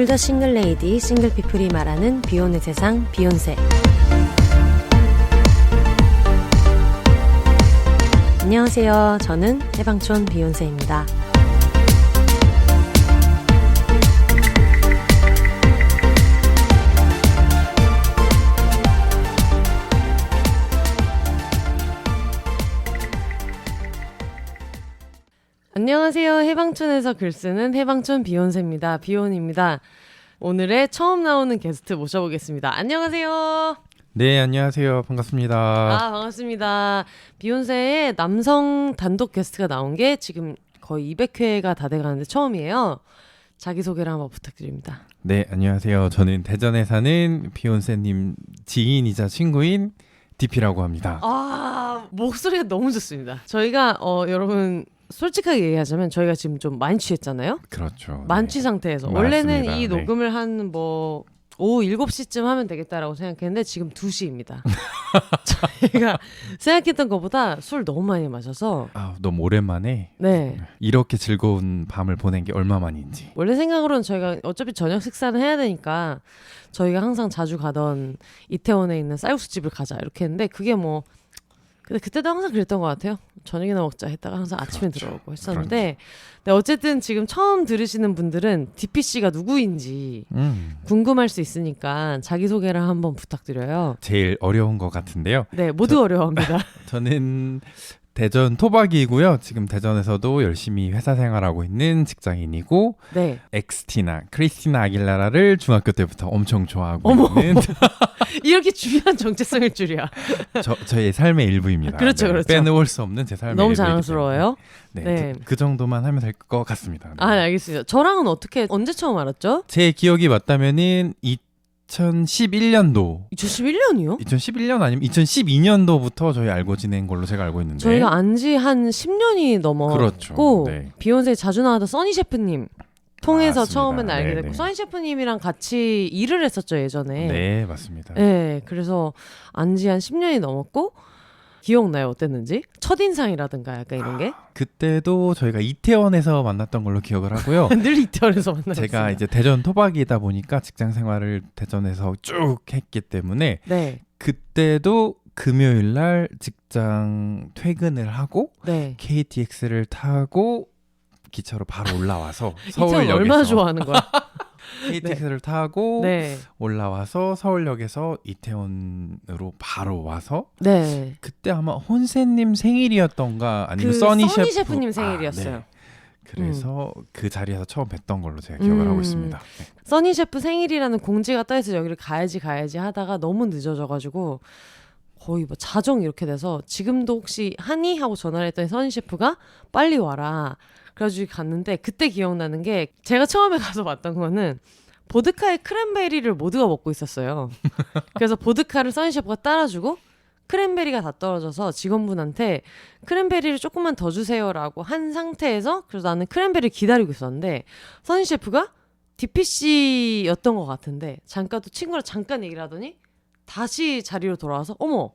더 싱글 레이디, 싱글 피플이 말하는 비혼의 세상, 비욘세. 안녕하세요. 저는 해방촌 비욘세입니다. 안녕하세요. 해방촌에서 글 쓰는 해방촌 비욘세입니다. 비혼입니다. 오늘의 처음 나오는 게스트 모셔보겠습니다. 안녕하세요. 네, 안녕하세요. 반갑습니다. 반갑습니다. 비욘세의 남성 단독 게스트가 나온 게 지금 거의 200회가 다 돼가는데 처음이에요. 자기소개를 한번 부탁드립니다. 네, 안녕하세요. 저는 대전에 사는 비욘세님 지인이자 친구인 DP라고 합니다. 목소리가 너무 좋습니다. 저희가 여러분 솔직하게 얘기하자면 저희가 지금 좀 많이 취했잖아요. 그렇죠. 만취 네. 상태에서 맞습니다. 원래는 이 네. 녹음을 한 오후 7시쯤 하면 되겠다라고 생각했는데 지금 2시입니다. 저희가 생각했던 것보다 술 너무 많이 마셔서 너무 오랜만에 네. 이렇게 즐거운 밤을 보낸 게 얼마만인지. 원래 생각으로는 저희가 어차피 저녁 식사는 해야 되니까 저희가 항상 자주 가던 이태원에 있는 쌀국수집을 가자 이렇게 했는데 그게 근데 그때도 항상 그랬던 것 같아요. 저녁이나 먹자 했다가 항상 아침에 그렇죠. 들어오고 했었는데 네, 어쨌든 지금 처음 들으시는 분들은 DPC가 누구인지 궁금할 수 있으니까 자기소개를 한번 부탁드려요. 제일 어려운 것 같은데요. 네, 모두 어려워합니다. 저는 대전 토박이고요. 지금 대전에서도 열심히 회사 생활하고 있는 직장인이고 네. 엑스티나 크리스티나 아길레라를 중학교 때부터 엄청 좋아하고 어머. 있는 이렇게 중요한 정체성일 줄이야. 저의 삶의 일부입니다. 그렇죠, 네, 그렇죠. 빼놓을 수 없는 제 삶의 너무 일부이기 자랑스러워요. 때문에. 네, 네. 그 정도만 하면 될 것 같습니다. 네. 알겠습니다. 저랑은 언제 처음 알았죠? 제 기억이 맞다면은 2011년도 2011년이요? 2011년 아니면 2012년도부터 저희 알고 지낸 걸로 제가 알고 있는데 저희가 안지 한 10년이 넘었고 그렇죠. 네. 비욘세 자주 나왔던 써니 셰프님 통해서 맞습니다. 처음에는 알게 됐고 네네. 써니 셰프님이랑 같이 일을 했었죠 예전에. 네, 맞습니다. 네, 그래서 안지 한 10년이 넘었고 기억나요 어땠는지? 첫인상이라든가 약간 이런 게? 그때도 저희가 이태원에서 만났던 걸로 기억을 하고요. 늘 이태원에서 만났어요. 제가 이제 대전 토박이다 보니까 직장 생활을 대전에서 쭉 했기 때문에 네, 그때도 금요일 날 직장 퇴근을 하고 네. KTX를 타고 기차로 바로 올라와서 이태원 서울역에서 얼마나 좋아하는 거야? KTX를 타고 네, 올라와서 서울역에서 이태원으로 바로 와서 네. 그때 아마 혼세님 생일이었던가 아니면 그 써니 셰프님 생일이었어요. 네. 그래서 그 자리에서 처음 뵀던 걸로 제가 기억을 하고 있습니다. 네. 써니 셰프 생일이라는 공지가 떠있어 여기를 가야지 하다가 너무 늦어져가지고 거의 자정 이렇게 돼서 지금도 혹시 하니? 하고 전화를 했더니 써니 셰프가 빨리 와라. 그래가지고 갔는데 그때 기억나는 게 제가 처음에 가서 봤던 거는 보드카에 크랜베리를 모두가 먹고 있었어요. 그래서 보드카를 써니 셰프가 따라주고 크랜베리가 다 떨어져서 직원분한테 크랜베리를 조금만 더 주세요라고 한 상태에서 그래서 나는 크랜베리를 기다리고 있었는데 써니 셰프가 DPC였던 것 같은데 잠깐 또 친구랑 잠깐 얘기를 하더니 다시 자리로 돌아와서 어머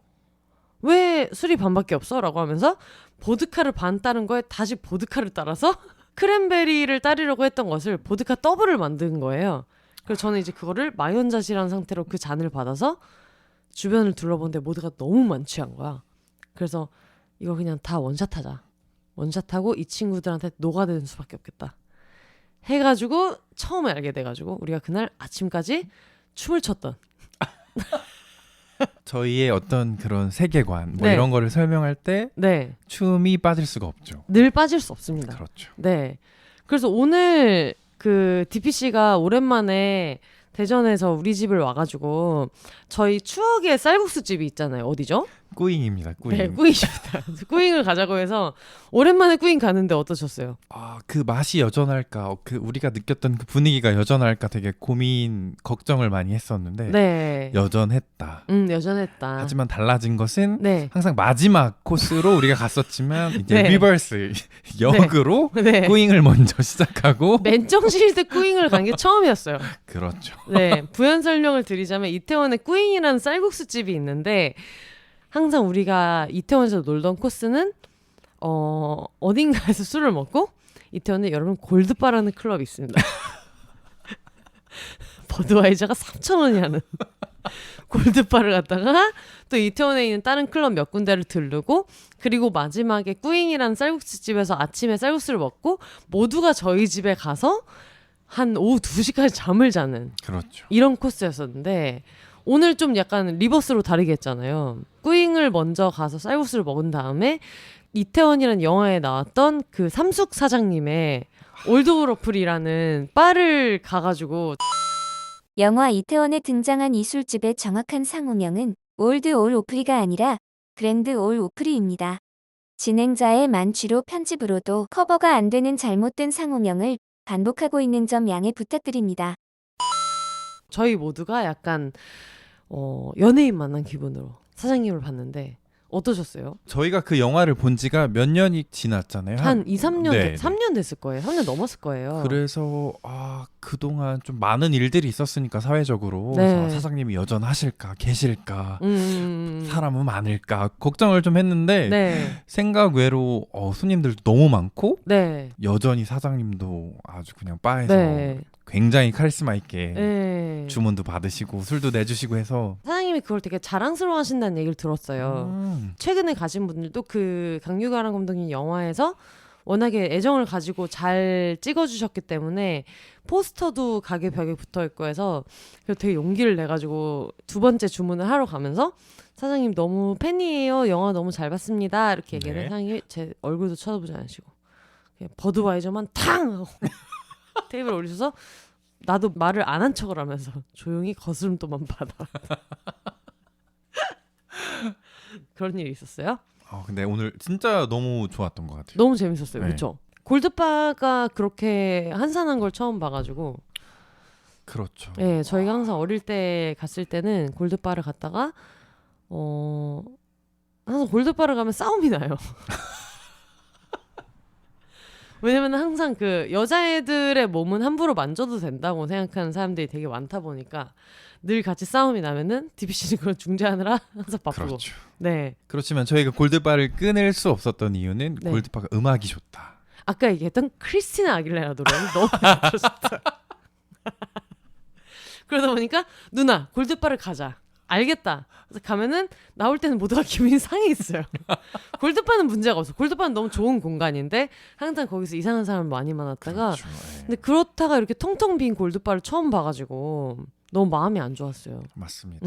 왜 술이 반밖에 없어? 라고 하면서 보드카를 반 따른 거에 다시 보드카를 따라서 크랜베리를 따르려고 했던 것을 보드카 더블을 만든 거예요. 그래서 저는 이제 그거를 마연자실한 상태로 그 잔을 받아서 주변을 둘러보는데 모두가 너무 만취한 거야. 그래서 이거 그냥 다 원샷하자. 원샷하고 이 친구들한테 녹아드는 수밖에 없겠다. 해가지고 처음에 알게 돼가지고 우리가 그날 아침까지 춤을 췄던. 저희의 어떤 그런 세계관 네. 이런 거를 설명할 때 네, 춤이 빠질 수가 없죠. 늘 빠질 수 없습니다. 그렇죠. 네. 그래서 오늘 그 DPC가 오랜만에 대전에서 우리 집을 와가지고 저희 추억의 쌀국수 집이 있잖아요. 어디죠? 꾸잉입니다. 꾸잉. 네, 꾸잉입니다. 꾸잉을 가자고 해서 오랜만에 꾸잉 가는데 어떠셨어요? 그 맛이 여전할까, 그 우리가 느꼈던 그 분위기가 여전할까 되게 걱정을 많이 했었는데 네. 여전했다. 여전했다. 하지만 달라진 것은 네. 항상 마지막 코스로 우리가 갔었지만 이제 네. 리버스 역으로 네. 꾸잉을 먼저 시작하고 맨정실드 꾸잉을 간 게 처음이었어요. 그렇죠. 네, 부연 설명을 드리자면 이태원에 꾸잉이라는 쌀국수 집이 있는데 항상 우리가 이태원에서 놀던 코스는 어딘가에서 술을 먹고 이태원에 여러분 골드바라는 클럽이 있습니다. 버드와이저가 3,000원이라는 골드바를 갔다가 또 이태원에 있는 다른 클럽 몇 군데를 들르고 그리고 마지막에 꾸잉이라는 쌀국수집에서 아침에 쌀국수를 먹고 모두가 저희 집에 가서 한 오후 2시까지 잠을 자는 그렇죠. 이런 코스였었는데 오늘 좀 약간 리버스로 다르게 했잖아요. 꾸잉을 먼저 가서 쌀국수를 먹은 다음에 이태원이라는 영화에 나왔던 그 삼숙 사장님의 올드오러플이라는 바를 가가지고 영화 이태원에 등장한 이 술집의 정확한 상호명은 올드 올 오프리가 아니라 그랜드 올 오프리입니다. 진행자의 만취로 편집으로도 커버가 안 되는 잘못된 상호명을 반복하고 있는 점 양해 부탁드립니다. 저희 모두가 약간 연예인 만난 기분으로 사장님을 봤는데 어떠셨어요? 저희가 그 영화를 본 지가 몇 년이 지났잖아요. 한 2, 3년, 네, 3년 됐을 거예요. 3년 넘었을 거예요. 그래서 그동안 좀 많은 일들이 있었으니까 사회적으로 네. 그래서 사장님이 여전하실까 계실까 사람은 많을까 걱정을 좀 했는데 네. 생각 외로 손님들도 너무 많고 네. 여전히 사장님도 아주 그냥 바에서 네. 굉장히 카리스마 있게 네. 주문도 받으시고 술도 내주시고 해서 사장님이 그걸 되게 자랑스러워 하신다는 얘기를 들었어요. 최근에 가신 분들도 그 강유가랑 감독님 영화에서 워낙에 애정을 가지고 잘 찍어주셨기 때문에 포스터도 가게 벽에 붙어있고 해서 되게 용기를 내가지고 두 번째 주문을 하러 가면서 사장님 너무 팬이에요. 영화 너무 잘 봤습니다. 이렇게 얘기를 네. 사장님이 제 얼굴도 쳐다보지 않으시고 그냥 버드와이저만 탕! 하고 테이블에 올리셔서 나도 말을 안 한 척을 하면서 조용히 거스름돈만 받아. 그런 일이 있었어요? 근데 오늘 진짜 너무 좋았던 것 같아요. 너무 재밌었어요. 네. 그렇죠? 골드바가 그렇게 한산한 걸 처음 봐가지고 그렇죠. 예, 저희가 항상 어릴 때 갔을 때는 골드바를 갔다가 항상 골드바를 가면 싸움이 나요. 왜냐면 항상 그 여자애들의 몸은 함부로 만져도 된다고 생각하는 사람들이 되게 많다 보니까 늘 같이 싸움이 나면은 DBC는 그걸 중재하느라 항상 바쁘고. 그렇죠. 네. 그렇지만 저희가 골드바를 끊을 수 없었던 이유는 네. 골드바가 음악이 좋다. 아까 얘기했던 크리스티나 아길레라 노래를 너무 많이 들었어요. 그러다 보니까 누나 골드바를 가자. 알겠다. 그래서 가면은 나올 때는 모두가 기분이 상해 있어요. 골드바는 문제가 없어. 골드바는 너무 좋은 공간인데 항상 거기서 이상한 사람 많이 만났다가 그렇죠. 예. 근데 그렇다가 이렇게 텅텅 빈 골드바를 처음 봐가지고 너무 마음이 안 좋았어요. 맞습니다.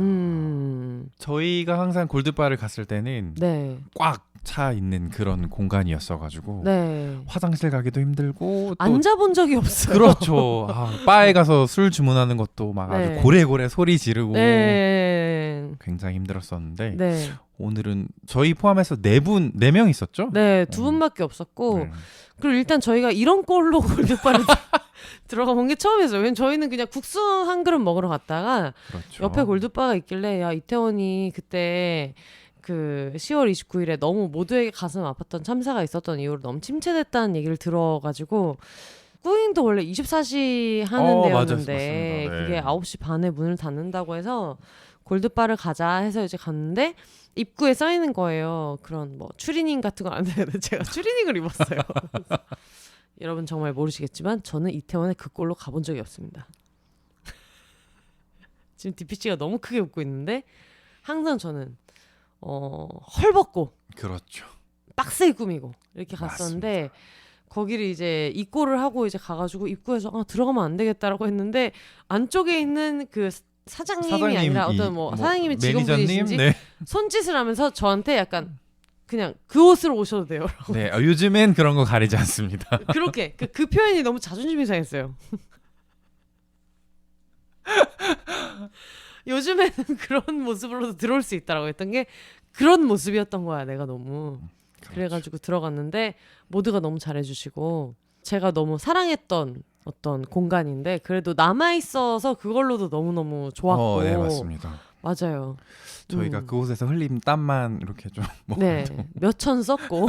저희가 항상 골드바를 갔을 때는 네, 꽉 차 있는 그런 공간이었어가지고 네. 화장실 가기도 힘들고 또 앉아본 적이 없어요. 그렇죠. 바에 가서 술 주문하는 것도 막 네. 아주 고래고래 소리 지르고 네, 굉장히 힘들었었는데 네, 오늘은 저희 포함해서 네 명 있었죠? 네. 두 분밖에 없었고 네. 그리고 일단 저희가 이런 꼴로 골드바를 들어가 본 게 처음이었어요. 왜냐면 저희는 그냥 국수 한 그릇 먹으러 갔다가 그렇죠. 옆에 골드바가 있길래 야 이태원이 그때 그 10월 29일에 너무 모두에게 가슴 아팠던 참사가 있었던 이후로 너무 침체됐다는 얘기를 들어가지고 꾸잉도 원래 24시 하는 데였는데 맞습니다. 네. 그게 9시 반에 문을 닫는다고 해서 골드바를 가자 해서 이제 갔는데 입구에 써 있는 거예요. 그런 뭐 추리닝 같은 거 안 되는데 제가 추리닝을 입었어요. 여러분 정말 모르시겠지만 저는 이태원에 그 꼴로 가본 적이 없습니다. 지금 DPC가 너무 크게 웃고 있는데 항상 저는 헐벗고 그렇죠. 빡세게 꾸미고 이렇게 갔었는데 거기를 이제 입고를 하고 이제 가가지고 입구에서 들어가면 안 되겠다라고 했는데 안쪽에 있는 그 사장님이 아니라 어떤 뭐 사장님이 직원분이신지 네. 손짓을 하면서 저한테 약간 그냥 그 옷으로 오셔도 돼요. 네. 요즘엔 그런 거 가리지 않습니다. 그렇게 그 표현이 너무 자존심이 상했어요. 요즘에는 그런 모습으로도 들어올 수 있다라고 했던 게 그런 모습이었던 거야. 내가 너무 그래가지고 들어갔는데 모두가 너무 잘해주시고 제가 너무 사랑했던 어떤 공간인데 그래도 남아있어서 그걸로도 너무너무 좋았고 네, 맞습니다. 맞아요. 저희가 그곳에서 흘린 땀만 이렇게 좀 네, 몇 천 썼고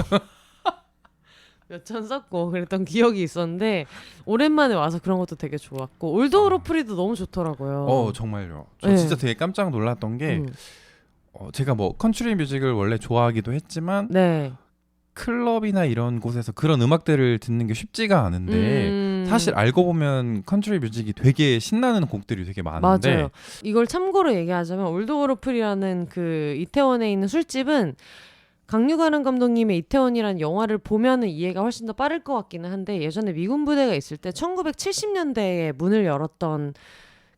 몇 천 썼고 그랬던 기억이 있었는데 오랜만에 와서 그런 것도 되게 좋았고 올드오로프리도 너무 좋더라고요. 정말요. 저 네. 진짜 되게 깜짝 놀랐던 게 제가 뭐 컨트리 뮤직을 원래 좋아하기도 했지만 네. 클럽이나 이런 곳에서 그런 음악들을 듣는 게 쉽지가 않은데 사실 알고 보면 컨트리 뮤직이 되게 신나는 곡들이 되게 많은데 맞아요. 이걸 참고로 얘기하자면 올드오로플이라는 그 이태원에 있는 술집은 강유가른 감독님의 이태원이라는 영화를 보면은 이해가 훨씬 더 빠를 것 같기는 한데 예전에 미군 부대가 있을 때 1970년대에 문을 열었던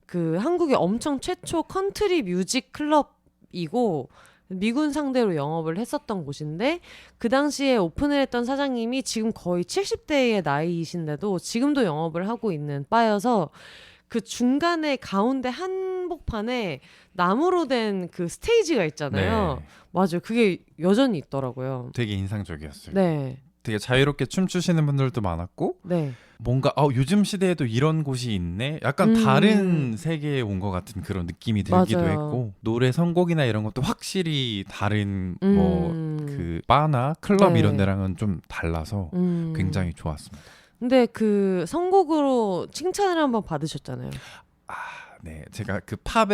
그 한국의 엄청 최초 컨트리 뮤직 클럽이고 미군 상대로 영업을 했었던 곳인데 그 당시에 오픈을 했던 사장님이 지금 거의 70대의 나이이신데도 지금도 영업을 하고 있는 바여서 그 중간에 가운데 한복판에 나무로 된 그 스테이지가 있잖아요. 네, 맞아요. 그게 여전히 있더라고요. 되게 인상적이었어요. 네. 되게 자유롭게 춤추시는 분들도 많았고 네. 뭔가 요즘 시대에도 이런 곳이 있네? 약간 다른 세계에 온 것 같은 그런 느낌이 들기도 맞아요. 했고 노래 선곡이나 이런 것도 확실히 다른 뭐 그 바나 클럽 네. 이런 데랑은 좀 달라서 굉장히 좋았습니다. 근데 그 선곡으로 칭찬을 한번 받으셨잖아요. 네, 제가 그 팝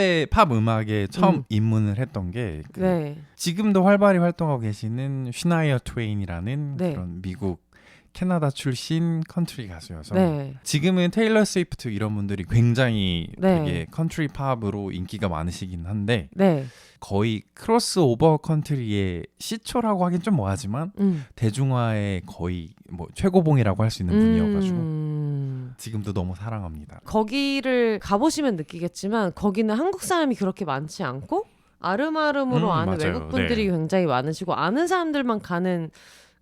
음악에 처음 입문을 했던 게 네. 지금도 활발히 활동하고 계시는 슈나이어 트웨인이라는 네. 그런 미국 캐나다 출신 컨트리 가수여서 네. 지금은 테일러 스위프트 이런 분들이 굉장히 네. 되게 컨트리 팝으로 인기가 많으시긴 한데 네. 거의 크로스오버 컨트리의 시초라고 하긴 좀 뭐하지만 대중화의 거의 뭐 최고봉이라고 할 수 있는 분이어가지고 지금도 너무 사랑합니다. 거기를 가보시면 느끼겠지만 거기는 한국 사람이 그렇게 많지 않고 아름아름으로 아는 맞아요. 외국 분들이 네. 굉장히 많으시고 아는 사람들만 가는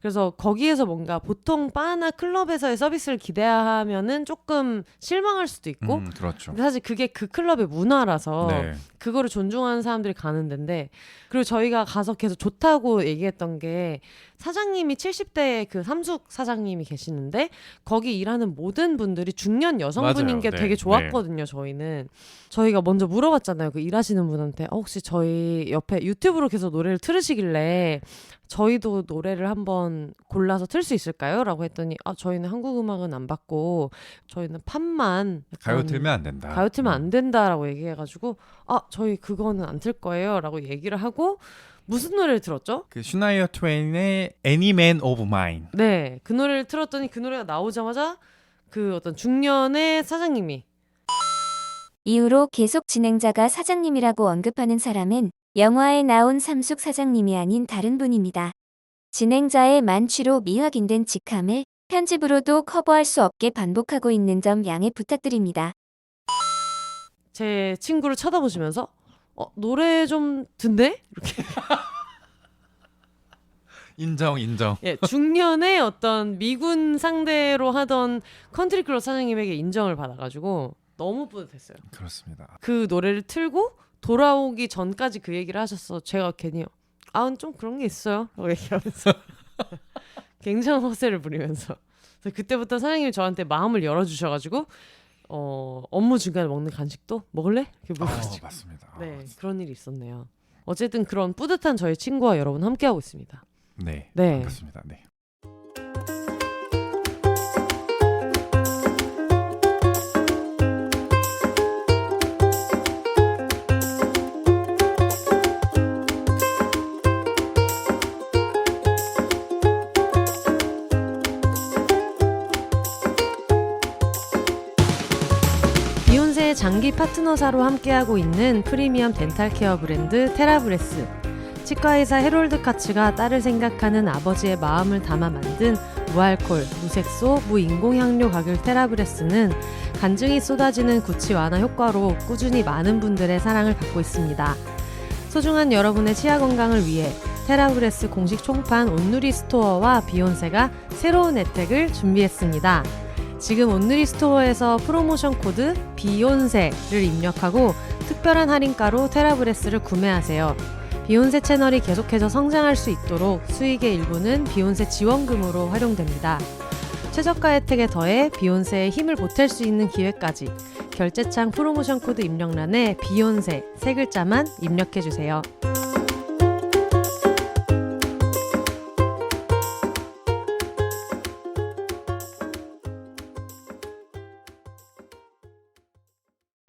그래서 거기에서 뭔가 보통 바나 클럽에서의 서비스를 기대하면은 조금 실망할 수도 있고 그렇죠. 근데 사실 그게 그 클럽의 문화라서 네. 그거를 존중하는 사람들이 가는 데인데 그리고 저희가 가서 계속 좋다고 얘기했던 게 사장님이 70대의 그 삼숙 사장님이 계시는데 거기 일하는 모든 분들이 중년 여성분인 맞아요. 게 네. 되게 좋았거든요. 저희는 저희가 먼저 물어봤잖아요. 그 일하시는 분한테 혹시 저희 옆에 유튜브로 계속 노래를 틀으시길래 저희도 노래를 한번 골라서 틀 수 있을까요? 라고 했더니 저희는 한국 음악은 안 받고 저희는 팝만 가요 틀면 안 된다. 가요 틀면 안 된다라고 얘기해가지고 저희 그거는 안 틀 거예요 라고 얘기를 하고 무슨 노래를 들었죠? 그 슈나이어 트웨인의 Any Man of Mine. 네, 그 노래를 틀었더니 그 노래가 나오자마자 그 어떤 중년의 사장님이 이후로 계속 진행자가 사장님이라고 언급하는 사람은 영화에 나온 삼숙 사장님이 아닌 다른 분입니다. 진행자의 만취로 미확인된 직함을 편집으로도 커버할 수 없게 반복하고 있는 점 양해 부탁드립니다. 제 친구를 쳐다보시면서 노래 좀 듣네? 이렇게 인정. 예, 중년의 어떤 미군 상대로 하던 컨트리 클럽 사장님에게 인정을 받아가지고 너무 뿌듯했어요. 그렇습니다. 그 노래를 틀고 돌아오기 전까지 그 얘기를 하셨어. 제가 괜히 좀 그런 게 있어요 라고 얘기하면서 굉장한 허세를 부리면서 그래서 그때부터 사장님이 저한테 마음을 열어주셔가지고 업무 중간에 먹는 간식도 먹을래? 이렇게 물어가지고 맞습니다. 네, 그런 일이 있었네요. 어쨌든 그런 뿌듯한 저희 친구와 여러분 함께하고 있습니다. 네, 네. 반갑습니다. 네. 비욘세의 장기 파트너사로 함께하고 있는 프리미엄 덴탈 케어 브랜드 테라브레스. 치과의사 해롤드 카츠가 딸을 생각하는 아버지의 마음을 담아 만든 무알콜, 무색소, 무인공향료 가글 테라브레스는 간증이 쏟아지는 구취 완화 효과로 꾸준히 많은 분들의 사랑을 받고 있습니다. 소중한 여러분의 치아 건강을 위해 테라브레스 공식 총판 온누리 스토어와 비욘세가 새로운 혜택을 준비했습니다. 지금 온누리 스토어에서 프로모션 코드 비욘세를 입력하고 특별한 할인가로 테라브레스를 구매하세요. 비욘세 채널이 계속해서 성장할 수 있도록 수익의 일부는 비욘세 지원금으로 활용됩니다. 최저가 혜택에 더해 비욘세의 힘을 보탤 수 있는 기회까지 결제창 프로모션 코드 입력란에 비욘세 세 글자만 입력해주세요.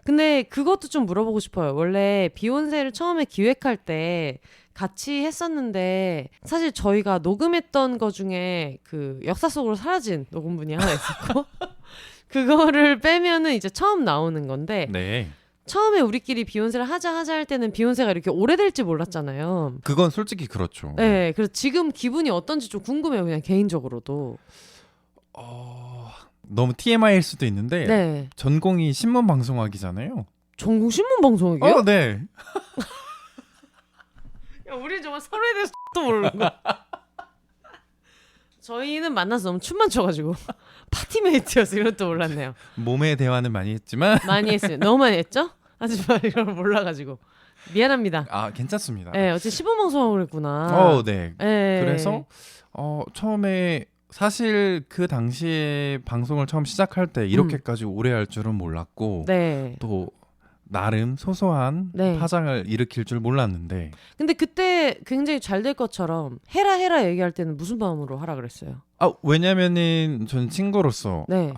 근데 그것도 좀 물어보고 싶어요. 원래 비욘세를 처음에 기획할 때 같이 했었는데 사실 저희가 녹음했던 거 중에 그 역사 속으로 사라진 녹음분이 하나 있었고 그거를 빼면은 이제 처음 나오는 건데 네. 처음에 우리끼리 비욘세를 하자 할 때는 비욘세가 이렇게 오래될지 몰랐잖아요. 그건 솔직히 그렇죠. 네, 그래서 지금 기분이 어떤지 좀 궁금해요. 그냥 개인적으로도. 너무 TMI일 수도 있는데 네. 전공이 신문 방송학이잖아요. 전국 신문 방송이요? 네. 야, 우리 정말 서로에 대해서 또 모르는 거야. 저희는 만나서 너무 춤만 춰가지고 파티메이트여서 이런 것도 몰랐네요. 몸의 대화는 많이 했지만 많이 했어요. 너무 많이 했죠? 하지만 이걸 몰라가지고 미안합니다. 괜찮습니다. 네, 어째 시범 방송하고 그랬구나. 네. 네. 그래서 처음에 사실 그 당시에 방송을 처음 시작할 때 이렇게까지 오래 할 줄은 몰랐고 네. 또 나름 소소한 네. 파장을 일으킬 줄 몰랐는데 근데 그때 굉장히 잘 될 것처럼 해라 얘기할 때는 무슨 마음으로 하라 그랬어요? 왜냐면은 전 친구로서 네.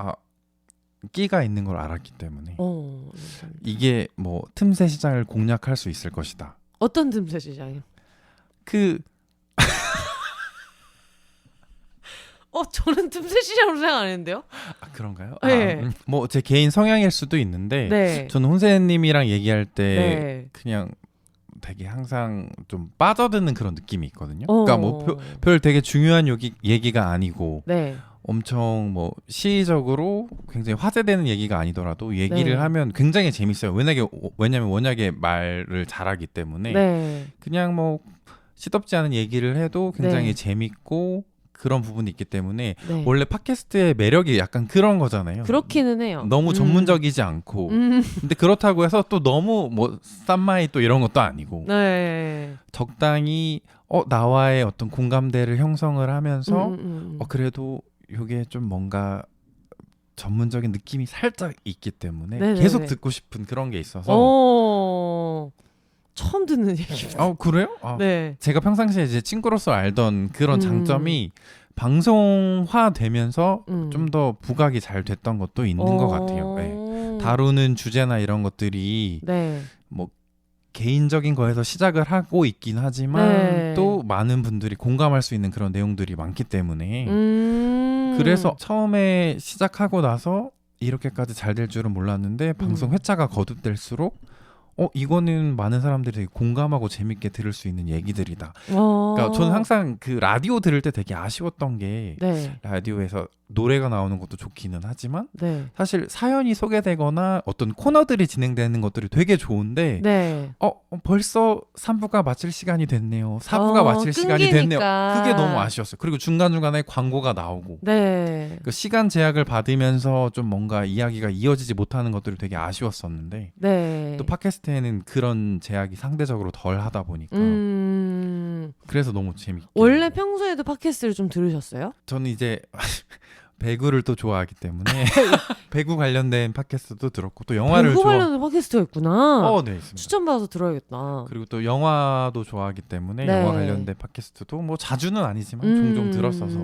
끼가 있는 걸 알았기 때문에 감사합니다. 이게 뭐 틈새 시장을 공략할 수 있을 것이다. 어떤 틈새 시장이요? 저는 틈새 시장으로 생각 안 했는데요. 그런가요? 네. 뭐 제 개인 성향일 수도 있는데 네. 저는 혼세님이랑 얘기할 때 네. 그냥 되게 항상 좀 빠져드는 그런 느낌이 있거든요. 그러니까 뭐 별 되게 중요한 얘기가 아니고 네. 엄청 뭐 시의적으로 굉장히 화제되는 얘기가 아니더라도 얘기를 네. 하면 굉장히 재밌어요. 왜냐면 워낙에 말을 잘하기 때문에 네. 그냥 뭐 시덥지 않은 얘기를 해도 굉장히 네. 재밌고 그런 부분이 있기 때문에 네. 원래 팟캐스트의 매력이 약간 그런 거잖아요. 그렇기는 해요. 너무 전문적이지 않고 근데 그렇다고 해서 또 너무 뭐 쌈마이 또 이런 것도 아니고 네. 적당히 나와의 어떤 공감대를 형성을 하면서 그래도 이게 좀 뭔가 전문적인 느낌이 살짝 있기 때문에 네네네. 계속 듣고 싶은 그런 게 있어서 처음 듣는 얘기입니다. 그래요? 네. 제가 평상시에 이제 친구로서 알던 그런 장점이 방송화되면서 좀 더 부각이 잘 됐던 것도 있는 것 같아요. 네. 다루는 주제나 이런 것들이 네. 뭐 개인적인 거에서 시작을 하고 있긴 하지만 네. 또 많은 분들이 공감할 수 있는 그런 내용들이 많기 때문에 그래서 처음에 시작하고 나서 이렇게까지 잘 될 줄은 몰랐는데 방송 회차가 거듭될수록 이거는 많은 사람들이 되게 공감하고 재밌게 들을 수 있는 얘기들이다. 그러니까 저는 항상 그 라디오 들을 때 되게 아쉬웠던 게 네. 라디오에서 노래가 나오는 것도 좋기는 하지만 네. 사실 사연이 소개되거나 어떤 코너들이 진행되는 것들이 되게 좋은데 네. 벌써 3부가 마칠 시간이 됐네요. 4부가 마칠 시간이 됐네요. 그게 너무 아쉬웠어요. 그리고 중간중간에 광고가 나오고 네. 그 시간 제약을 받으면서 좀 뭔가 이야기가 이어지지 못하는 것들이 되게 아쉬웠었는데 네. 또 팟캐스트에는 그런 제약이 상대적으로 덜 하다 보니까 그래서 너무 재밌게 원래 평소에도 팟캐스트를 좀 들으셨어요? 저는 이제 배구를 또 좋아하기 때문에 배구 관련된 팟캐스트도 들었고 또 영화를 배구 관련된 팟캐스트가 있구나. 네, 있습니다. 추천받아서 들어야겠다. 그리고 또 영화도 좋아하기 때문에 네. 영화 관련된 팟캐스트도 뭐 자주는 아니지만 종종 들었어서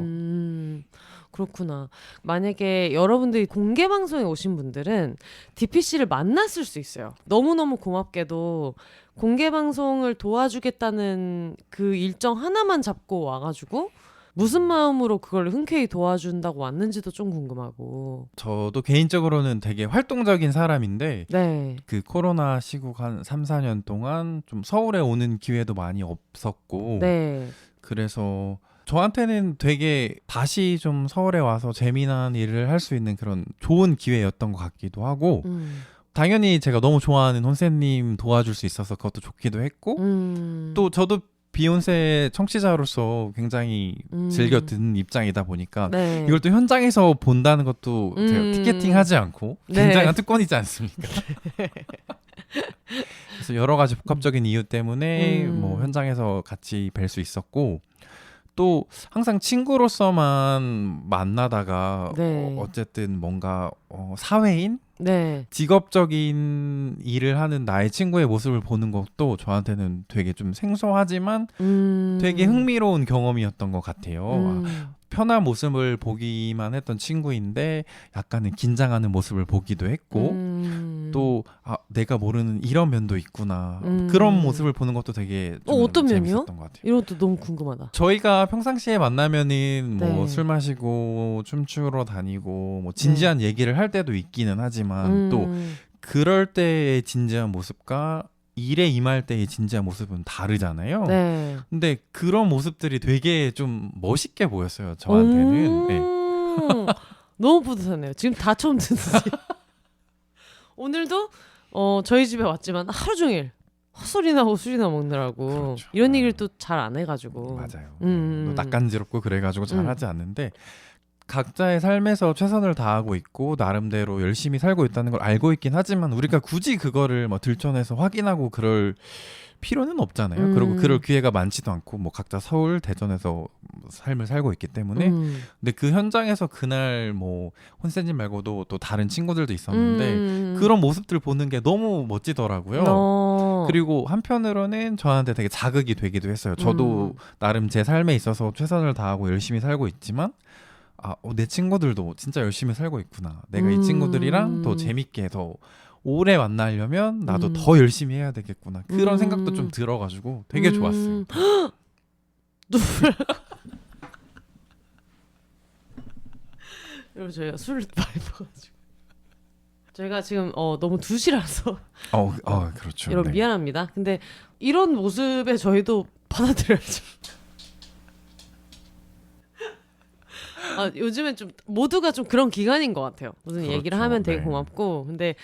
그렇구나. 만약에 여러분들이 공개 방송에 오신 분들은 DPC를 만났을 수 있어요. 너무너무 고맙게도 공개 방송을 도와주겠다는 그 일정 하나만 잡고 와가지고 무슨 마음으로 그걸 흔쾌히 도와준다고 왔는지도 좀 궁금하고. 저도 개인적으로는 되게 활동적인 사람인데 네. 그 코로나 시국 한 3, 4년 동안 좀 서울에 오는 기회도 많이 없었고 네. 그래서 저한테는 되게 다시 좀 서울에 와서 재미난 일을 할 수 있는 그런 좋은 기회였던 것 같기도 하고 당연히 제가 너무 좋아하는 혼세님 도와줄 수 있어서 그것도 좋기도 했고 또 저도 비욘세 청취자로서 굉장히 즐겨 듣는 입장이다 보니까 네. 이걸 또 현장에서 본다는 것도 제가 티켓팅하지 않고 굉장한 네. 특권이지 않습니까? 그래서 여러 가지 복합적인 이유 때문에 뭐 현장에서 같이 뵐 수 있었고 또 항상 친구로서만 만나다가 네. 어쨌든 뭔가 사회인? 네. 직업적인 일을 하는 나의 친구의 모습을 보는 것도 저한테는 되게 좀 생소하지만 되게 흥미로운 경험이었던 것 같아요. 편한 모습을 보기만 했던 친구인데 약간은 긴장하는 모습을 보기도 했고 또 내가 모르는 이런 면도 있구나. 그런 모습을 보는 것도 되게 좀 어떤 면이요? 재밌었던 것 같아요. 이런 것도 너무 궁금하다. 저희가 평상시에 만나면은 네. 뭐 술 마시고 춤추러 다니고 뭐 진지한 얘기를 할 때도 있기는 하지만 또 그럴 때의 진지한 모습과 일에 임할 때의 진지한 모습은 다르잖아요. 네. 근데 그런 모습들이 되게 좀 멋있게 보였어요. 저한테는. 네. 너무 뿌듯하네요. 지금 다 처음 듣는지. 오늘도 저희 집에 왔지만 하루 종일 헛소리나 하고 술이나 먹느라고 그렇죠. 이런 얘기를 또 잘 안 해가지고. 맞아요. 또 낯간지럽고 그래가지고 잘 하지 않는데 각자의 삶에서 최선을 다하고 있고 나름대로 열심히 살고 있다는 걸 알고 있긴 하지만 우리가 굳이 그거를 뭐 들춰내서 확인하고 그럴 필요는 없잖아요. 그리고 그럴 기회가 많지도 않고 뭐 각자 서울, 대전에서 삶을 살고 있기 때문에 근데 그 현장에서 그날 뭐 혼센집 말고도 또 다른 친구들도 있었는데 그런 모습들 보는 게 너무 멋지더라고요. 그리고 한편으로는 저한테 되게 자극이 되기도 했어요. 저도 나름 제 삶에 있어서 최선을 다하고 열심히 살고 있지만 내 친구들도 진짜 열심히 살고 있구나. 내가 이 친구들이랑 더 재밌게 더 오래 만나려면 나도 더 열심히 해야 되겠구나. 그런 생각도 좀 들어가지고 되게 좋았어요. 눈물. 여러분 저희가 술을 많이 먹어가지고 저희가 지금 너무 2시라서 그렇죠. 여러분 네. 미안합니다. 근데 이런 모습에 저희도 받아들여야죠. 요즘엔 좀 모두가 좀 그런 기간인 것 같아요. 무슨 그렇죠. 얘기를 하면 되게 네. 고맙고 근데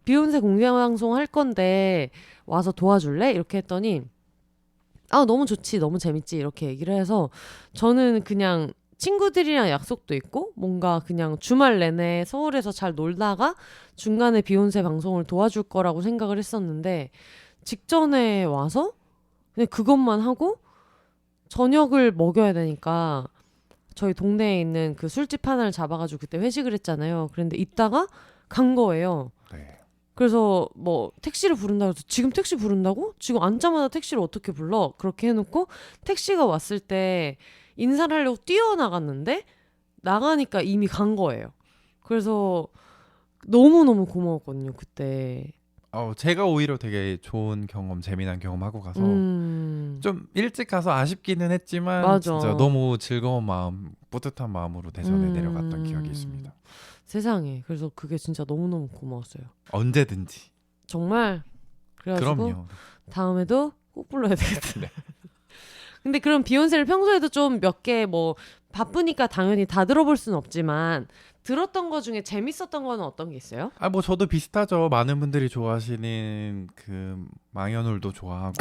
비욘세 공개방송 할 건데 와서 도와줄래? 이렇게 했더니 너무 좋지 너무 재밌지 이렇게 얘기를 해서 저는 그냥 친구들이랑 약속도 있고 뭔가 그냥 주말 내내 서울에서 잘 놀다가 중간에 비욘세 방송을 도와줄 거라고 생각을 했었는데 직전에 와서 그냥 그것만 하고 저녁을 먹여야 되니까 저희 동네에 있는 그 술집 하나를 잡아가지고 그때 회식을 했잖아요. 그런데 이따가 간 거예요. 네. 그래서 뭐 택시를 부른다고 해서 지금 택시 부른다고? 지금 앉자마자 택시를 어떻게 불러? 그렇게 해놓고 택시가 왔을 때 인사를 하려고 뛰어나갔는데 나가니까 이미 간 거예요. 그래서 너무너무 고마웠거든요. 그때. 제가 오히려 되게 좋은 경험, 재미난 경험하고 가서 좀 일찍 가서 아쉽기는 했지만 맞아. 진짜 너무 즐거운 마음, 뿌듯한 마음으로 대전에 내려갔던 기억이 있습니다. 세상에. 그래서 그게 진짜 너무너무 고마웠어요. 언제든지. 정말. 그래가지고 그럼요. 다음에도 꼭 불러야 되겠다. 네. 근데 그럼 비욘세를 평소에도 좀 몇 개 뭐 바쁘니까 당연히 다 들어볼 수는 없지만 들었던 거 중에 재밌었던 거는 어떤 게 있어요? 뭐 저도 비슷하죠. 많은 분들이 좋아하시는 그 망연울도 좋아하고.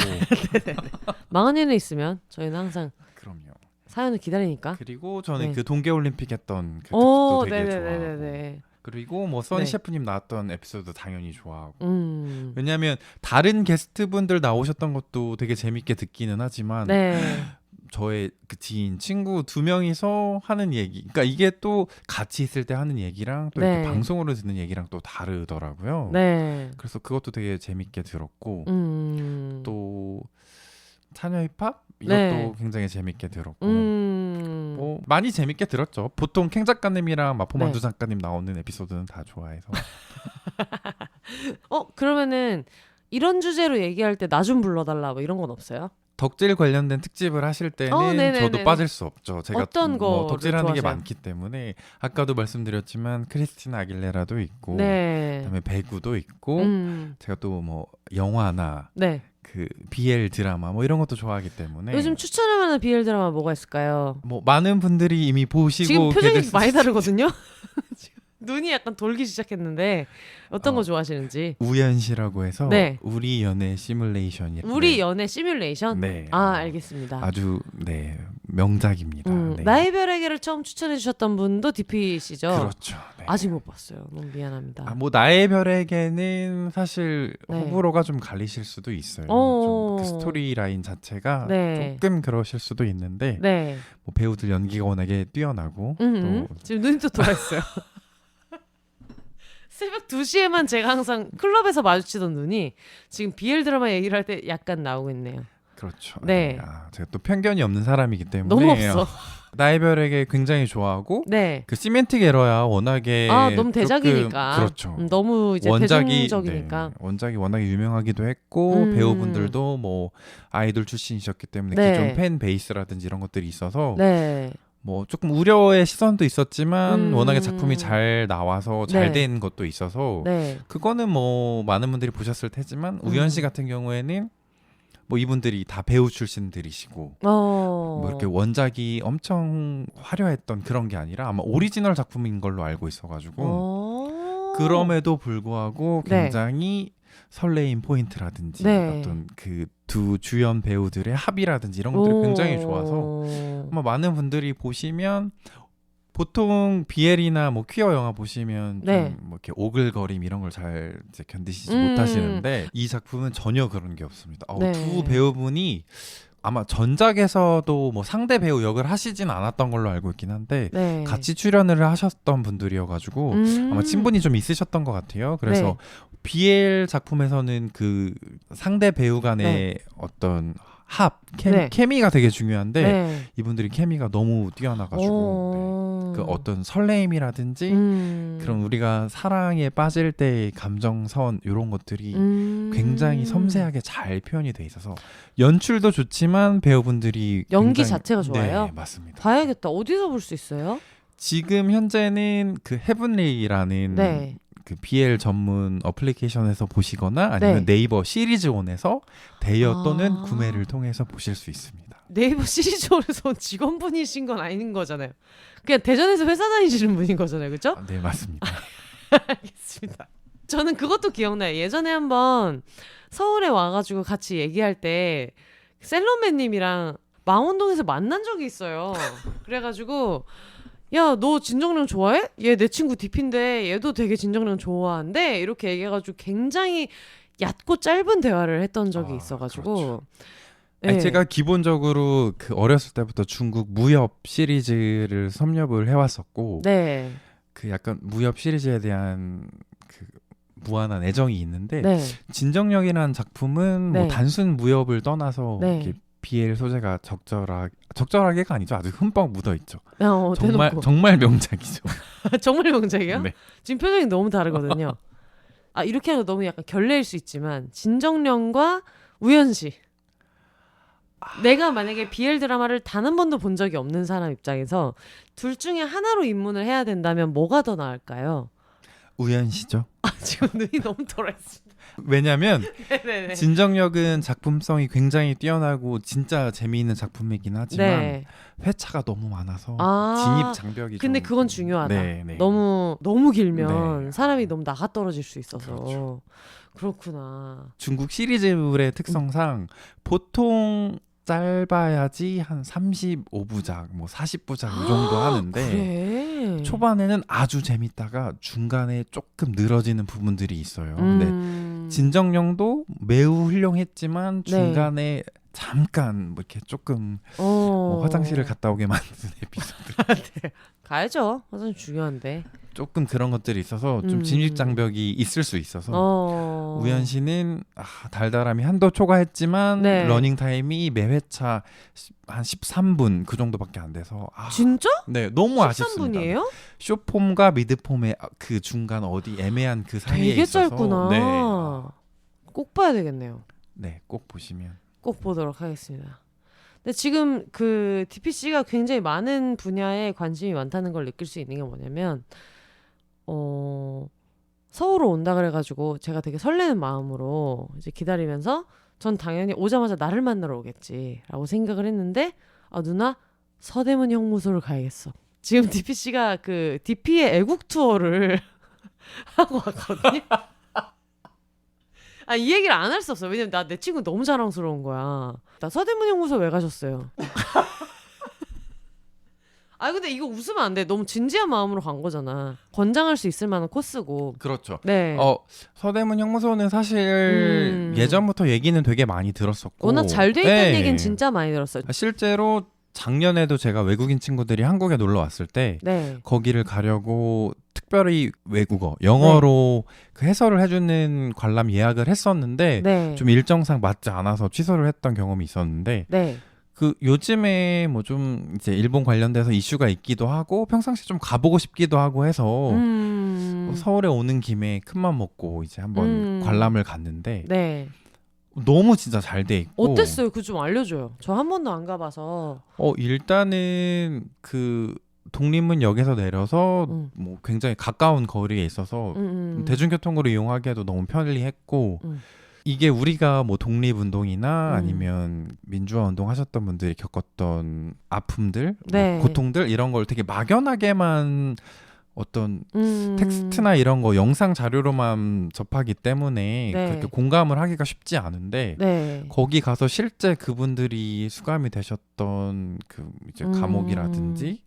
망한 일이 있으면 저희는 항상 그럼요. 사연을 기다리니까. 그리고 저는 네. 그 동계올림픽 했던 그 특집도 되게 좋아하고. 네네네네. 그리고 뭐 써니 네. 셰프님 나왔던 에피소드 당연히 좋아하고. 음. 왜냐하면 다른 게스트분들 나오셨던 것도 되게 재밌게 듣기는 하지만 네. 저의 그 지인 친구 2명이서 하는 얘기, 그러니까 이게 또 같이 있을 때 하는 얘기랑 또 네. 이렇게 방송으로 듣는 얘기랑 또 다르더라고요. 네. 그래서 그것도 되게 재밌게 들었고 또 차녀 힙합 이것도 네. 굉장히 재밌게 들었고 뭐 많이 재밌게 들었죠. 보통 캥 작가님이랑 마포만두 네. 작가님 나오는 에피소드는 다 좋아해서. 그러면은 이런 주제로 얘기할 때 나 좀 불러달라 뭐 이런 건 없어요? 덕질 관련된 특집을 하실 때는 네네네네. 저도 빠질 수 없죠. 제가 어떤 뭐 거를 덕질하는 게 좋아하세요? 많기 때문에 아까도 말씀드렸지만 크리스티나 아길레라도 있고 네. 그다음에 배구도 있고 제가 또 뭐 영화나 네. 그 BL 드라마 뭐 이런 것도 좋아하기 때문에 요즘 추천할 만한 BL 드라마 뭐가 있을까요? 뭐 많은 분들이 이미 보시고 지금 표정이 계실 많이 수도 다르거든요. 지금 눈이 약간 돌기 시작했는데 어떤 거 좋아하시는지. 우연시라고 해서 네. 우리 연애 시뮬레이션이라고. 우리 연애 시뮬레이션? 네. 알겠습니다. 아주 명작입니다. 네. 나의 별에게를 처음 추천해 주셨던 분도 DP시죠? 그렇죠. 네. 아직 못 봤어요. 너무 미안합니다. 뭐 나의 별에게는 사실 네. 호불호가 좀 갈리실 수도 있어요. 어. 좀 그 스토리 라인 자체가 네. 조금 그러실 수도 있는데 네. 뭐 배우들 연기가 워낙에 뛰어나고 또 지금 눈이 또 돌아있어요. 새벽 2시에만 제가 항상 클럽에서 마주치던 눈이 지금 BL 드라마 얘기를 할 때 약간 나오고 있네요. 그렇죠. 네. 제가 또 편견이 없는 사람이기 때문에 너무 없어. 나의 별에게 굉장히 좋아하고 네. 그 시멘틱 에러야 워낙에 너무 대작이니까. 조금, 그렇죠. 너무 이제 대중적이니까. 네, 원작이 워낙에 유명하기도 했고 배우분들도 뭐 아이돌 출신이셨기 때문에 네. 기존 팬 베이스라든지 이런 것들이 있어서 네. 뭐 조금 우려의 시선도 있었지만 워낙에 작품이 잘 나와서 잘 된 것도 있어서 네. 그거는 뭐 많은 분들이 보셨을 테지만 우연 씨 같은 경우에는 뭐 이분들이 다 배우 출신들이시고 뭐 이렇게 원작이 엄청 화려했던 그런 게 아니라 아마 오리지널 작품인 걸로 알고 있어가지고 그럼에도 불구하고 굉장히 설레임 포인트라든지 네. 어떤 그 두 주연 배우들의 합이라든지 이런 것들이 굉장히 좋아서 아마 많은 분들이 보시면 보통 BL이나 뭐 퀴어 영화 보시면 네. 좀 뭐 이렇게 오글거림 이런 걸 잘 이제 견디시지 못하시는데 이 작품은 전혀 그런 게 없습니다. 네. 두 배우분이 아마 전작에서도 뭐 상대 배우 역을 하시진 않았던 걸로 알고 있긴 한데 네. 같이 출연을 하셨던 분들이어가지고 아마 친분이 좀 있으셨던 것 같아요. 그래서 네. BL 작품에서는 그 상대 배우 간의 네. 어떤 네. 케미가 되게 중요한데 네. 이분들이 케미가 너무 뛰어나가지고 그 어떤 설레임이라든지 그런 우리가 사랑에 빠질 때의 감정선 이런 것들이 굉장히 섬세하게 잘 표현이 돼 있어서 연출도 좋지만 배우분들이 연기 굉장히, 자체가 좋아요? 네, 맞습니다. 봐야겠다. 어디서 볼 수 있어요? 지금 현재는 그 헤븐리라는 네. 그 BL 전문 어플리케이션에서 보시거나 아니면 네. 네이버 시리즈온에서 대여 또는 구매를 통해서 보실 수 있습니다. 네이버 시리즈홀에서 직원분이신 건 아닌 거잖아요. 그냥 대전에서 회사 다니시는 분인 거잖아요. 그렇죠? 네, 맞습니다. 알겠습니다. 저는 그것도 기억나요. 예전에 한번 서울에 와가지고 같이 얘기할 때 셀러맨님이랑 망원동에서 만난 적이 있어요. 그래가지고 야, 너 진정령 좋아해? 얘 내 친구 디피인데 얘도 되게 진정령 좋아한대. 이렇게 얘기해가지고 굉장히 얕고 짧은 대화를 했던 적이 있어가지고. 그렇죠. 네. 아니, 제가 기본적으로 그 어렸을 때부터 중국 무협 시리즈를 섭렵을 해왔었고, 네. 그 약간 무협 시리즈에 대한 그 무한한 애정이 있는데 네. 진정령이라는 작품은 네. 뭐 단순 무협을 떠나서 네. 이렇게 BL 소재가 적절하게가 아니죠. 아주 흠뻑 묻어 있죠. 정말 대놓고. 정말 명작이죠. 정말 명작이에요? 네. 지금 표정이 너무 다르거든요. 이렇게 하면 너무 약간 결례일 수 있지만 진정령과 우연시. 내가 만약에 BL 드라마를 단 한 번도 본 적이 없는 사람 입장에서 둘 중에 하나로 입문을 해야 된다면 뭐가 더 나을까요? 우연시죠. 지금 눈이 너무 돌아있습니다. 왜냐하면 네네네. 진정력은 작품성이 굉장히 뛰어나고 진짜 재미있는 작품이긴 하지만 네. 회차가 너무 많아서 진입 장벽이 근데 좀... 그건 중요하다. 네, 네. 너무 길면 네. 사람이 너무 나가 떨어질 수 있어서. 그렇죠. 그렇구나. 중국 시리즈물의 특성상 보통 짧아야지 한 35부작, 뭐 40부작 이 정도 하는데 그래. 초반에는 아주 재밌다가 중간에 조금 늘어지는 부분들이 있어요. 근데 진정령도 매우 훌륭했지만 중간에 잠깐 뭐 이렇게 조금 뭐 화장실을 갔다 오게 만드는 에피소드. 네. 가야죠. 화장실 중요한데. 조금 그런 것들이 있어서 좀 진입 장벽이 있을 수 있어서 우연 씨는 달달함이 한도 초과했지만 네. 러닝 타임이 매 회차 한 13분 그 정도밖에 안 돼서 진짜? 네, 너무 아쉽습니다. 13분이에요? 쇼폼과 미드폼의 그 중간 어디 애매한 그 사이에 되게 있어서 짧구나. 네. 꼭 봐야 되겠네요. 네, 꼭 보시면. 꼭 보도록 하겠습니다. 근데 지금 그 DPC가 굉장히 많은 분야에 관심이 많다는 걸 느낄 수 있는 게 뭐냐면 서울로 온다 그래가지고 제가 되게 설레는 마음으로 이제 기다리면서 전 당연히 오자마자 나를 만나러 오겠지라고 생각을 했는데 누나 서대문 형무소를 가야겠어. 지금 DPC가 그 DP의 애국 투어를 하고 왔거든요. 이 얘기를 안 할 수 없어. 왜냐면 내 친구 너무 자랑스러운 거야. 나 서대문 형무소 왜 가셨어요? 근데 이거 웃으면 안 돼. 너무 진지한 마음으로 간 거잖아. 권장할 수 있을 만한 코스고. 그렇죠. 네. 서대문 형무소는 사실 예전부터 얘기는 되게 많이 들었었고 워낙 잘 돼 있다는 얘기는 진짜 많이 들었어요. 실제로 작년에도 제가 외국인 친구들이 한국에 놀러 왔을 때 네. 거기를 가려고 특별히 외국어, 영어로 그 해설을 해주는 관람 예약을 했었는데 네. 좀 일정상 맞지 않아서 취소를 했던 경험이 있었는데 네. 그 요즘에 뭐 좀 이제 일본 관련돼서 이슈가 있기도 하고 평상시 좀 가보고 싶기도 하고 해서 서울에 오는 김에 큰맘 먹고 이제 한번 관람을 갔는데 네. 너무 진짜 잘 돼 있고. 어땠어요? 그 좀 알려줘요. 저 한 번도 안 가봐서. 일단은 그 독립문역에서 내려서 뭐 굉장히 가까운 거리에 있어서 대중교통으로 이용하기에도 너무 편리했고 이게 우리가 뭐 독립운동이나 아니면 민주화 운동 하셨던 분들이 겪었던 아픔들, 네. 뭐 고통들 이런 걸 되게 막연하게만 어떤 텍스트나 이런 거 영상 자료로만 접하기 때문에 네. 그렇게 공감을 하기가 쉽지 않은데 네. 거기 가서 실제 그분들이 수감이 되셨던 그 이제 감옥이라든지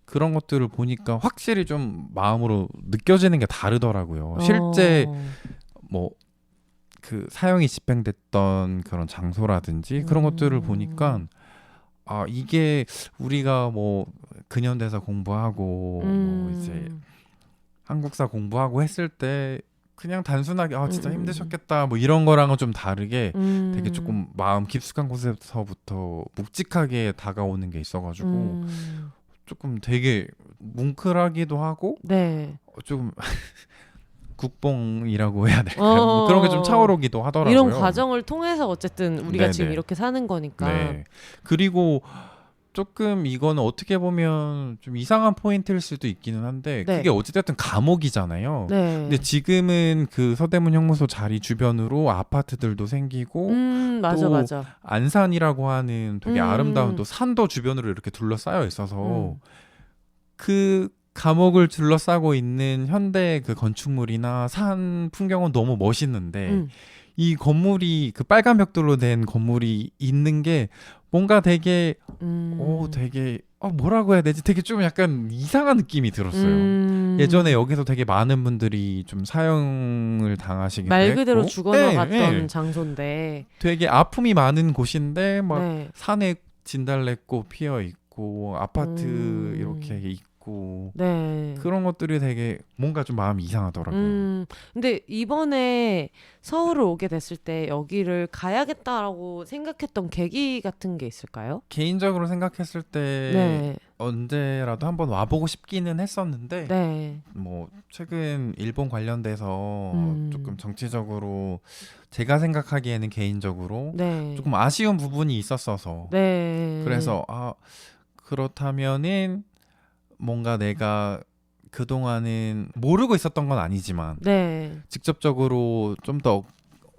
그런 것들을 보니까 확실히 좀 마음으로 느껴지는 게 다르더라고요. 실제 뭐 그 사형이 집행됐던 그런 장소라든지 그런 것들을 보니까 아 이게 우리가 뭐 근현대사 공부하고 뭐 이제 한국사 공부하고 했을 때 그냥 단순하게 아 진짜 힘드셨겠다 뭐 이런 거랑은 좀 다르게 되게 조금 마음 깊숙한 곳에서부터 묵직하게 다가오는 게 있어가지고 조금 되게 뭉클하기도 하고 네. 조금 국뽕이라고 해야 될까요? 뭐 그런 게 좀 차오르기도 하더라고요. 이런 과정을 통해서 어쨌든 우리가 네네. 지금 이렇게 사는 거니까. 네. 그리고 조금 이거는 어떻게 보면 좀 이상한 포인트일 수도 있기는 한데 네. 그게 어찌됐든 감옥이잖아요. 네. 근데 지금은 그 서대문 형무소 자리 주변으로 아파트들도 생기고 맞아 또 맞아. 안산이라고 하는 되게 아름다운 또 산도 주변으로 이렇게 둘러싸여 있어서 그 감옥을 둘러싸고 있는 현대 그 건축물이나 산 풍경은 너무 멋있는데 이 건물이 그 빨간 벽돌로 된 건물이 있는 게 뭔가 되게 되게 뭐라고 해야 되지? 되게 좀 약간 이상한 느낌이 들었어요. 예전에 여기서 되게 많은 분들이 좀 사형을 당하시기도 말 그대로 했고 죽어나갔던 장소인데 되게 아픔이 많은 곳인데 막 네. 산에 진달래꽃 피어 있고 아파트 이렇게 있고 네. 그런 것들이 되게 뭔가 좀 마음이 이상하더라고요. 근데 이번에 서울을 오게 됐을 때 여기를 가야겠다라고 생각했던 계기 같은 게 있을까요? 개인적으로 생각했을 때 네. 언제라도 한번 와보고 싶기는 했었는데 네. 뭐 최근 일본 관련돼서 조금 정치적으로 제가 생각하기에는 개인적으로 네. 조금 아쉬운 부분이 있었어서 네. 그래서 그렇다면은 뭔가 내가 그동안은 모르고 있었던 건 아니지만 네. 직접적으로 좀 더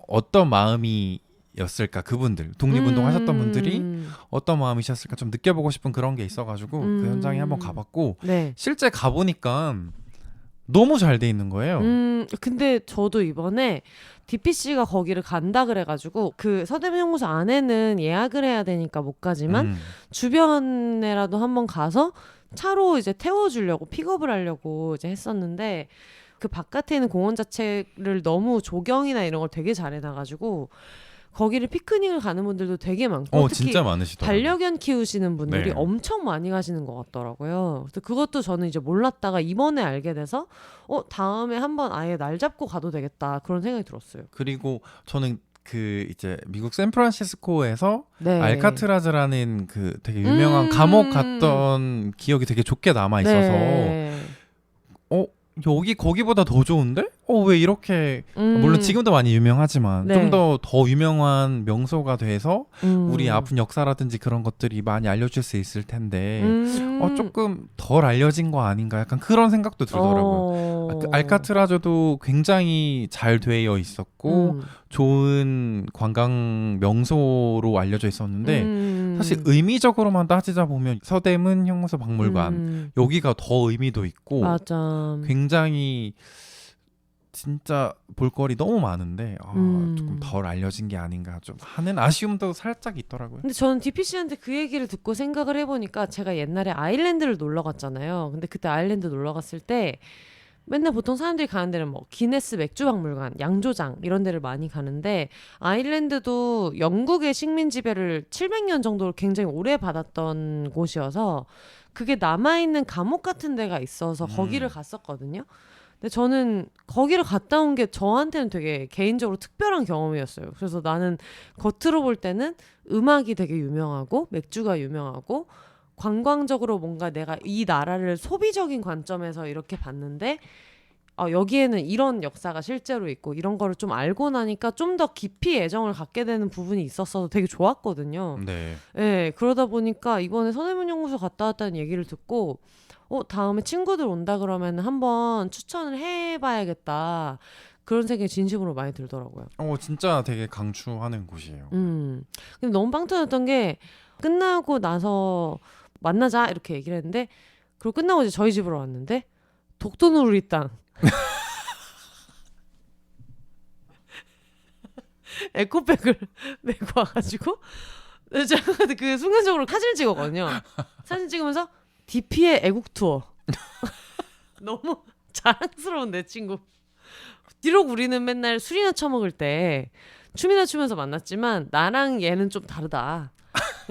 어떤 마음이었을까 그분들 독립운동 하셨던 분들이 어떤 마음이셨을까 좀 느껴보고 싶은 그런 게 있어가지고 그 현장에 한번 가봤고 네. 실제 가보니까 너무 잘 돼 있는 거예요. 근데 저도 이번에 DPC가 거기를 간다 그래가지고 그 서대문 형무소 안에는 예약을 해야 되니까 못 가지만 주변에라도 한번 가서 차로 이제 태워주려고 픽업을 하려고 이제 했었는데 그 바깥에 있는 공원 자체를 너무 조경이나 이런 걸 되게 잘 해놔가지고 거기를 피크닉을 가는 분들도 되게 많고 특히 진짜 많으시더라고요. 반려견 키우시는 분들이 네. 엄청 많이 가시는 것 같더라고요. 그래서 그것도 저는 이제 몰랐다가 이번에 알게 돼서 다음에 한번 아예 날 잡고 가도 되겠다 그런 생각이 들었어요. 그리고 저는 그 이제 미국 샌프란시스코에서 네. 알카트라즈라는 그 되게 유명한 감옥 갔던 기억이 되게 좋게 남아 있어서 네. 여기 거기보다 더 좋은데? 왜 이렇게 물론 지금도 많이 유명하지만 네. 좀 더 유명한 명소가 돼서 우리 아픈 역사라든지 그런 것들이 많이 알려줄 수 있을 텐데 조금 덜 알려진 거 아닌가 약간 그런 생각도 들더라고요. 그 알카트라즈도 굉장히 잘 되어 있었고 좋은 관광 명소로 알려져 있었는데 사실 의미적으로만 따지자 보면 서대문 형무소 박물관 여기가 더 의미도 있고 맞아. 굉장히 진짜 볼거리 너무 많은데 조금 덜 알려진 게 아닌가 좀 하는 아쉬움도 살짝 있더라고요. 근데 저는 DPC한테 그 얘기를 듣고 생각을 해보니까 제가 옛날에 아일랜드를 놀러 갔잖아요. 근데 그때 아일랜드 놀러 갔을 때 맨날 보통 사람들이 가는 데는 뭐 기네스 맥주박물관, 양조장 이런 데를 많이 가는데 아일랜드도 영국의 식민 지배를 700년 정도를 굉장히 오래 받았던 곳이어서 그게 남아있는 감옥 같은 데가 있어서 거기를 갔었거든요. 근데 저는 거기를 갔다 온 게 저한테는 되게 개인적으로 특별한 경험이었어요. 그래서 나는 겉으로 볼 때는 음악이 되게 유명하고 맥주가 유명하고 관광적으로 뭔가 내가 이 나라를 소비적인 관점에서 이렇게 봤는데 여기에는 이런 역사가 실제로 있고 이런 거를 좀 알고 나니까 좀 더 깊이 애정을 갖게 되는 부분이 있었어서 되게 좋았거든요. 네. 네, 그러다 보니까 이번에 선해문연구소 갔다 왔다는 얘기를 듣고 다음에 친구들 온다 그러면 한번 추천을 해봐야겠다. 그런 생각이 진심으로 많이 들더라고요. 진짜 되게 강추하는 곳이에요. 근데 너무 빵 터졌던 게 끝나고 나서 만나자 이렇게 얘기를 했는데 그리고 끝나고 이제 저희 집으로 왔는데 독도누리 땅 에코백을 메고 와가지고 제가 그 순간적으로 사진을 찍었거든요. 사진 찍으면서 DP의 애국 투어 너무 자랑스러운 내 친구. 비록 우리는 맨날 술이나 처먹을 때 춤이나 추면서 만났지만 나랑 얘는 좀 다르다.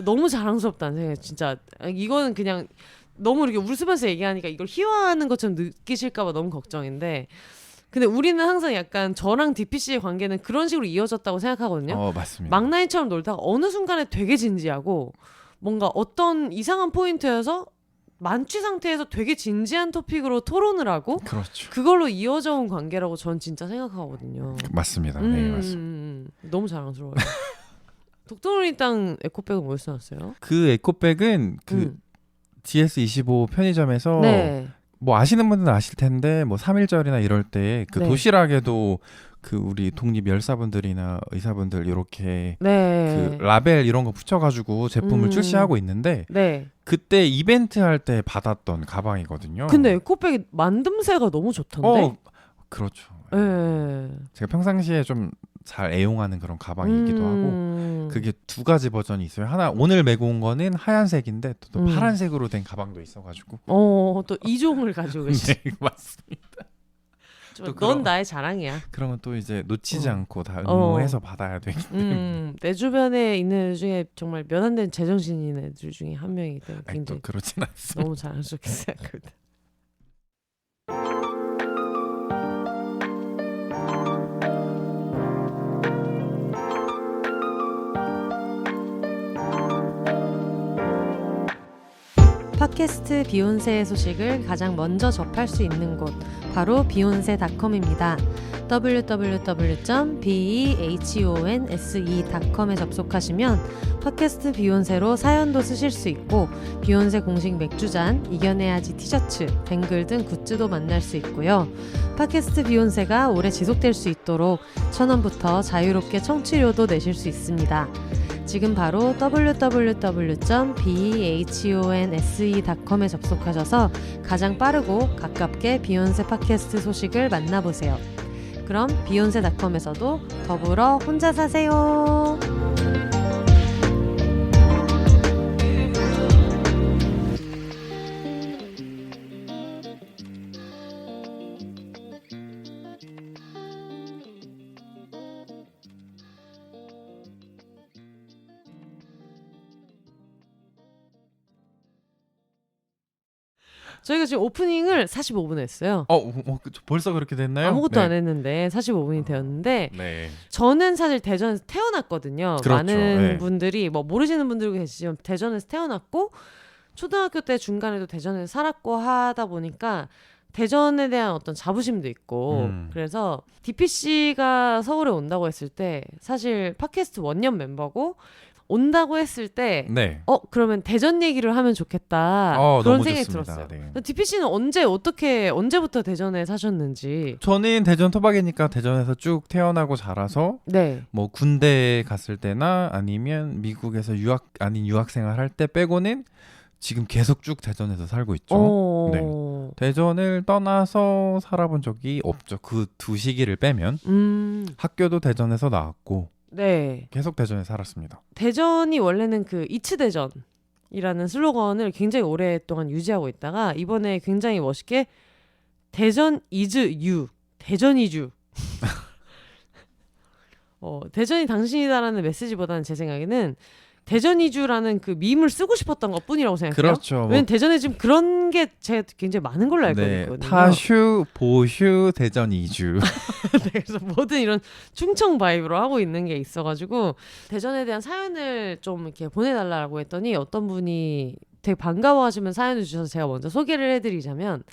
너무 자랑스럽다는 생각이 진짜 이거는 그냥 너무 이렇게 웃으면서 얘기하니까 이걸 희화하는 것처럼 느끼실까 봐 너무 걱정인데 근데 우리는 항상 약간 저랑 DPC의 관계는 그런 식으로 이어졌다고 생각하거든요. 맞습니다. 막나이처럼 놀다가 어느 순간에 되게 진지하고 뭔가 어떤 이상한 포인트여서 만취 상태에서 되게 진지한 토픽으로 토론을 하고 그렇죠. 그걸로 이어져 온 관계라고 전 진짜 생각하거든요. 맞습니다. 네, 맞습니다. 너무 자랑스러워요. 독도누리 땅 에코백은 뭐였어 놨어요? 그 에코백은 그 GS25 편의점에서 네. 뭐 아시는 분들은 아실 텐데 뭐 3.1절이나 이럴 때 그 네. 도시락에도 그 우리 독립 열사분들이나 의사분들 이렇게 네. 그 라벨 이런 거 붙여가지고 제품을 출시하고 있는데 네. 그때 이벤트 할 때 받았던 가방이거든요. 근데 에코백이 만듦새가 너무 좋던데. 그렇죠. 네. 제가 평상시에 좀 잘 애용하는 그런 가방이기도 하고 그게 두 가지 버전이 있어요. 하나 오늘 메고 온 거는 하얀색인데 또 파란색으로 된 가방도 있어가지고 또 이종을 가지고 계시죠. 네, 맞습니다. 넌 그런- 나의 자랑이야. 그런 건 또 이제 놓치지 않고 다 응모해서 받아야 되기 때문에 내 주변에 있는 애들 중에 정말 면 안 된 제정신인 애들 중에 한 명이기 때문에 아니, 또 굉장히 그렇진 않습니다. 너무 자랑스럽게 생각합니다. 팟캐스트 비욘세의 소식을 가장 먼저 접할 수 있는 곳 바로 비욘세.com입니다. www.behonse.com에 접속하시면 팟캐스트 비욘세로 사연도 쓰실 수 있고 비욘세 공식 맥주잔, 이겨내야지 티셔츠, 뱅글 등 굿즈도 만날 수 있고요. 팟캐스트 비욘세가 오래 지속될 수 있도록 1,000원부터 자유롭게 청취료도 내실 수 있습니다. 지금 바로 www.behonse.com에 접속하셔서 가장 빠르고 가깝게 비욘세 팟캐스트 소식을 만나보세요. 그럼 비욘세.com에서도 더불어 혼자 사세요. 저희가 지금 오프닝을 45분 했어요. 벌써 그렇게 됐나요? 아무것도 네. 안 했는데 45분이 되었는데 네. 저는 사실 대전에서 태어났거든요. 그렇죠. 많은 네. 분들이 뭐 모르시는 분들도 계시지만 대전에서 태어났고 초등학교 때 중간에도 대전에서 살았고 하다 보니까 대전에 대한 어떤 자부심도 있고 그래서 DPC가 서울에 온다고 했을 때 사실 팟캐스트 원년 멤버고 온다고 했을 때 네. 그러면 대전 얘기를 하면 좋겠다 그런 너무 생각이 좋습니다. 들었어요. 네. DPC는 언제부터 대전에 사셨는지. 저는 대전 토박이니까 대전에서 쭉 태어나고 자라서 네. 뭐 군대 갔을 때나 아니면 미국에서 유학생활 할 때 빼고는 지금 계속 쭉 대전에서 살고 있죠. 네. 대전을 떠나서 살아본 적이 없죠. 그 두 시기를 빼면 학교도 대전에서 나왔고 네. 계속 대전에 살았습니다. 대전이 원래는 그 이츠 대전이라는 슬로건을 굉장히 오랫동안 유지하고 있다가 이번에 굉장히 멋있게 대전 이즈 유, 대전 이주. 대전이 당신이다라는 메시지보다는 제 생각에는 대전 이주라는 그 밈을 쓰고 싶었던 것뿐이라고 생각해요. 그렇죠. 왜냐면 대전에 지금 그런 게 제가 굉장히 많은 걸로 알고 네, 있거든요. 타슈, 보슈, 대전 이주. 네, 그래서 모든 이런 충청 바이브로 하고 있는 게 있어가지고 대전에 대한 사연을 좀 이렇게 보내달라고 했더니 어떤 분이 되게 반가워하시면 사연을 주셔서 제가 먼저 소개를 해드리자면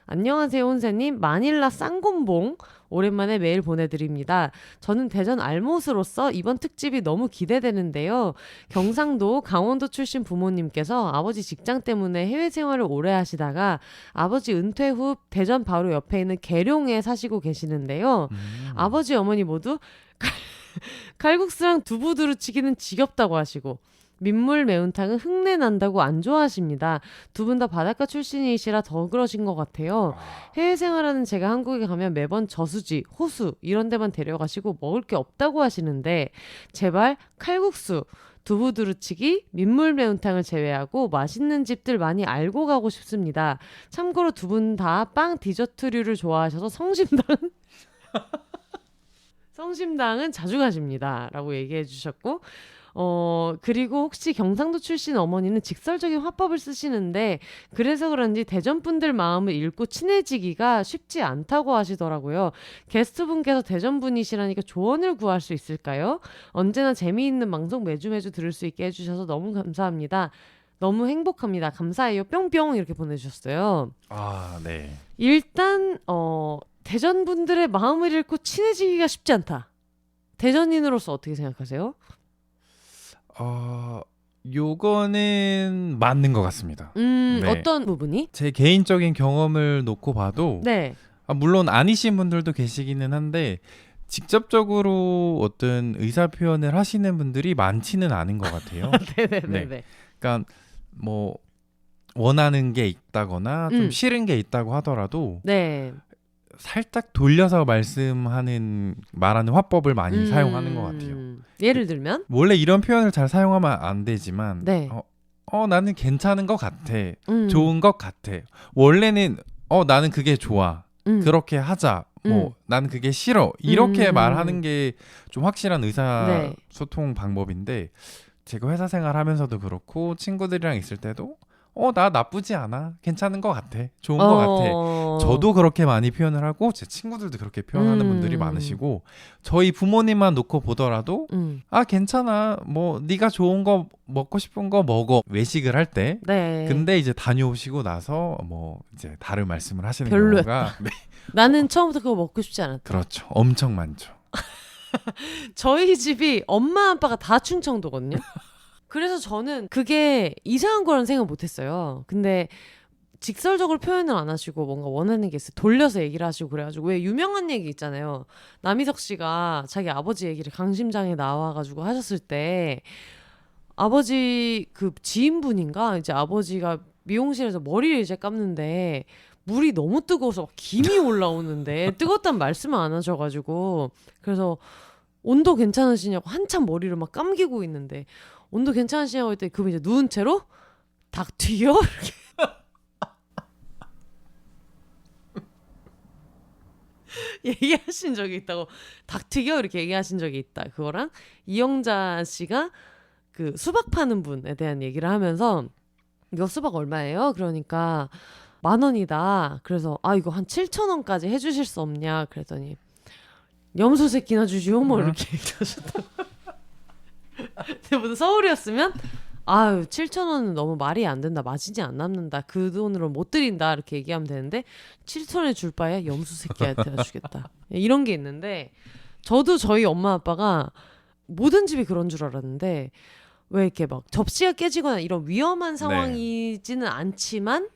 안녕하세요 혼세님, 마닐라 쌍곤봉 오랜만에 메일 보내드립니다. 저는 대전 알못으로서 이번 특집이 너무 기대되는데요. 경상도 강원도 출신 부모님께서 아버지 직장 때문에 해외 생활을 오래 하시다가 아버지 은퇴 후 대전 바로 옆에 있는 계룡에 사시고 계시는데요. 아버지 어머니 모두 칼국수랑 두부 두루치기는 지겹다고 하시고 민물 매운탕은 흉내 난다고 안 좋아하십니다. 두 분 다 바닷가 출신이시라 더 그러신 것 같아요. 해외 생활하는 제가 한국에 가면 매번 저수지, 호수 이런 데만 데려가시고 먹을 게 없다고 하시는데 제발 칼국수, 두부 두루치기, 민물 매운탕을 제외하고 맛있는 집들 많이 알고 가고 싶습니다. 참고로 두 분 다 빵 디저트류를 좋아하셔서 성심당은 자주 가십니다. 라고 얘기해 주셨고 그리고 혹시 경상도 출신 어머니는 직설적인 화법을 쓰시는데 그래서 그런지 대전 분들 마음을 읽고 친해지기가 쉽지 않다고 하시더라고요. 게스트분께서 대전 분이시라니까 조언을 구할 수 있을까요? 언제나 재미있는 방송 매주 들을 수 있게 해주셔서 너무 감사합니다. 너무 행복합니다. 감사해요. 뿅뿅 이렇게 보내주셨어요. 아, 네. 일단 대전 분들의 마음을 읽고 친해지기가 쉽지 않다. 대전인으로서 어떻게 생각하세요? 요거는 맞는 것 같습니다. 네. 어떤 부분이? 제 개인적인 경험을 놓고 봐도 네. 물론 아니신 분들도 계시기는 한데 직접적으로 어떤 의사 표현을 하시는 분들이 많지는 않은 것 같아요. 네네네. 네. 그러니까 뭐 원하는 게 있다거나 좀 싫은 게 있다고 하더라도 네. 살짝 돌려서 말하는 화법을 많이 사용하는 것 같아요. 예를 들면? 원래 이런 표현을 잘 사용하면 안 되지만 네. 나는 괜찮은 것 같아. 좋은 것 같아. 원래는 나는 그게 좋아. 그렇게 하자. 나는 그게 싫어. 이렇게 말하는 게 좀 확실한 의사소통 방법인데 제가 회사 생활하면서도 그렇고 친구들이랑 있을 때도 나 나쁘지 않아. 괜찮은 것 같아. 좋은 것 같아. 저도 그렇게 많이 표현을 하고 제 친구들도 그렇게 표현하는 분들이 많으시고 저희 부모님만 놓고 보더라도 괜찮아. 뭐 네가 좋은 거 먹고 싶은 거 먹어. 외식을 할 때. 네. 근데 이제 다녀오시고 나서 뭐 이제 다른 말씀을 하시는 별로였다. 경우가 네. 나는 처음부터 그거 먹고 싶지 않았다. 그렇죠. 엄청 많죠. 저희 집이 엄마 아빠가 다 충청도거든요. 그래서 저는 그게 이상한 거라는 생각 못 했어요. 근데 직설적으로 표현을 안 하시고 뭔가 원하는 게 있어요. 돌려서 얘기를 하시고 그래가지고 왜 유명한 얘기 있잖아요. 남희석 씨가 자기 아버지 얘기를 강심장에 나와가지고 하셨을 때 아버지 그 지인분인가 이제 아버지가 미용실에서 머리를 이제 감는데 물이 너무 뜨거워서 막 김이 올라오는데 뜨겁다는 말씀을 안 하셔가지고 그래서 온도 괜찮으시냐고 한참 머리를 막 감기고 있는데 온도 괜찮으시냐고 했더니 그분 이제 누운 채로 닭 튀겨? 이렇게 얘기하신 적이 있다고. 닭 튀겨? 이렇게 얘기하신 적이 있다. 그거랑 이영자 씨가 그 수박 파는 분에 대한 얘기를 하면서 이거 수박 얼마예요? 그러니까 10,000원이다. 그래서 이거 한 7,000원까지 해주실 수 없냐? 그랬더니 염소 새끼나 주시오 뭐 이렇게 얘기하셨다고. 근데 무슨 서울이었으면 7,000원은 너무 말이 안 된다. 마진이 안 남는다. 그 돈으로 못 드린다. 이렇게 얘기하면 되는데 7,000원에 줄 바에 염소 새끼한테 주겠다. 이런 게 있는데 저도 저희 엄마 아빠가 모든 집이 그런 줄 알았는데 왜 이렇게 막 접시가 깨지거나 이런 위험한 상황이지는 않지만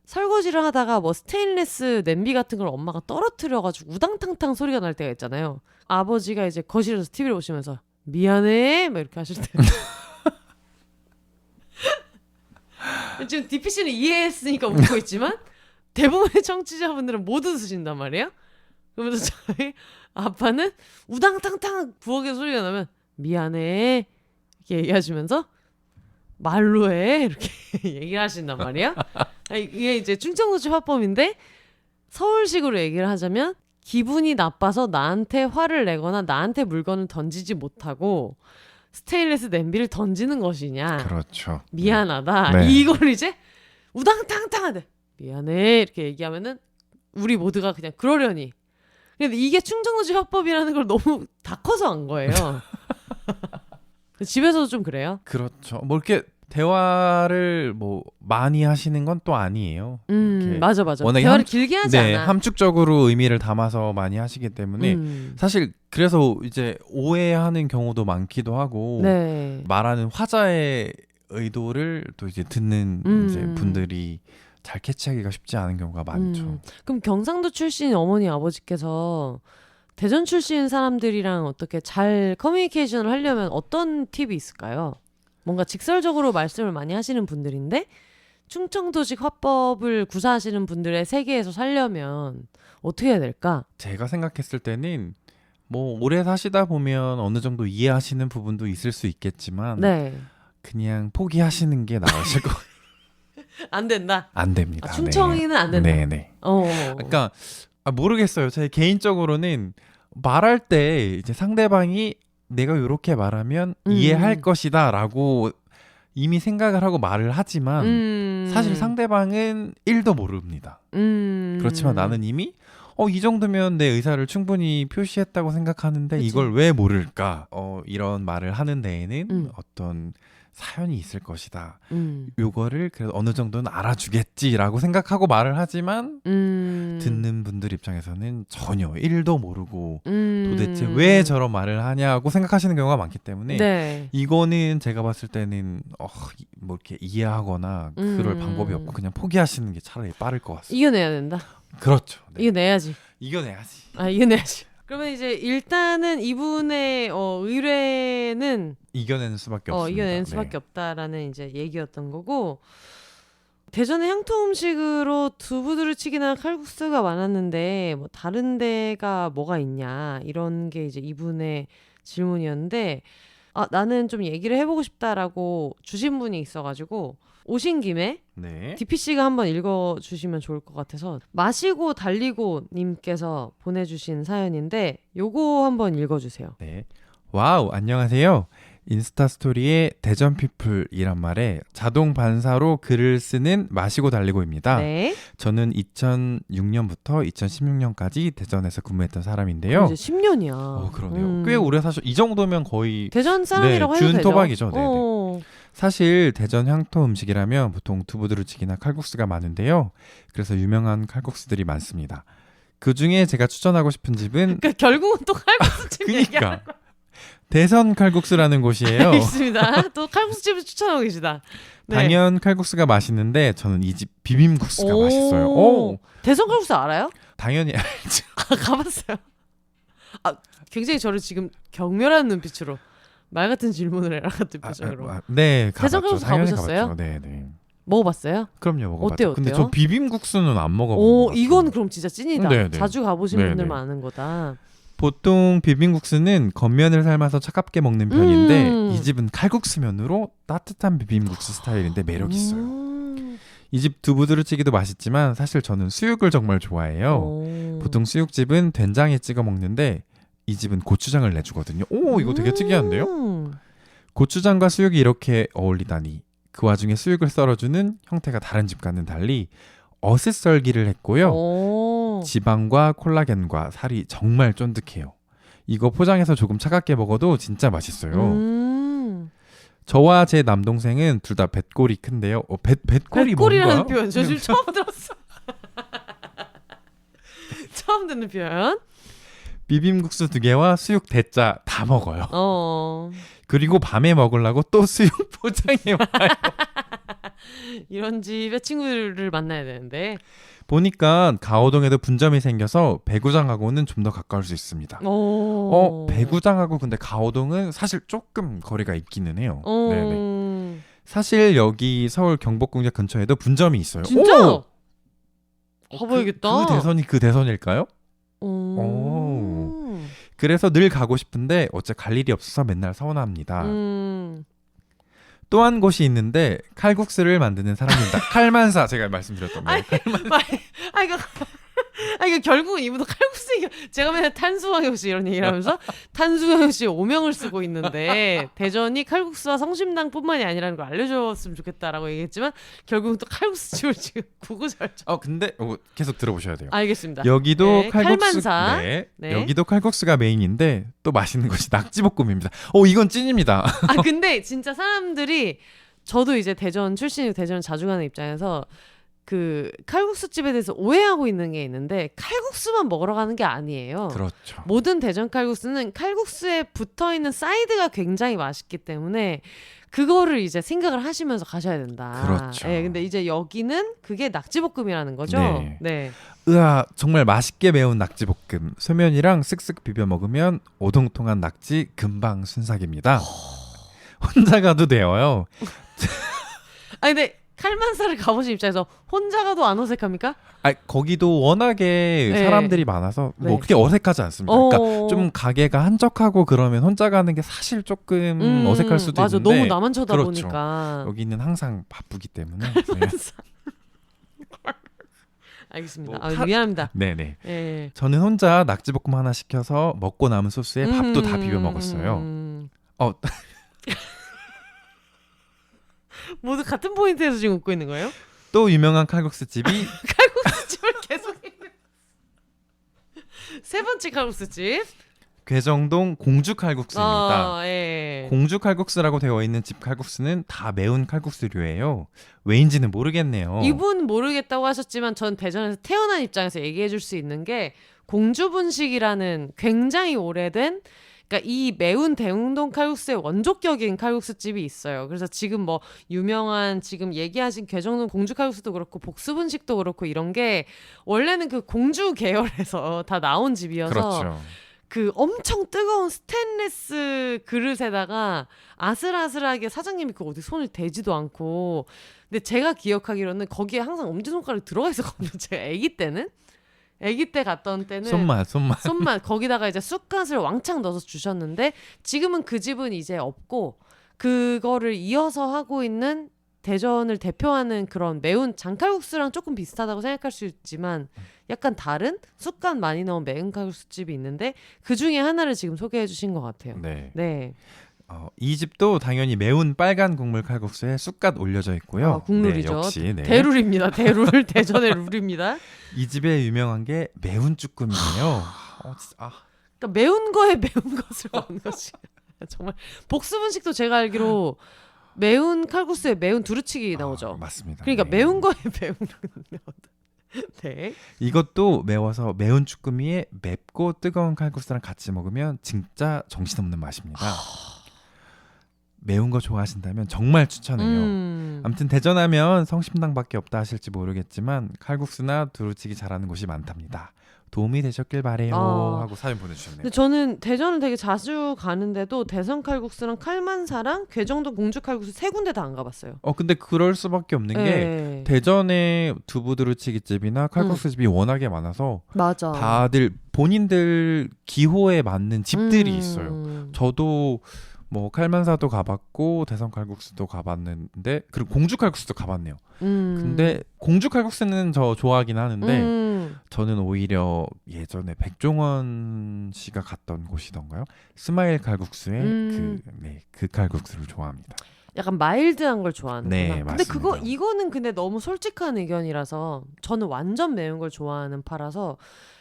설거지를 하다가 뭐 스테인리스 냄비 같은 걸 엄마가 떨어뜨려가지고 우당탕탕 소리가 날 때가 있잖아요. 아버지가 이제 거실에서 TV를 보시면서 미안해 막 이렇게 하실 때 지금 DPC는 이해했으니까 웃고 있지만 대부분의 청취자분들은 못 웃으신단 말이에요. 그러면서 저희 아빠는 우당탕탕 부엌에 소리가 나면 미안해 이렇게 얘기하시면서 말로 해 이렇게 얘기하신단 말이야. 이게 이제 충청도식 화법인데 서울식으로 얘기를 하자면 기분이 나빠서 나한테 화를 내거나 나한테 물건을 던지지 못하고 스테인리스 냄비를 던지는 것이냐. 그렇죠. 미안하다. 네. 이걸 이제 우당탕탕하대. 미안해 이렇게 얘기하면은 우리 모두가 그냥 그러려니. 근데 이게 충정도시 화법이라는 걸 너무 다 커서 한 거예요. 집에서도 좀 그래요? 그렇죠. 뭐 이렇게 대화를 뭐 많이 하시는 건 또 아니에요. 이렇게 맞아. 워낙에 대화를 길게 하지 네, 않아. 함축적으로 의미를 담아서 많이 하시기 때문에 사실 그래서 이제 오해하는 경우도 많기도 하고 네. 말하는 화자의 의도를 또 이제 듣는 이제 분들이 잘 캐치하기가 쉽지 않은 경우가 많죠. 그럼 경상도 출신 어머니 아버지께서 대전 출신 사람들이랑 어떻게 잘 커뮤니케이션을 하려면 어떤 팁이 있을까요? 뭔가 직설적으로 말씀을 많이 하시는 분들인데 충청도식 화법을 구사하시는 분들의 세계에서 살려면 어떻게 해야 될까? 제가 생각했을 때는 뭐 오래 사시다 보면 어느 정도 이해하시는 부분도 있을 수 있겠지만 네. 그냥 포기하시는 게 나으실 것 같아요. 안 된다. 안 됩니다. 충청이는 안 된다. 네네. 어. 그러니까 모르겠어요. 제 개인적으로는 말할 때 이제 상대방이 내가 이렇게 말하면 이해할 것이다라고 이미 생각을 하고 말을 하지만 사실 상대방은 1도 모릅니다. 그렇지만 나는 이미 이 정도면 내 의사를 충분히 표시했다고 생각하는데 그치. 이걸 왜 모를까? 이런 말을 하는 데에는 어떤 사연이 있을 것이다. 요거를 그래도 어느 정도는 알아주겠지라고 생각하고 말을 하지만 듣는 분들 입장에서는 전혀 1도 모르고 도대체 왜 저런 말을 하냐고 생각하시는 경우가 많기 때문에 네. 이거는 제가 봤을 때는 뭐 이렇게 이해하거나 그럴 방법이 없고 그냥 포기하시는 게 차라리 빠를 것 같습니다. 이겨내야 된다. 그렇죠. 네. 이겨내야지. 이겨내야지. 이겨내야지. 그러면 이제 일단은 이분의 의뢰는 이겨내는 수밖에 없습니다. 이겨내는 수밖에 없다라는 이제 얘기였던 거고, 대전의 향토 음식으로 두부두루치기나 칼국수가 많았는데 뭐 다른 데가 뭐가 있냐 이런 게 이제 이분의 질문이었는데, 나는 좀 얘기를 해보고 싶다라고 주신 분이 있어가지고 오신 김에 네. DPC가 한번 읽어주시면 좋을 것 같아서, 마시고 달리고 님께서 보내주신 사연인데 요거 한번 읽어주세요. 네. 와우, 안녕하세요. 인스타 스토리에 대전 피플이란 말에 자동 반사로 글을 쓰는 마시고 달리고입니다. 네. 저는 2006년부터 2016년까지 대전에서 근무했던 사람인데요. 이제 10년이야. 그러네요. 꽤 오래 사셨. 이 정도면 거의 대전 사람이라고 해도 되죠. 준토박이죠. 네. 어. 사실 대전 향토 음식이라면 보통 두부두루치기나 칼국수가 많은데요. 그래서 유명한 칼국수들이 많습니다. 그 중에 제가 추천하고 싶은 집은 그러니까 결국은 또 칼국수집 얘기하는 그러니까 대선 칼국수라는 곳이에요. 있습니다. 또 칼국수집을 추천하고 계시다. 네. 당연 칼국수가 맛있는데 저는 이 집 비빔국수가 오. 맛있어요. 대선 칼국수 알아요? 당연히 알죠. 가봤어요. 굉장히 저를 지금 경멸한 눈빛으로 말 같은 질문을 해라 같은 표정으로. 네, 대전 가봤죠. 칼국수 당연히 가보셨어요? 가봤죠. 네. 먹어봤어요? 그럼요, 먹어봤죠. 어때요? 근데 저 비빔국수는 안 먹어본 것 같아요. 이건 그럼 진짜 찐이다. 네네. 자주 가보신 네네. 분들만 아는 거다. 보통 비빔국수는 겉면을 삶아서 차갑게 먹는 편인데 이 집은 칼국수면으로 따뜻한 비빔국수 스타일인데 매력 있어요. 이 집 두부두루찌개도 맛있지만 사실 저는 수육을 정말 좋아해요. 보통 수육집은 된장에 찍어 먹는데 이 집은 고추장을 내주거든요. 이거 되게 특이한데요? 고추장과 수육이 이렇게 어울리다니. 그 와중에 수육을 썰어주는 형태가 다른 집과는 달리 어슷썰기를 했고요. 지방과 콜라겐과 살이 정말 쫀득해요. 이거 포장해서 조금 차갑게 먹어도 진짜 맛있어요. 저와 제 남동생은 둘 다 뱃골이 큰데요. 뱃골이 뱃골이라는 뭔가? 표현 저 지금 처음 들었어. 처음 듣는 표현. 비빔국수 2개와 수육 대짜 다 먹어요. 그리고 밤에 먹으려고 또 수육 포장해 와요. 이런 집에 친구를 만나야 되는데. 보니까 가오동에도 분점이 생겨서 배구장하고는 좀 더 가까울 수 있습니다. 배구장하고 근데 가오동은 사실 조금 거리가 있기는 해요. 네네. 사실 여기 서울 경복궁역 근처에도 분점이 있어요. 진짜? 가봐야겠다. 그 대선일까요? 그래서 늘 가고 싶은데 어째 갈 일이 없어서 맨날 서운합니다. 또 한 곳이 있는데 칼국수를 만드는 사람입니다. 칼만사 제가 말씀드렸던 거예요. 아니 결국은 이분도 칼국수 얘기 제가 맨날 탄수화물 씨 이런 얘기를 하면서 탄수화물 씨 오명을 쓰고 있는데 대전이 칼국수와 성심당뿐만이 아니라는 걸 알려줬으면 좋겠다라고 얘기했지만 결국은 또 칼국수집을 지금 구구절절. 근데 계속 들어보셔야 돼요. 알겠습니다. 여기도 네, 칼국수, 칼만사. 네, 네. 여기도 칼국수가 메인인데 또 맛있는 것이 낙지볶음입니다. 이건 찐입니다. 근데 진짜 사람들이 저도 이제 대전 출신이고 대전 자주 가는 입장에서 그 칼국수 집에 대해서 오해하고 있는 게 있는데 칼국수만 먹으러 가는 게 아니에요. 그렇죠. 모든 대전 칼국수는 칼국수에 붙어 있는 사이드가 굉장히 맛있기 때문에 그거를 이제 생각을 하시면서 가셔야 된다. 그렇죠. 네, 근데 이제 여기는 그게 낙지볶음이라는 거죠. 네. 네. 으아, 정말 맛있게 매운 낙지볶음. 소면이랑 쓱쓱 비벼 먹으면 오동통한 낙지 금방 순삭입니다. 혼자 가도 돼요. 근데 칼만사를 가보신 입장에서 혼자 가도 안 어색합니까? 거기도 워낙에 네. 사람들이 많아서 네. 그렇게 어색하지 않습니다. 그러니까 좀 가게가 한적하고 그러면 혼자 가는 게 사실 조금 어색할 수도 맞아. 있는데 너무 나만 쳐다보니까. 그렇죠. 여기는 항상 바쁘기 때문에. 칼만사. 알겠습니다. 미안합니다. 네네. 네. 저는 혼자 낙지볶음 하나 시켜서 먹고 남은 소스에 밥도 다 비벼 먹었어요. 모두 같은 포인트에서 지금 웃고 있는 거예요? 또 유명한 칼국수 집이 칼국수집을 계속 세 번째 칼국수집 괴정동 공주 칼국수입니다. 예. 공주 칼국수라고 되어 있는 집 칼국수는 다 매운 칼국수류예요. 왜인지는 모르겠네요. 이분 모르겠다고 하셨지만 전 대전에서 태어난 입장에서 얘기해 줄 수 있는 게 공주분식이라는 굉장히 오래된 그러니까 이 매운 대흥동 칼국수의 원조격인 칼국수집이 있어요. 그래서 지금 뭐 유명한 지금 얘기하신 괴정동 공주 칼국수도 그렇고 복수분식도 그렇고 이런 게 원래는 그 공주 계열에서 다 나온 집이어서 그렇죠. 그 엄청 뜨거운 스테인리스 그릇에다가 아슬아슬하게 사장님이 그 어디 손을 대지도 않고 근데 제가 기억하기로는 거기에 항상 엄지손가락이 들어가 있었거든요. 제가 아기 때 갔던 때는 손맛 거기다가 이제 쑥갓을 왕창 넣어서 주셨는데 지금은 그 집은 이제 없고 그거를 이어서 하고 있는 대전을 대표하는 그런 매운 장칼국수랑 조금 비슷하다고 생각할 수 있지만 약간 다른 쑥갓 많이 넣은 매운 칼국수집이 있는데 그 중에 하나를 지금 소개해 주신 것 같아요. 네. 이 집도 당연히 매운 빨간 국물 칼국수에 쑥갓 올려져 있고요. 국룰이죠. 네, 역시 대룰입니다. 대룰 대전의 룰입니다. 이 집에 유명한 게 매운 쭈꾸미예요. 그러니까 매운 거에 매운 것을 먹는 것이 정말 복수분식도 제가 알기로 매운 칼국수에 매운 두루치기 나오죠. 맞습니다. 그러니까 네. 매운 거에 매운 네. 이것도 매워서 매운 쭈꾸미에 맵고 뜨거운 칼국수랑 같이 먹으면 진짜 정신없는 맛입니다. 매운 거 좋아하신다면 정말 추천해요. 아무튼 대전하면 성심당밖에 없다 하실지 모르겠지만 칼국수나 두루치기 잘하는 곳이 많답니다. 도움이 되셨길 바래요 하고 사연 보내주셨네요. 근데 저는 대전을 되게 자주 가는데도 대선 칼국수랑 칼만사랑 괴정동 공주 칼국수 세 군데 다 안 가봤어요. 근데 그럴 수밖에 없는 게 대전에 두부 두루치기집이나 칼국수집이 워낙에 많아서 맞아. 다들 본인들 기호에 맞는 집들이 있어요. 저도 뭐 칼만사도 가봤고 대선 칼국수도 가봤는데 그리고 공주 칼국수도 가봤네요. 근데 공주 칼국수는 저 좋아하긴 하는데 저는 오히려 예전에 백종원 씨가 갔던 곳이던가요? 스마일 칼국수의 그 칼국수를 좋아합니다. 약간 마일드한 걸 좋아하는구나. 네, 근데 맞습니다. 이거는 근데 너무 솔직한 의견이라서 저는 완전 매운 걸 좋아하는 파라서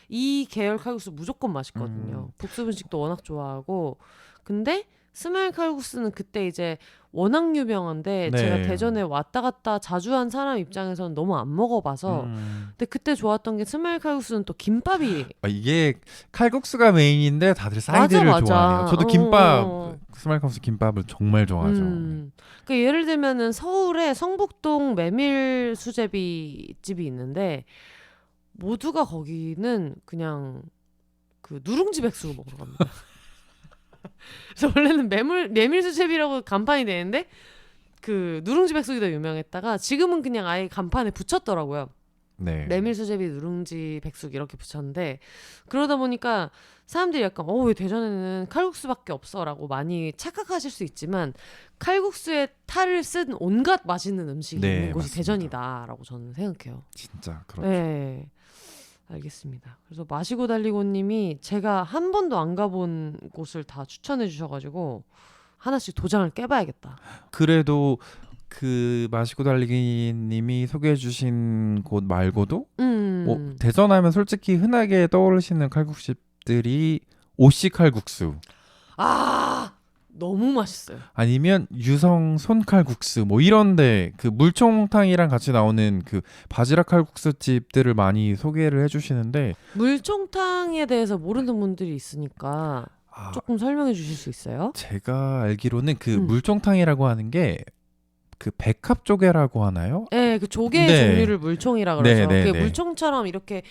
이 계열 칼국수 무조건 맛있거든요. 복수분식도 워낙 좋아하고 근데 스마일 칼국수는 그때 이제 워낙 유명한데 네. 제가 대전에 왔다 갔다 자주 한 사람 입장에서는 너무 안 먹어봐서 근데 그때 좋았던 게 스마일 칼국수는 또 김밥이 이게 칼국수가 메인인데 다들 사이드를 맞아. 좋아해요. 저도 김밥 스마일 칼국수 김밥을 정말 좋아하죠. 그러니까 예를 들면은 서울에 성북동 메밀 수제비 집이 있는데 모두가 거기는 그냥 그 누룽지 백숙을 먹으러 갑니다. 그래서 원래는 메밀 수제비라고 간판이 되는데 그 누룽지 백숙이 더 유명했다가 지금은 그냥 아예 간판에 붙였더라고요. 네. 메밀 수제비 누룽지 백숙 이렇게 붙였는데 그러다 보니까 사람들이 약간 왜 대전에는 칼국수밖에 없어라고 많이 착각하실 수 있지만 칼국수에 탈을 쓴 온갖 맛있는 음식이 네, 있는 곳이 맞습니다. 대전이다라고 저는 생각해요. 진짜 그렇죠. 네. 알겠습니다. 그래서 마시고 달리고님이 제가 한 번도 안 가본 곳을 다 추천해 주셔가지고 하나씩 도장을 깨봐야겠다. 그래도 그 마시고 달리기님이 소개해주신 곳 말고도 뭐 대전하면 솔직히 흔하게 떠오르시는 칼국수집들이 오씨 칼국수 아 너무 맛있어요. 아니면 유성 손칼국수 뭐 이런데 그 물총탕이랑 같이 나오는 그 바지락 칼국수 집들을 많이 소개를 해주시는데 물총탕에 대해서 모르는 분들이 있으니까 조금 설명해 주실 수 있어요? 제가 알기로는 그 물총탕이라고 하는 게 그 백합조개라고 하나요? 네, 그 조개 네. 종류를 물총이라 그러죠. 네, 네, 그게 네. 물총처럼 이렇게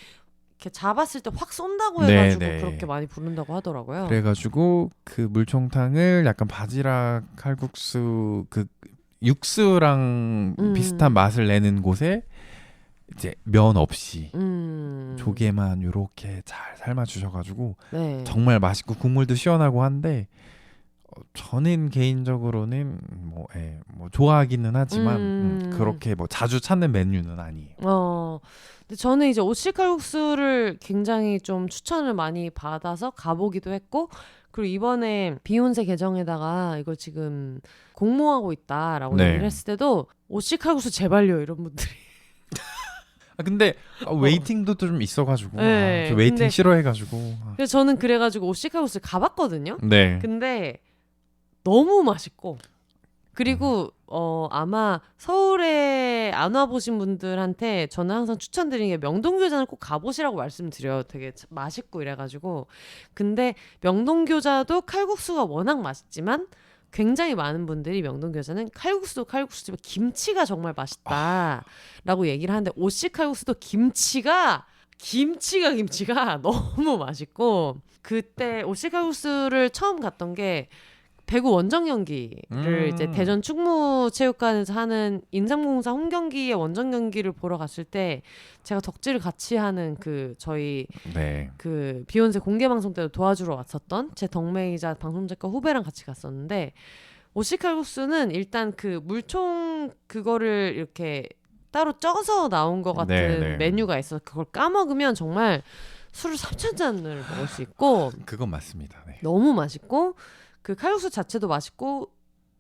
잡았을 때 확 쏜다고 네, 해가지고 네. 그렇게 많이 부른다고 하더라고요. 그래가지고 그 물총탕을 약간 바지락 칼국수 그 육수랑 비슷한 맛을 내는 곳에 이제 면 없이 조개만 요렇게 잘 삶아 주셔가지고 네. 정말 맛있고 국물도 시원하고 한데 저는 개인적으로는 뭐 좋아하기는 하지만 그렇게 뭐 자주 찾는 메뉴는 아니에요. 근데 저는 이제 오씨 칼국수를 굉장히 좀 추천을 많이 받아서 가보기도 했고 그리고 이번에 비욘세 계정에다가 이걸 지금 공모하고 있다라고 네. 얘기를 했을 때도 오씨 칼국수 제발요 이런 분들이 근데 웨이팅도 좀 있어가지고 네, 저 웨이팅 근데 싫어해가지고 그래서 저는 그래가지고 오씨 칼국수를 가봤거든요. 네. 근데 너무 맛있고 그리고 아마 서울에 안 와보신 분들한테 저는 항상 추천드리는 게 명동교자는 꼭 가보시라고 말씀드려요. 되게 맛있고 이래가지고. 근데 명동교자도 칼국수가 워낙 맛있지만 굉장히 많은 분들이 명동교자는 칼국수도 칼국수지만 김치가 정말 맛있다라고 얘기를 하는데 오씨 칼국수도 김치가 너무 맛있고 그때 오씨 칼국수를 처음 갔던 게 배구 원정경기를 이제 대전 충무체육관에서 하는 인삼공사 홈경기의 원정경기를 보러 갔을 때 제가 덕질을 같이 하는 그 저희 네. 그 비욘세 공개방송 때도 도와주러 왔었던 제 덕매이자 방송작가 후배랑 같이 갔었는데 오시칼국수는 일단 그 물총 그거를 이렇게 따로 쪄서 나온 것 같은 네. 메뉴가 있어서 그걸 까먹으면 정말 술을 3,000잔을 먹을 수 있고 그건 맞습니다. 네. 너무 맛있고 그 칼국수 자체도 맛있고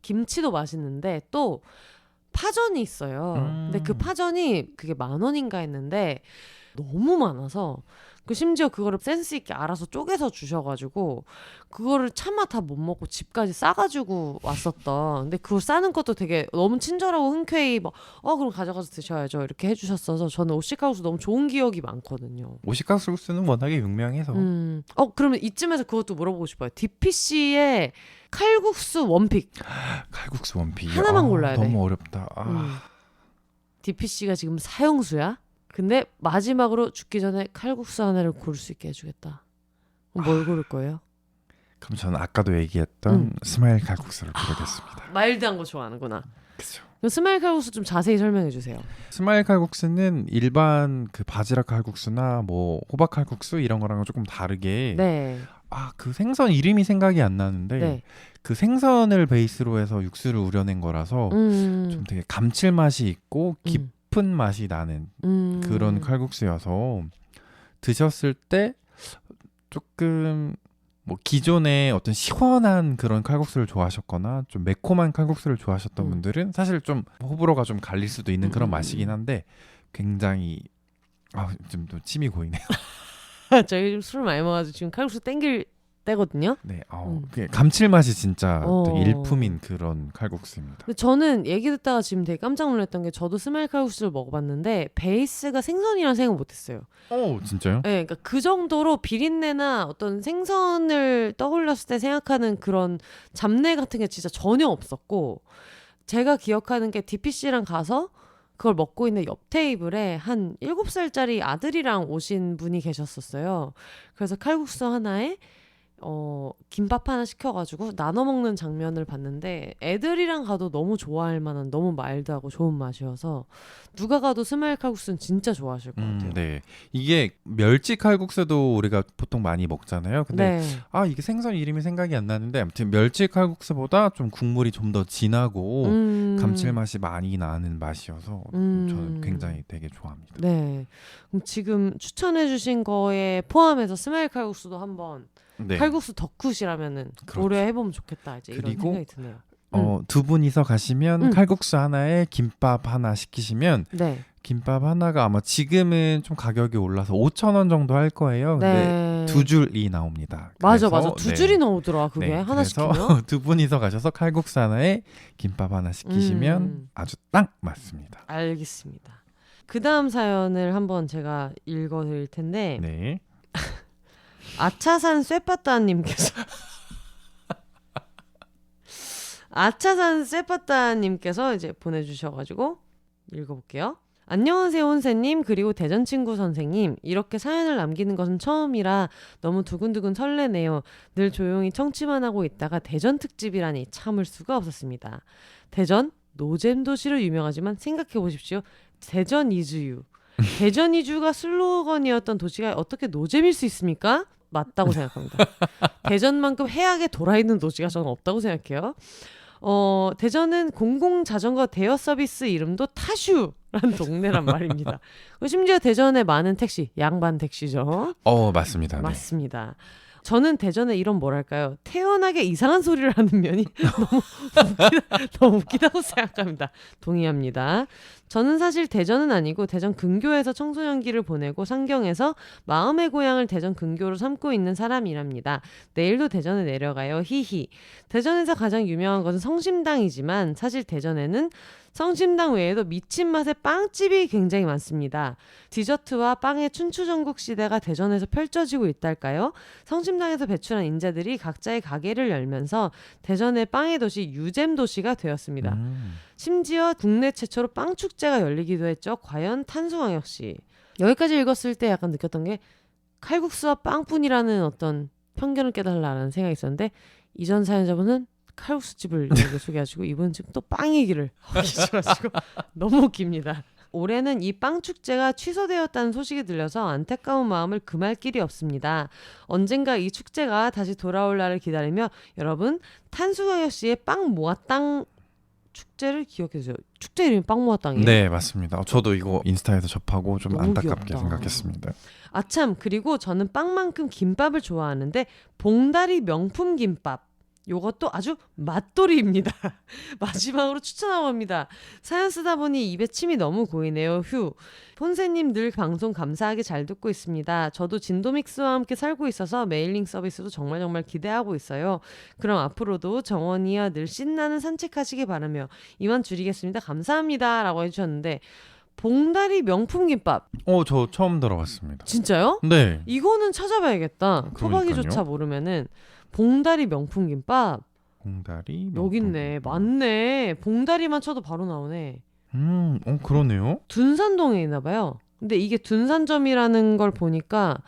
김치도 맛있는데 또 파전이 있어요. 근데 그 파전이 그게 10,000원인가 했는데 너무 많아서 그 심지어 그거를 센스 있게 알아서 쪼개서 주셔가지고 그거를 차마 다 못 먹고 집까지 싸가지고 왔었던. 근데 그걸 싸는 것도 되게 너무 친절하고 흔쾌히 막 그럼 가져가서 드셔야죠 이렇게 해주셨어서 저는 오시칼국수 너무 좋은 기억이 많거든요. 오시칼국수는 워낙에 유명해서 그러면 이쯤에서 그것도 물어보고 싶어요. DPC의 칼국수 원픽 칼국수 원픽 하나만 골라야 돼. 너무 어렵다. DPC가 지금 사형수야? 근데 마지막으로 죽기 전에 칼국수 하나를 고를 수 있게 해주겠다. 그럼 뭘 고를 거예요? 그럼 저는 아까도 얘기했던 스마일 칼국수를 고르겠습니다. 마일드한 거 좋아하는구나. 그렇죠. 그럼 스마일 칼국수 좀 자세히 설명해 주세요. 스마일 칼국수는 일반 그 바지락 칼국수나 뭐 호박 칼국수 이런 거랑은 조금 다르게 네. 그 생선 이름이 생각이 안 나는데 네. 그 생선을 베이스로 해서 육수를 우려낸 거라서 좀 되게 감칠맛이 있고 깊은 맛이 나는 그런 칼국수여서 드셨을 때 조금 뭐 기존에 어떤 시원한 그런 칼국수를 좋아하셨거나 좀 매콤한 칼국수를 좋아하셨던 분들은 사실 좀 호불호가 좀 갈릴 수도 있는 그런 맛이긴 한데 굉장히 좀 또 침이 고이네요. 저희 좀 술 많이 먹어가지고 지금 칼국수 땡길 때거든요. 네, 그게 감칠맛이 진짜 되게 일품인 그런 칼국수입니다. 근데 저는 얘기 듣다가 지금 되게 깜짝 놀랐던 게 저도 스마일 칼국수를 먹어봤는데 베이스가 생선이란 생각 못했어요. 진짜요? 네, 그러니까 그 정도로 비린내나 어떤 생선을 떠올렸을 때 생각하는 그런 잡내 같은 게 진짜 전혀 없었고 제가 기억하는 게 DPC랑 가서 그걸 먹고 있는 옆 테이블에 한 7살짜리 아들이랑 오신 분이 계셨었어요. 그래서 칼국수 하나에 김밥 하나 시켜가지고 나눠 먹는 장면을 봤는데 애들이랑 가도 너무 좋아할 만한 너무 마일드하고 좋은 맛이어서 누가 가도 스마일 칼국수는 진짜 좋아하실 것 같아요. 네. 이게 멸치 칼국수도 우리가 보통 많이 먹잖아요. 근데 네. 이게 생선 이름이 생각이 안 나는데 아무튼 멸치 칼국수보다 좀 국물이 좀 더 진하고 감칠맛이 많이 나는 맛이어서 저는 굉장히 되게 좋아합니다. 네. 그럼 지금 추천해주신 거에 포함해서 스마일 칼국수도 한번 네. 칼국수 덕후시라면은 그렇죠. 올해 해보면 좋겠다. 이제 이런 그리고 생각이 드네요. 두 분이서 가시면 음. 칼국수 하나에 김밥 하나 시키시면 네. 김밥 하나가 아마 지금은 좀 가격이 올라서 5,000원 정도 할 거예요. 근데 네. 두 줄이 나옵니다. 맞아. 그래서, 두 줄이 나오더라. 그게 하나 그래서 시키면. 두 분이서 가셔서 칼국수 하나에 김밥 하나 시키시면 아주 딱 맞습니다. 알겠습니다. 그 다음 사연을 한번 제가 읽어드릴 텐데 네. 아차산 쇠빠따님께서 아차산 쇠빠따님께서 이제 보내주셔가지고 읽어볼게요. 안녕하세요 혼세님 그리고 대전친구 선생님. 이렇게 사연을 남기는 것은 처음이라 너무 두근두근 설레네요. 늘 조용히 청취만 하고 있다가 대전 특집이라니 참을 수가 없었습니다. 대전 노잼 도시로 유명하지만 생각해보십시오. 대전 이즈유. 대전 이주가 슬로건이었던 도시가 어떻게 노잼일 수 있습니까? 맞다고 생각합니다. 대전만큼 해악에 돌아있는 도시가 저는 없다고 생각해요. 대전은 공공자전거 대여 서비스 이름도 타슈라는 동네란 말입니다. 심지어 대전에 많은 택시, 양반 택시죠. 맞습니다. 네. 맞습니다. 저는 대전에 이런 뭐랄까요 태연하게 이상한 소리를 하는 면이 너무 웃기다고 생각합니다. 동의합니다. 저는 사실 대전은 아니고 대전 근교에서 청소년기를 보내고 상경해서 마음의 고향을 대전 근교로 삼고 있는 사람이랍니다. 내일도 대전에 내려가요. 히히. 대전에서 가장 유명한 것은 성심당이지만 사실 대전에는 성심당 외에도 미친 맛의 빵집이 굉장히 많습니다. 디저트와 빵의 춘추전국 시대가 대전에서 펼쳐지고 있달까요? 성심당에서 배출한 인재들이 각자의 가게를 열면서 대전의 빵의 도시 유잼 도시가 되었습니다. 심지어 국내 최초로 빵 축제가 열리기도 했죠. 과연 탄수광역시. 여기까지 읽었을 때 약간 느꼈던 게 칼국수와 빵뿐이라는 어떤 편견을 깨달라는 생각이 있었는데 이전 사연자분은 칼국수집을 소개하시고 이분은 지금 또 빵 얘기를 하셔가지고 너무 웃깁니다. 올해는 이 빵 축제가 취소되었다는 소식이 들려서 안타까운 마음을 금할 길이 없습니다. 언젠가 이 축제가 다시 돌아올 날을 기다리며 여러분 탄수광역시의 빵 모아땅 축제를 기억해주세요. 축제 이름이 빵 모아땅이에요? 네, 맞습니다. 저도 이거 인스타에서 접하고 좀 안타깝게 귀엽다. 생각했습니다. 아참 그리고 저는 빵만큼 김밥을 좋아하는데 봉다리 명품 김밥 요것도 아주 맛돌이입니다. 마지막으로 추천하고 합니다. 사연 쓰다 보니 입에 침이 너무 고이네요. 휴. 폰세님 늘 방송 감사하게 잘 듣고 있습니다. 저도 진도믹스와 함께 살고 있어서 메일링 서비스도 정말 기대하고 있어요. 그럼 앞으로도 정원이와 늘 신나는 산책하시기 바라며 이만 줄이겠습니다. 감사합니다. 라고 해주셨는데 봉다리 명품 김밥. 저 처음 들어봤습니다. 진짜요? 네. 이거는 찾아봐야겠다. 토박이조차 그러니까요. 모르면은 봉다리 명품 김밥. 봉다리 여기 있네. 맞네. 봉다리만 쳐도 바로 나오네. 그러네요. 둔산동에 있나 봐요. 근데 이게 둔산점이라는 걸 보니까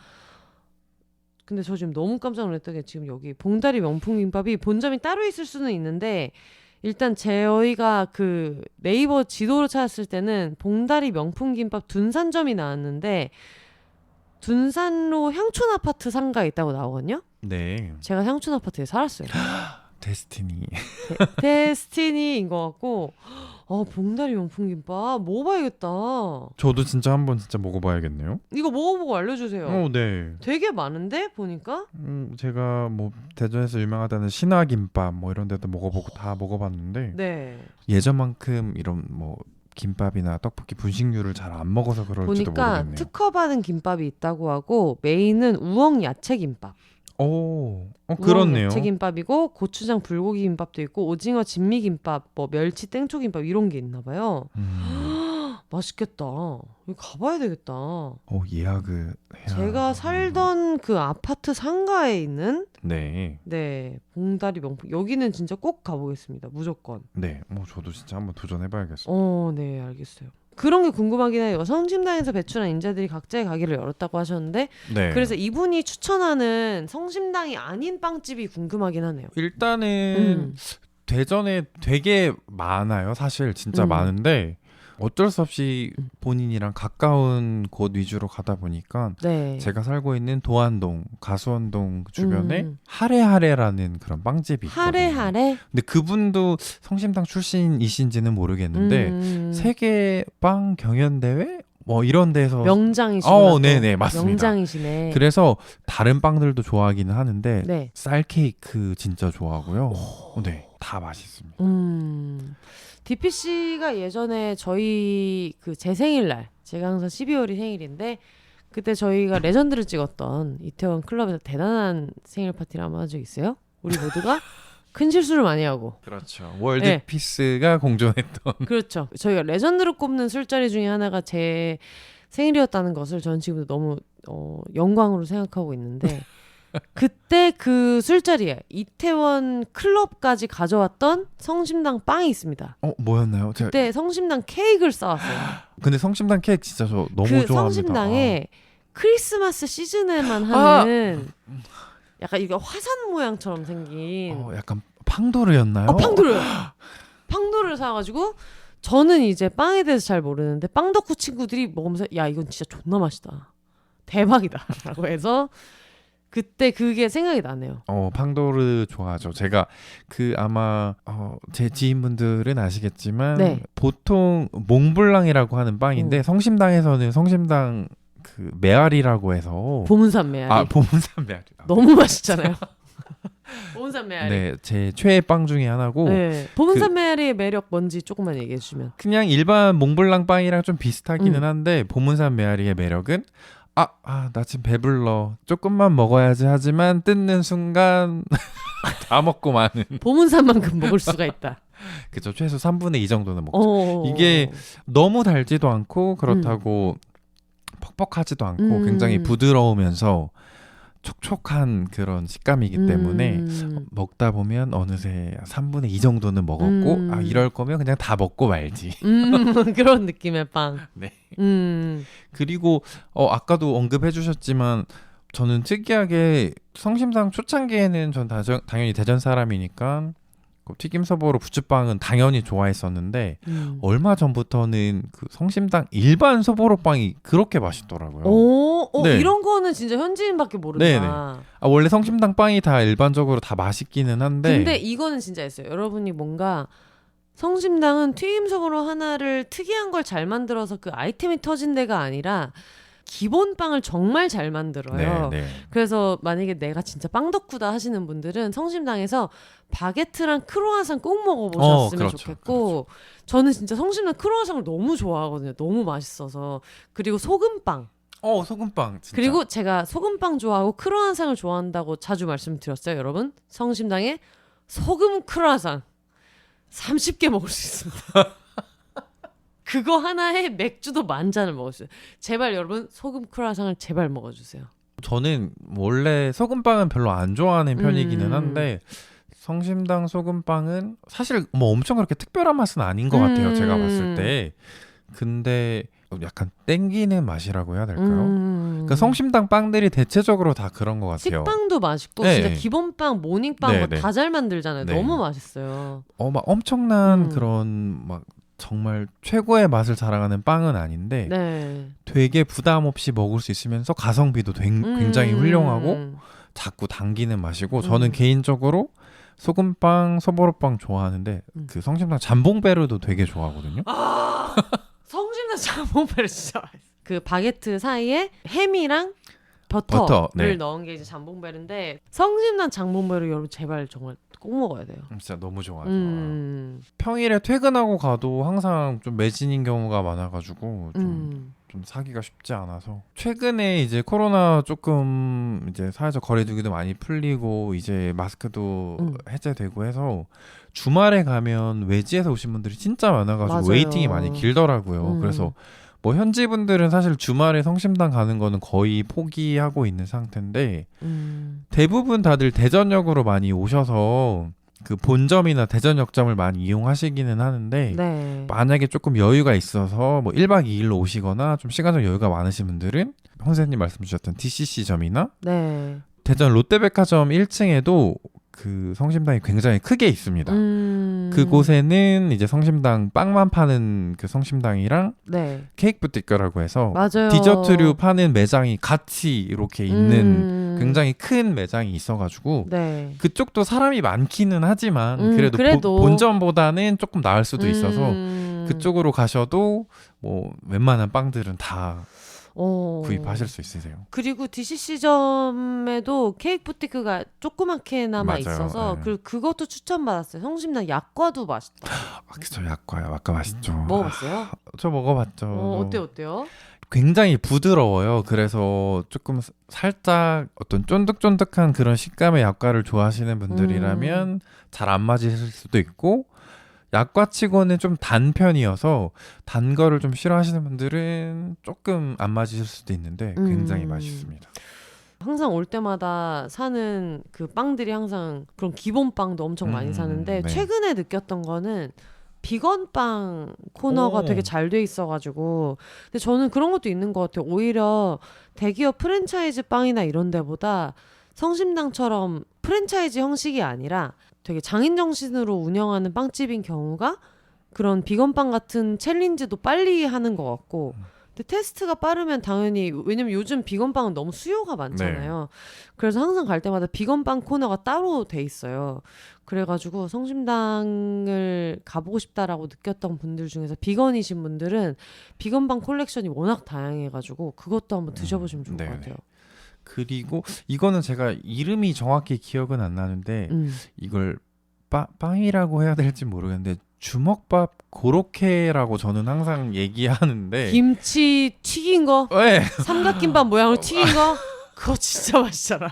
근데 저 지금 너무 깜짝 놀랐던 게 지금 여기 봉다리 명품 김밥이 본점이 따로 있을 수는 있는데 일단 저희가 그 네이버 지도로 찾았을 때는 봉다리 명품 김밥 둔산점이 나왔는데 둔산로 향촌 아파트 상가에 있다고 나오거든요. 네. 제가 향촌 아파트에 살았어요. 데스티니. 데스티니인 것 같고 봉다리 명품 김밥 먹어봐야겠다. 저도 진짜 한번 진짜 먹어봐야겠네요. 이거 먹어보고 알려주세요. 네. 되게 많은데 보니까 제가 뭐 대전에서 유명하다는 신화김밥 뭐 이런 데도 먹어보고 다 먹어봤는데 네 예전만큼 이런 뭐 김밥이나 떡볶이 분식류를 잘 안 먹어서 그럴지도 보니까 모르겠네요. 특허받은 김밥이 있다고 하고 메인은 우엉 야채 김밥. 우엉 그렇네요. 야채 김밥이고 고추장 불고기 김밥도 있고 오징어 진미 김밥, 뭐 멸치 땡초 김밥 이런 게 있나 봐요. 맛있겠다. 이거 가봐야 되겠다. 예약을 해야. 제가 살던 그 아파트 상가에 있는 네. 봉다리 명품 여기는 진짜 꼭 가보겠습니다. 무조건. 네. 저도 진짜 한번 도전해봐야겠어요. 네, 알겠어요. 그런 게 궁금하긴 해요. 성심당에서 배출한 인재들이 각자의 가게를 열었다고 하셨는데 네. 그래서 이분이 추천하는 성심당이 아닌 빵집이 궁금하긴 하네요. 일단은 대전에 되게 많아요. 사실 진짜 많은데 어쩔 수 없이 본인이랑 가까운 곳 위주로 가다 보니까 네. 제가 살고 있는 도안동, 가수원동 주변에 하레하레라는 그런 빵집이 있거든요. 하레하레? 근데 그분도 성심당 출신이신지는 모르겠는데 세계빵 경연대회? 뭐 이런 데서 명장이시구나. 네네 맞습니다. 명장이시네. 그래서 다른 빵들도 좋아하기는 하는데 네. 쌀 케이크 진짜 좋아하고요. 네, 다 맛있습니다. DPC가 예전에 저희 그 제 생일날 제가 항상 12월이 생일인데 그때 저희가 레전드를 찍었던 이태원 클럽에서 대단한 생일 파티를 한번 한 적 있어요. 우리 모두가 큰 실수를 많이 하고. 그렇죠. 월드 피스가 공존했던. 그렇죠. 저희가 레전드로 꼽는 술자리 중에 하나가 제 생일이었다는 것을 저는 지금도 너무 영광으로 생각하고 있는데 그때 그 술자리에 이태원 클럽까지 가져왔던 성심당 빵이 있습니다. 뭐였나요? 그때 성심당 케이크를 싸왔어요. 근데 성심당 케이크 진짜 저 너무 그 좋아합니다. 성심당에 크리스마스 시즌에만 하는 약간 이게 화산 모양처럼 생긴 약간 팡도르였나요? 팡도르를 사가지고 저는 이제 빵에 대해서 잘 모르는데 빵 덕후 친구들이 먹으면서 야 이건 진짜 존나 맛있다 대박이다 라고 해서 그때 그게 생각이 나네요. 팡도르 좋아하죠. 제가 아마 제 지인분들은 아시겠지만 네. 보통 몽블랑이라고 하는 빵인데 성심당에서는 성심당 그 메아리라고 해서 보문산 메아리. 보문산 메아리. 너무 맛있잖아요. 보문산 메아리. 네, 제 최애 빵 중에 하나고. 네. 보문산 메아리의 매력 뭔지 조금만 얘기해 주시면. 그냥 일반 몽블랑 빵이랑 좀 비슷하기는 한데 보문산 메아리의 매력은 나 지금 배불러. 조금만 먹어야지 하지만 뜯는 순간 다 먹고 마는. 보문산만큼 먹을 수가 있다. 그죠. 최소 3분의 2 정도는 먹죠. 이게 너무 달지도 않고 그렇다고 퍽퍽하지도 않고 굉장히 부드러우면서 촉촉한 그런 식감이기 때문에 먹다 보면 어느새 3분의 2 정도는 먹었고 이럴 거면 그냥 다 먹고 말지. 그런 느낌의 빵. 네. 그리고 아까도 언급해 주셨지만 저는 특이하게 성심당 초창기에는 전 당연히 대전 사람이니까 튀김서보로 부추빵은 당연히 좋아했었는데 얼마 전부터는 그 성심당 일반 소보로빵이 그렇게 맛있더라고요. 네. 이런 거는 진짜 현지인밖에 모른다. 네네. 원래 성심당 빵이 다 일반적으로 다 맛있기는 한데 근데 이거는 진짜 있어요. 여러분이 뭔가 성심당은 튀김소보로 하나를 특이한 걸 잘 만들어서 그 아이템이 터진 데가 아니라 기본 빵을 정말 잘 만들어요. 네. 그래서 만약에 내가 진짜 빵 덕후다 하시는 분들은 성심당에서 바게트랑 크로와상 꼭 먹어보셨으면 그렇죠, 좋겠고 저는 진짜 성심당 크로와상을 너무 좋아하거든요. 너무 맛있어서. 그리고 소금빵. 소금빵 진짜. 그리고 제가 소금빵 좋아하고 크로와상을 좋아한다고 자주 말씀드렸어요. 여러분 성심당에 소금 크로와상 30개 먹을 수 있습니다. 그거 하나에 맥주도 만잔을 먹었어요. 제발 여러분 소금 크루아상을 제발 먹어주세요. 저는 원래 소금빵은 별로 안 좋아하는 편이기는 한데 성심당 소금빵은 사실 뭐 엄청 그렇게 특별한 맛은 아닌 것 같아요. 제가 봤을 때. 근데 약간 땡기는 맛이라고 해야 될까요? 그러니까 성심당 빵들이 대체적으로 다 그런 것 같아요. 식빵도 맛있고 네. 진짜 기본빵, 모닝빵 다 잘 만들잖아요. 네. 너무 맛있어요. 막 엄청난 그런 막 정말 최고의 맛을 자랑하는 빵은 아닌데 되게 부담 없이 먹을 수 있으면서 가성비도 굉장히 훌륭하고 자꾸 당기는 맛이고 저는 개인적으로 소금빵, 소보로빵 좋아하는데 그 성심당 잠봉베르도 되게 좋아하거든요. 성심당 잠봉베르 진짜 맛있어. 그 바게트 사이에 햄이랑 버터를 넣은 게 이제 잠봉베르인데 성심당 잠봉베르 여러분 제발 정말 꼭 먹어야 돼요. 진짜 너무 좋아요. 평일에 퇴근하고 가도 항상 좀 매진인 경우가 많아가지고 좀 사기가 쉽지 않아서 최근에 이제 코로나 조금 이제 사회적 거리두기도 많이 풀리고 이제 마스크도 해제되고 해서 주말에 가면 외지에서 오신 분들이 진짜 많아가지고 맞아요. 웨이팅이 많이 길더라고요. 그래서 뭐 현지 분들은 사실 주말에 성심당 가는 거는 거의 포기하고 있는 상태인데 대부분 다들 대전역으로 많이 오셔서 그 본점이나 대전역점을 많이 이용하시기는 하는데 네. 만약에 조금 여유가 있어서 뭐 1박 2일로 오시거나 좀 시간적 여유가 많으신 분들은 홍세님 말씀 주셨던 DCC점이나 네. 대전 롯데백화점 1층에도 그 성심당이 굉장히 크게 있습니다. 그곳에는 이제 성심당 빵만 파는 그 성심당이랑 네. 케이크 부티크라고 해서 맞아요. 디저트류 파는 매장이 같이 이렇게 있는 굉장히 큰 매장이 있어가지고 네. 그쪽도 사람이 많기는 하지만 그래도 본점보다는 조금 나을 수도 있어서 그쪽으로 가셔도 뭐 웬만한 빵들은 다 구입하실 수 있으세요. 그리고 DCC점에도 케이크 부티크가 조그맣게나마 맞아요. 있어서 네. 그리고 그것도 추천받았어요. 성심당 약과도 맛있다. 그쵸, 약과 맛있죠. 먹어봤어요? 저 먹어봤죠. 어때요? 굉장히 부드러워요. 그래서 조금 살짝 어떤 쫀득쫀득한 그런 식감의 약과를 좋아하시는 분들이라면 잘 안 맞으실 수도 있고, 약과치고는 좀 단 편이어서 단 거를 좀 싫어하시는 분들은 조금 안 맞으실 수도 있는데 굉장히 맛있습니다. 항상 올 때마다 사는 그 빵들이 항상 그런 기본 빵도 엄청 많이 사는데 네. 최근에 느꼈던 거는 비건 빵 코너가 되게 잘 돼 있어가지고 근데 저는 그런 것도 있는 것 같아요. 오히려 대기업 프랜차이즈 빵이나 이런 데보다 성심당처럼 프랜차이즈 형식이 아니라 되게 장인 정신으로 운영하는 빵집인 경우가 그런 비건빵 같은 챌린지도 빨리 하는 것 같고 근데 테스트가 빠르면 당연히 왜냐면 요즘 비건빵은 너무 수요가 많잖아요. 그래서 항상 갈 때마다 비건빵 코너가 따로 돼 있어요. 그래가지고 성심당을 가보고 싶다라고 느꼈던 분들 중에서 비건이신 분들은 비건빵 콜렉션이 워낙 다양해가지고 그것도 한번 드셔보시면 좋을 것 같아요. 그리고 이거는 제가 이름이 정확히 기억은 안 나는데 이걸 빵이라고 해야 될지 모르겠는데 주먹밥 고로케라고 저는 항상 얘기하는데 김치 튀긴 거 네. 삼각김밥 모양으로 튀긴 거 그거 진짜 맛있잖아.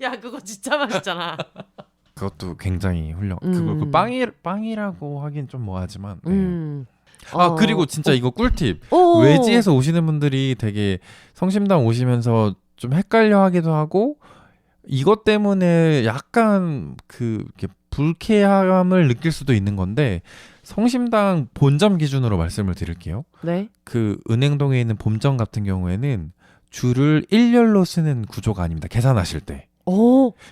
야 그거 진짜 맛있잖아. 그것도 굉장히 그걸 그 빵이라고 하긴 좀 뭐하지만 그리고 진짜 이거 꿀팁. 외지에서 오시는 분들이 되게 성심당 오시면서 좀 헷갈려 하기도 하고 이것 때문에 약간 이렇게 불쾌함을 느낄 수도 있는 건데 성심당 본점 기준으로 말씀을 드릴게요. 네. 그 은행동에 있는 본점 같은 경우에는 줄을 일렬로 쓰는 구조가 아닙니다. 계산하실 때.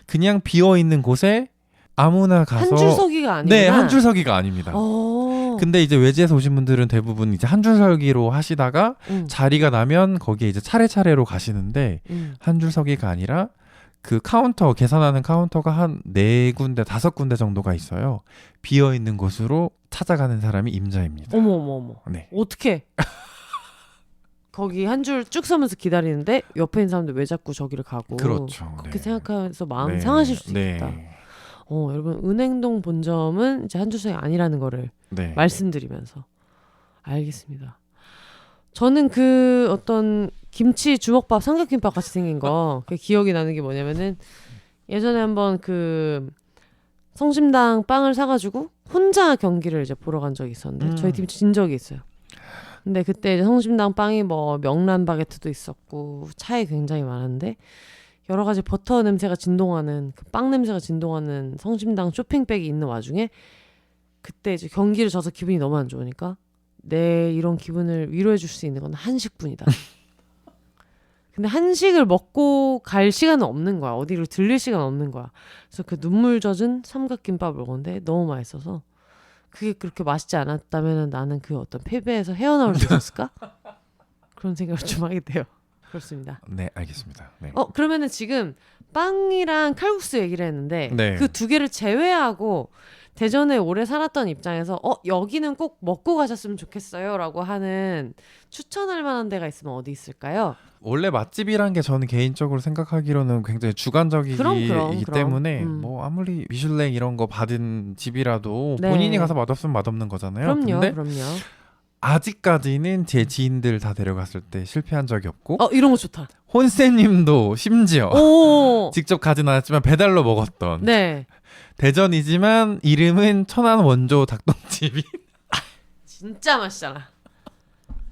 그냥 비어 있는 곳에 아무나 가서 한 줄 서기가 아니구나. 네, 한 줄 서기가 아닙니다. 근데 이제 외지에서 오신 분들은 대부분 이제 한 줄 서기로 하시다가 자리가 나면 거기에 이제 차례차례로 가시는데 한 줄 서기가 아니라 그 카운터 계산하는 카운터가 한 4군데 5군데 정도가 있어요. 비어 있는 곳으로 찾아가는 사람이 임자입니다. 어머. 네. 어떻게? 거기 한 줄 쭉 서면서 기다리는데 옆에 있는 사람들 왜 자꾸 저기를 가고? 그렇죠. 그렇게 생각해서 마음 상하실 수 있겠다. 여러분 은행동 본점은 이제 한 줄 서기 아니라는 거를 말씀드리면서 알겠습니다. 저는 그 어떤 김치 주먹밥 삼각김밥 같이 생긴 거 기억이 나는 게 뭐냐면은 예전에 한번 그 성심당 빵을 사가지고 혼자 경기를 이제 보러 간 적이 있었는데 저희 팀 진 적이 있어요. 근데 그때 이제 성심당 빵이 뭐 명란 바게트도 있었고 차이 굉장히 많은데 여러 가지 버터 냄새가 진동하는 그 빵 냄새가 진동하는 성심당 쇼핑백이 있는 와중에 그때 이제 경기를 져서 기분이 너무 안 좋으니까 내 이런 기분을 위로해 줄 수 있는 건 한식뿐이다. 근데 한식을 먹고 갈 시간은 없는 거야. 어디를 들릴 시간 없는 거야. 그래서 그 눈물 젖은 삼각김밥을 먹었는데 너무 맛있어서 그게 그렇게 맛있지 않았다면 나는 그 어떤 패배에서 헤어나올 수 있었을까? 그런 생각을 좀 하게 돼요. 그렇습니다. 네, 알겠습니다. 네. 그러면은 지금 빵이랑 칼국수 얘기를 했는데 그 두 개를 제외하고 대전에 오래 살았던 입장에서 여기는 꼭 먹고 가셨으면 좋겠어요 라고 하는 추천할 만한 데가 있으면 어디 있을까요? 원래 맛집이란 게 저는 개인적으로 생각하기로는 굉장히 주관적이기 때문에 뭐 아무리 미슐랭 이런 거 받은 집이라도 본인이 가서 맛없으면 맛없는 거잖아요. 그럼요. 아직까지는 제 지인들 다 데려갔을 때 실패한 적이 없고 이런 거 좋다. 혼쌤님도 심지어 직접 가진 않았지만 배달로 먹었던 대전이지만 이름은 천안 원조 닭똥집이 진짜 맛있잖아.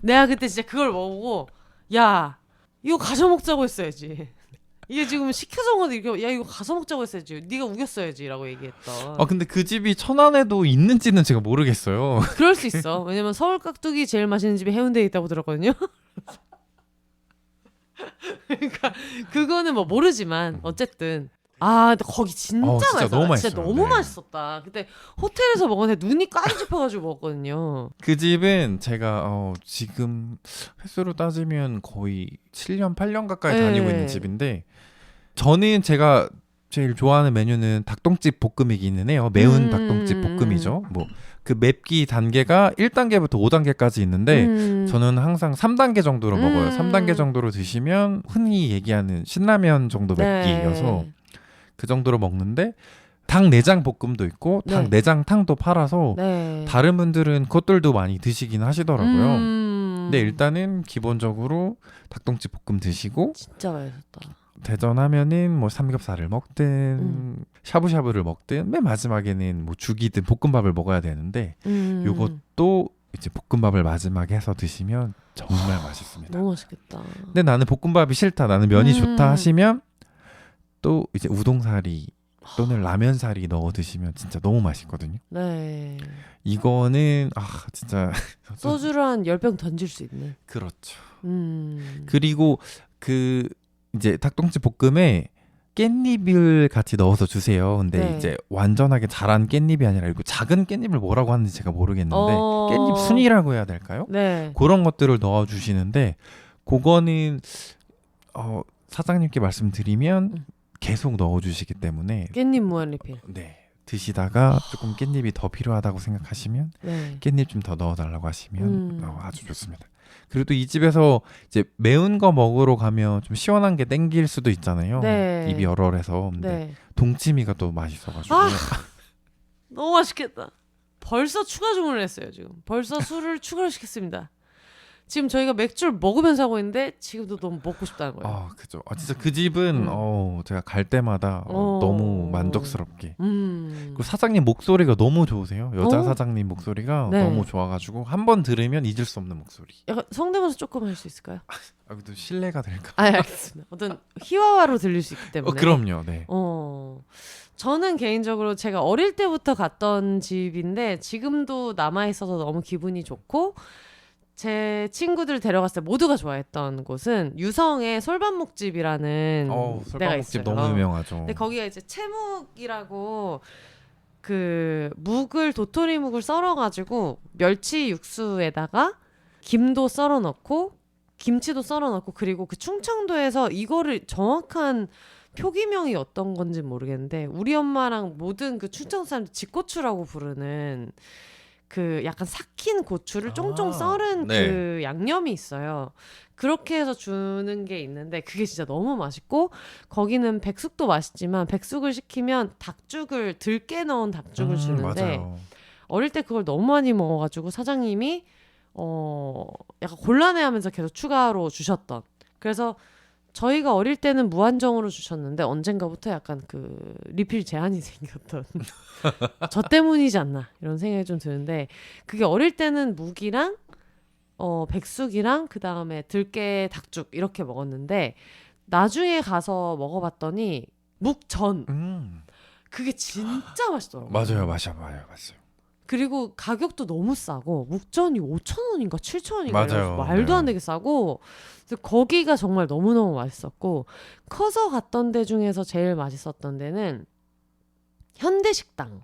내가 그때 진짜 그걸 먹고 야 이거 가져 먹자고 했어야지. 이게 지금 시켜서 먹는데 이렇게 야 이거 가서 먹자고 했어야지. 네가 우겼어야지라고 얘기했던. 근데 그 집이 천안에도 있는지는 제가 모르겠어요. 그럴 수 있어. 왜냐면 서울 깍두기 제일 맛있는 집이 해운대에 있다고 들었거든요. 그러니까 그거는 뭐 모르지만 어쨌든 근데 거기 진짜 진짜 맛있었다. 너무 진짜 맛있어요. 너무 네. 맛있었다. 그때 호텔에서 먹었는데 눈이 까지집혀가지고 먹었거든요. 그 집은 제가 지금 횟수로 따지면 거의 7년, 8년 가까이 네. 다니고 있는 집인데 저는 제가 제일 좋아하는 메뉴는 닭똥집 볶음이기는 해요. 매운 닭똥집 볶음이죠. 뭐 그 맵기 단계가 1단계부터 5단계까지 있는데 저는 항상 3단계 정도로 먹어요. 3단계 정도로 드시면 흔히 얘기하는 신라면 정도 맵기여서 그 정도로 먹는데 닭 내장 볶음도 있고 닭 네. 내장탕도 팔아서 네. 다른 분들은 그것들도 많이 드시긴 하시더라고요. 근데 네, 일단은 기본적으로 닭똥집 볶음 드시고 진짜 맛있었다. 대전 하면은 뭐 삼겹살을 먹든 샤브샤브를 먹든 맨 마지막에는 뭐 죽이든 볶음밥을 먹어야 되는데 요것도 이제 볶음밥을 마지막에 해서 드시면 정말 맛있습니다. 너무 맛있겠다. 근데 나는 볶음밥이 싫다, 나는 면이 좋다 하시면 또 이제 우동사리 또는 라면사리 넣어 드시면 진짜 너무 맛있거든요. 네. 이거는 진짜 소주를 한 10병 던질 수 있는. 그렇죠. 그리고 그리고 그 이제 닭똥집 볶음에 깻잎을 같이 넣어서 주세요. 근데 네. 이제 완전하게 자란 깻잎이 아니라 이거 작은 깻잎을 뭐라고 하는지 제가 모르겠는데 깻잎 순이라고 해야 될까요? 네. 그런 것들을 넣어 주시는데 그거는 사장님께 말씀드리면 계속 넣어 주시기 때문에 깻잎 무한리필. 네. 드시다가 조금 깻잎이 더 필요하다고 생각하시면 네. 깻잎 좀 더 넣어 달라고 하시면 아주 좋습니다. 그리고 또 이 집에서 이제 매운 거 먹으러 가면 좀 시원한 게 땡길 수도 있잖아요. 네. 입이 얼얼해서. 근데 네. 동치미가 또 맛있어가지고. 너무 맛있겠다. 벌써 추가 주문을 했어요. 지금 벌써 술을 추가를 시켰습니다. 지금 저희가 맥주를 먹으면서 하고 있는데 지금도 너무 먹고 싶다는 거예요. 그죠. 진짜 그 집은 제가 갈 때마다 너무 만족스럽게. 그리고 사장님 목소리가 너무 좋으세요. 여자 사장님 목소리가 네. 너무 좋아가지고 한 번 들으면 잊을 수 없는 목소리. 약간 성대모사 조금 할 수 있을까요? 그래도 신뢰가 될까? 알겠습니다. 어떤 희화화로 들릴 수 있기 때문에. 그럼요. 네. 저는 개인적으로 제가 어릴 때부터 갔던 집인데 지금도 남아있어서 너무 기분이 좋고 제 친구들 데려갔을 때 모두가 좋아했던 곳은 유성의 솔반목집이라는 데가 있어요. 솔반목집 너무 유명하죠. 근데 거기가 이제 채묵이라고 그 묵을 도토리 묵을 썰어가지고 멸치 육수에다가 김도 썰어 넣고 김치도 썰어 넣고 그리고 그 충청도에서 이거를 정확한 표기명이 어떤 건지 모르겠는데 우리 엄마랑 모든 그 충청 사람들 집고추라고 부르는 그 약간 삭힌 고추를 쫑쫑 썰은 네. 그 양념이 있어요. 그렇게 해서 주는 게 있는데 그게 진짜 너무 맛있고 거기는 백숙도 맛있지만 백숙을 시키면 닭죽을 들깨 넣은 닭죽을 주는데 맞아요. 어릴 때 그걸 너무 많이 먹어가지고 사장님이 약간 곤란해하면서 계속 추가로 주셨던. 그래서 저희가 어릴 때는 무한정으로 주셨는데 언젠가부터 약간 그 리필 제한이 생겼던 저 때문이지 않나 이런 생각이 좀 드는데 그게 어릴 때는 묵이랑 백숙이랑 그 다음에 들깨 닭죽 이렇게 먹었는데 나중에 가서 먹어봤더니 묵전 그게 진짜 맛있더라고요. 맞아요. 맞아요. 그리고 가격도 너무 싸고 묵전이 5,000원인가 7,000원인가 맞아요. 말도 안 네. 되게 싸고 그래서 거기가 정말 너무너무 맛있었고 커서 갔던 데 중에서 제일 맛있었던 데는 현대식당.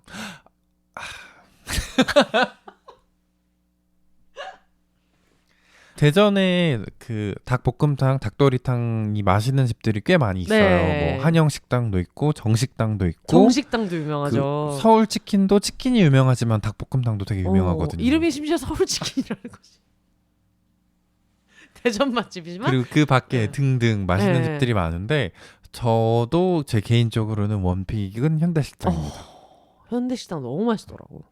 대전에 그 닭볶음탕, 닭도리탕이 맛있는 집들이 꽤 많이 있어요. 네. 뭐 한영식당도 있고 정식당도 있고 정식당도 유명하죠. 그 서울 치킨도 치킨이 유명하지만 닭볶음탕도 되게 유명하거든요. 이름이 심지어 서울치킨이라는 거지. 대전 맛집이지만 그리고 그 밖에 네. 등등 맛있는 네. 집들이 많은데 저도 제 개인적으로는 원픽은 현대식당입니다. 현대식당 너무 맛있더라고.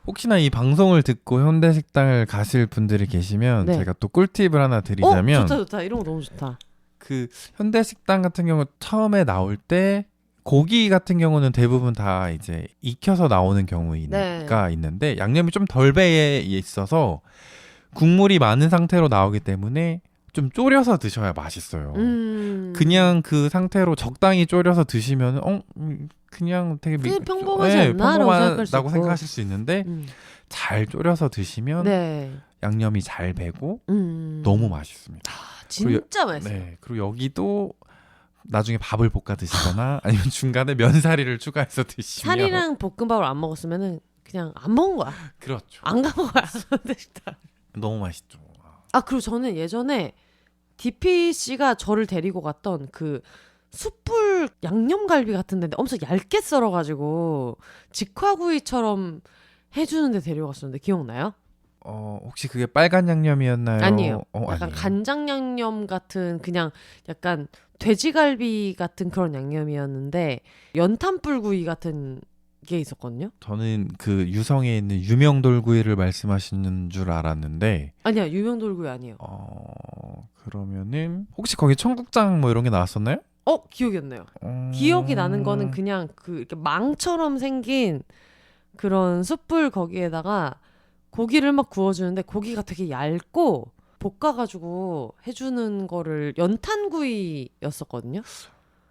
혹시나 이 방송을 듣고 현대식당을 가실 분들이 계시면 네. 제가 또 꿀팁을 하나 드리자면 좋다. 이런 거 너무 좋다. 그 현대식당 같은 경우 처음에 나올 때 고기 같은 경우는 대부분 다 이제 익혀서 나오는 경우가 있는데 양념이 좀 덜 배에 있어서 국물이 많은 상태로 나오기 때문에 좀 졸여서 드셔야 맛있어요. 음. 그냥 그 상태로 적당히 졸여서 드시면 그냥 되게 그냥 평범하지 않나라고 생각할 수 평범하다고 있고. 생각하실 수 있는데 잘 졸여서 드시면 네. 양념이 잘 배고 너무 맛있습니다. 진짜 맛있어요. 네, 그리고 여기도 나중에 밥을 볶아 드시거나 아니면 중간에 면사리를 추가해서 드시면 살이랑 볶음밥을 안 먹었으면은 그냥 안 먹은 거야. 그렇죠. 안 가본 거야. 너무 맛있죠. 아, 그리고 저는 예전에 DP 씨가 저를 데리고 갔던 그 숯불 양념갈비 같은 데인데 엄청 얇게 썰어가지고 직화구이처럼 해주는데 데려갔었는데 기억나요? 혹시 그게 빨간 양념이었나요? 아니에요. 약간 아니에요. 간장 양념 같은 그냥 약간 돼지갈비 같은 그런 양념이었는데 연탄불구이 같은 게 있었거든요. 저는 그 유성에 있는 유명돌구이를 말씀하시는 줄 알았는데 아니야, 유명돌구이 아니에요. 그러면은 혹시 거기 청국장 뭐 이런 게 나왔었나요? 기억이 안 나요. 기억이 나는 거는 그냥 그 이렇게 망처럼 생긴 그런 숯불 거기에다가 고기를 막 구워주는데 고기가 되게 얇고 볶아가지고 해주는 거를 연탄구이였었거든요.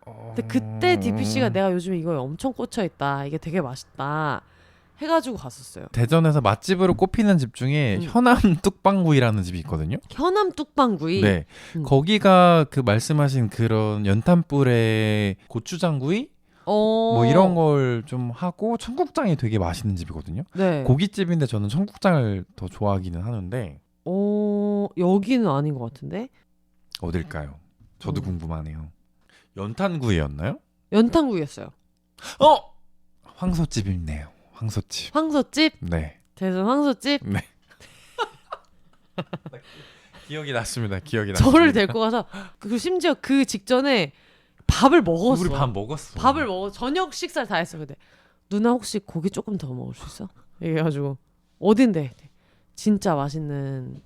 근데 그때 DPC가 내가 요즘 이거에 엄청 꽂혀있다. 이게 되게 맛있다. 해가지고 갔었어요. 대전에서 맛집으로 꼽히는 집 중에 현암 뚝방구이라는 집이 있거든요. 현암 뚝방구이. 네, 거기가 그 말씀하신 그런 연탄불에 고추장구이 뭐 이런 걸 좀 하고 청국장이 되게 맛있는 집이거든요. 네. 고깃집인데 저는 청국장을 더 좋아하기는 하는데 여기는 아닌 것 같은데. 어딜까요? 저도 궁금하네요. 연탄구이였나요? 연탄구이였어요. 황소집이네요. 황소집. 황소집? 네. 대전 황소집? 네. 기억이 났습니다. 기억이 났습니다. 저를 데리고 가서 그 심지어 그 직전에 밥을 먹었어. 우리 밥 먹었어. 밥을 먹어. 저녁 식사를 다 했어. 근데 누나 혹시 고기 조금 더 먹을 수 있어? 얘기해가지고 어딘데? 진짜 맛있는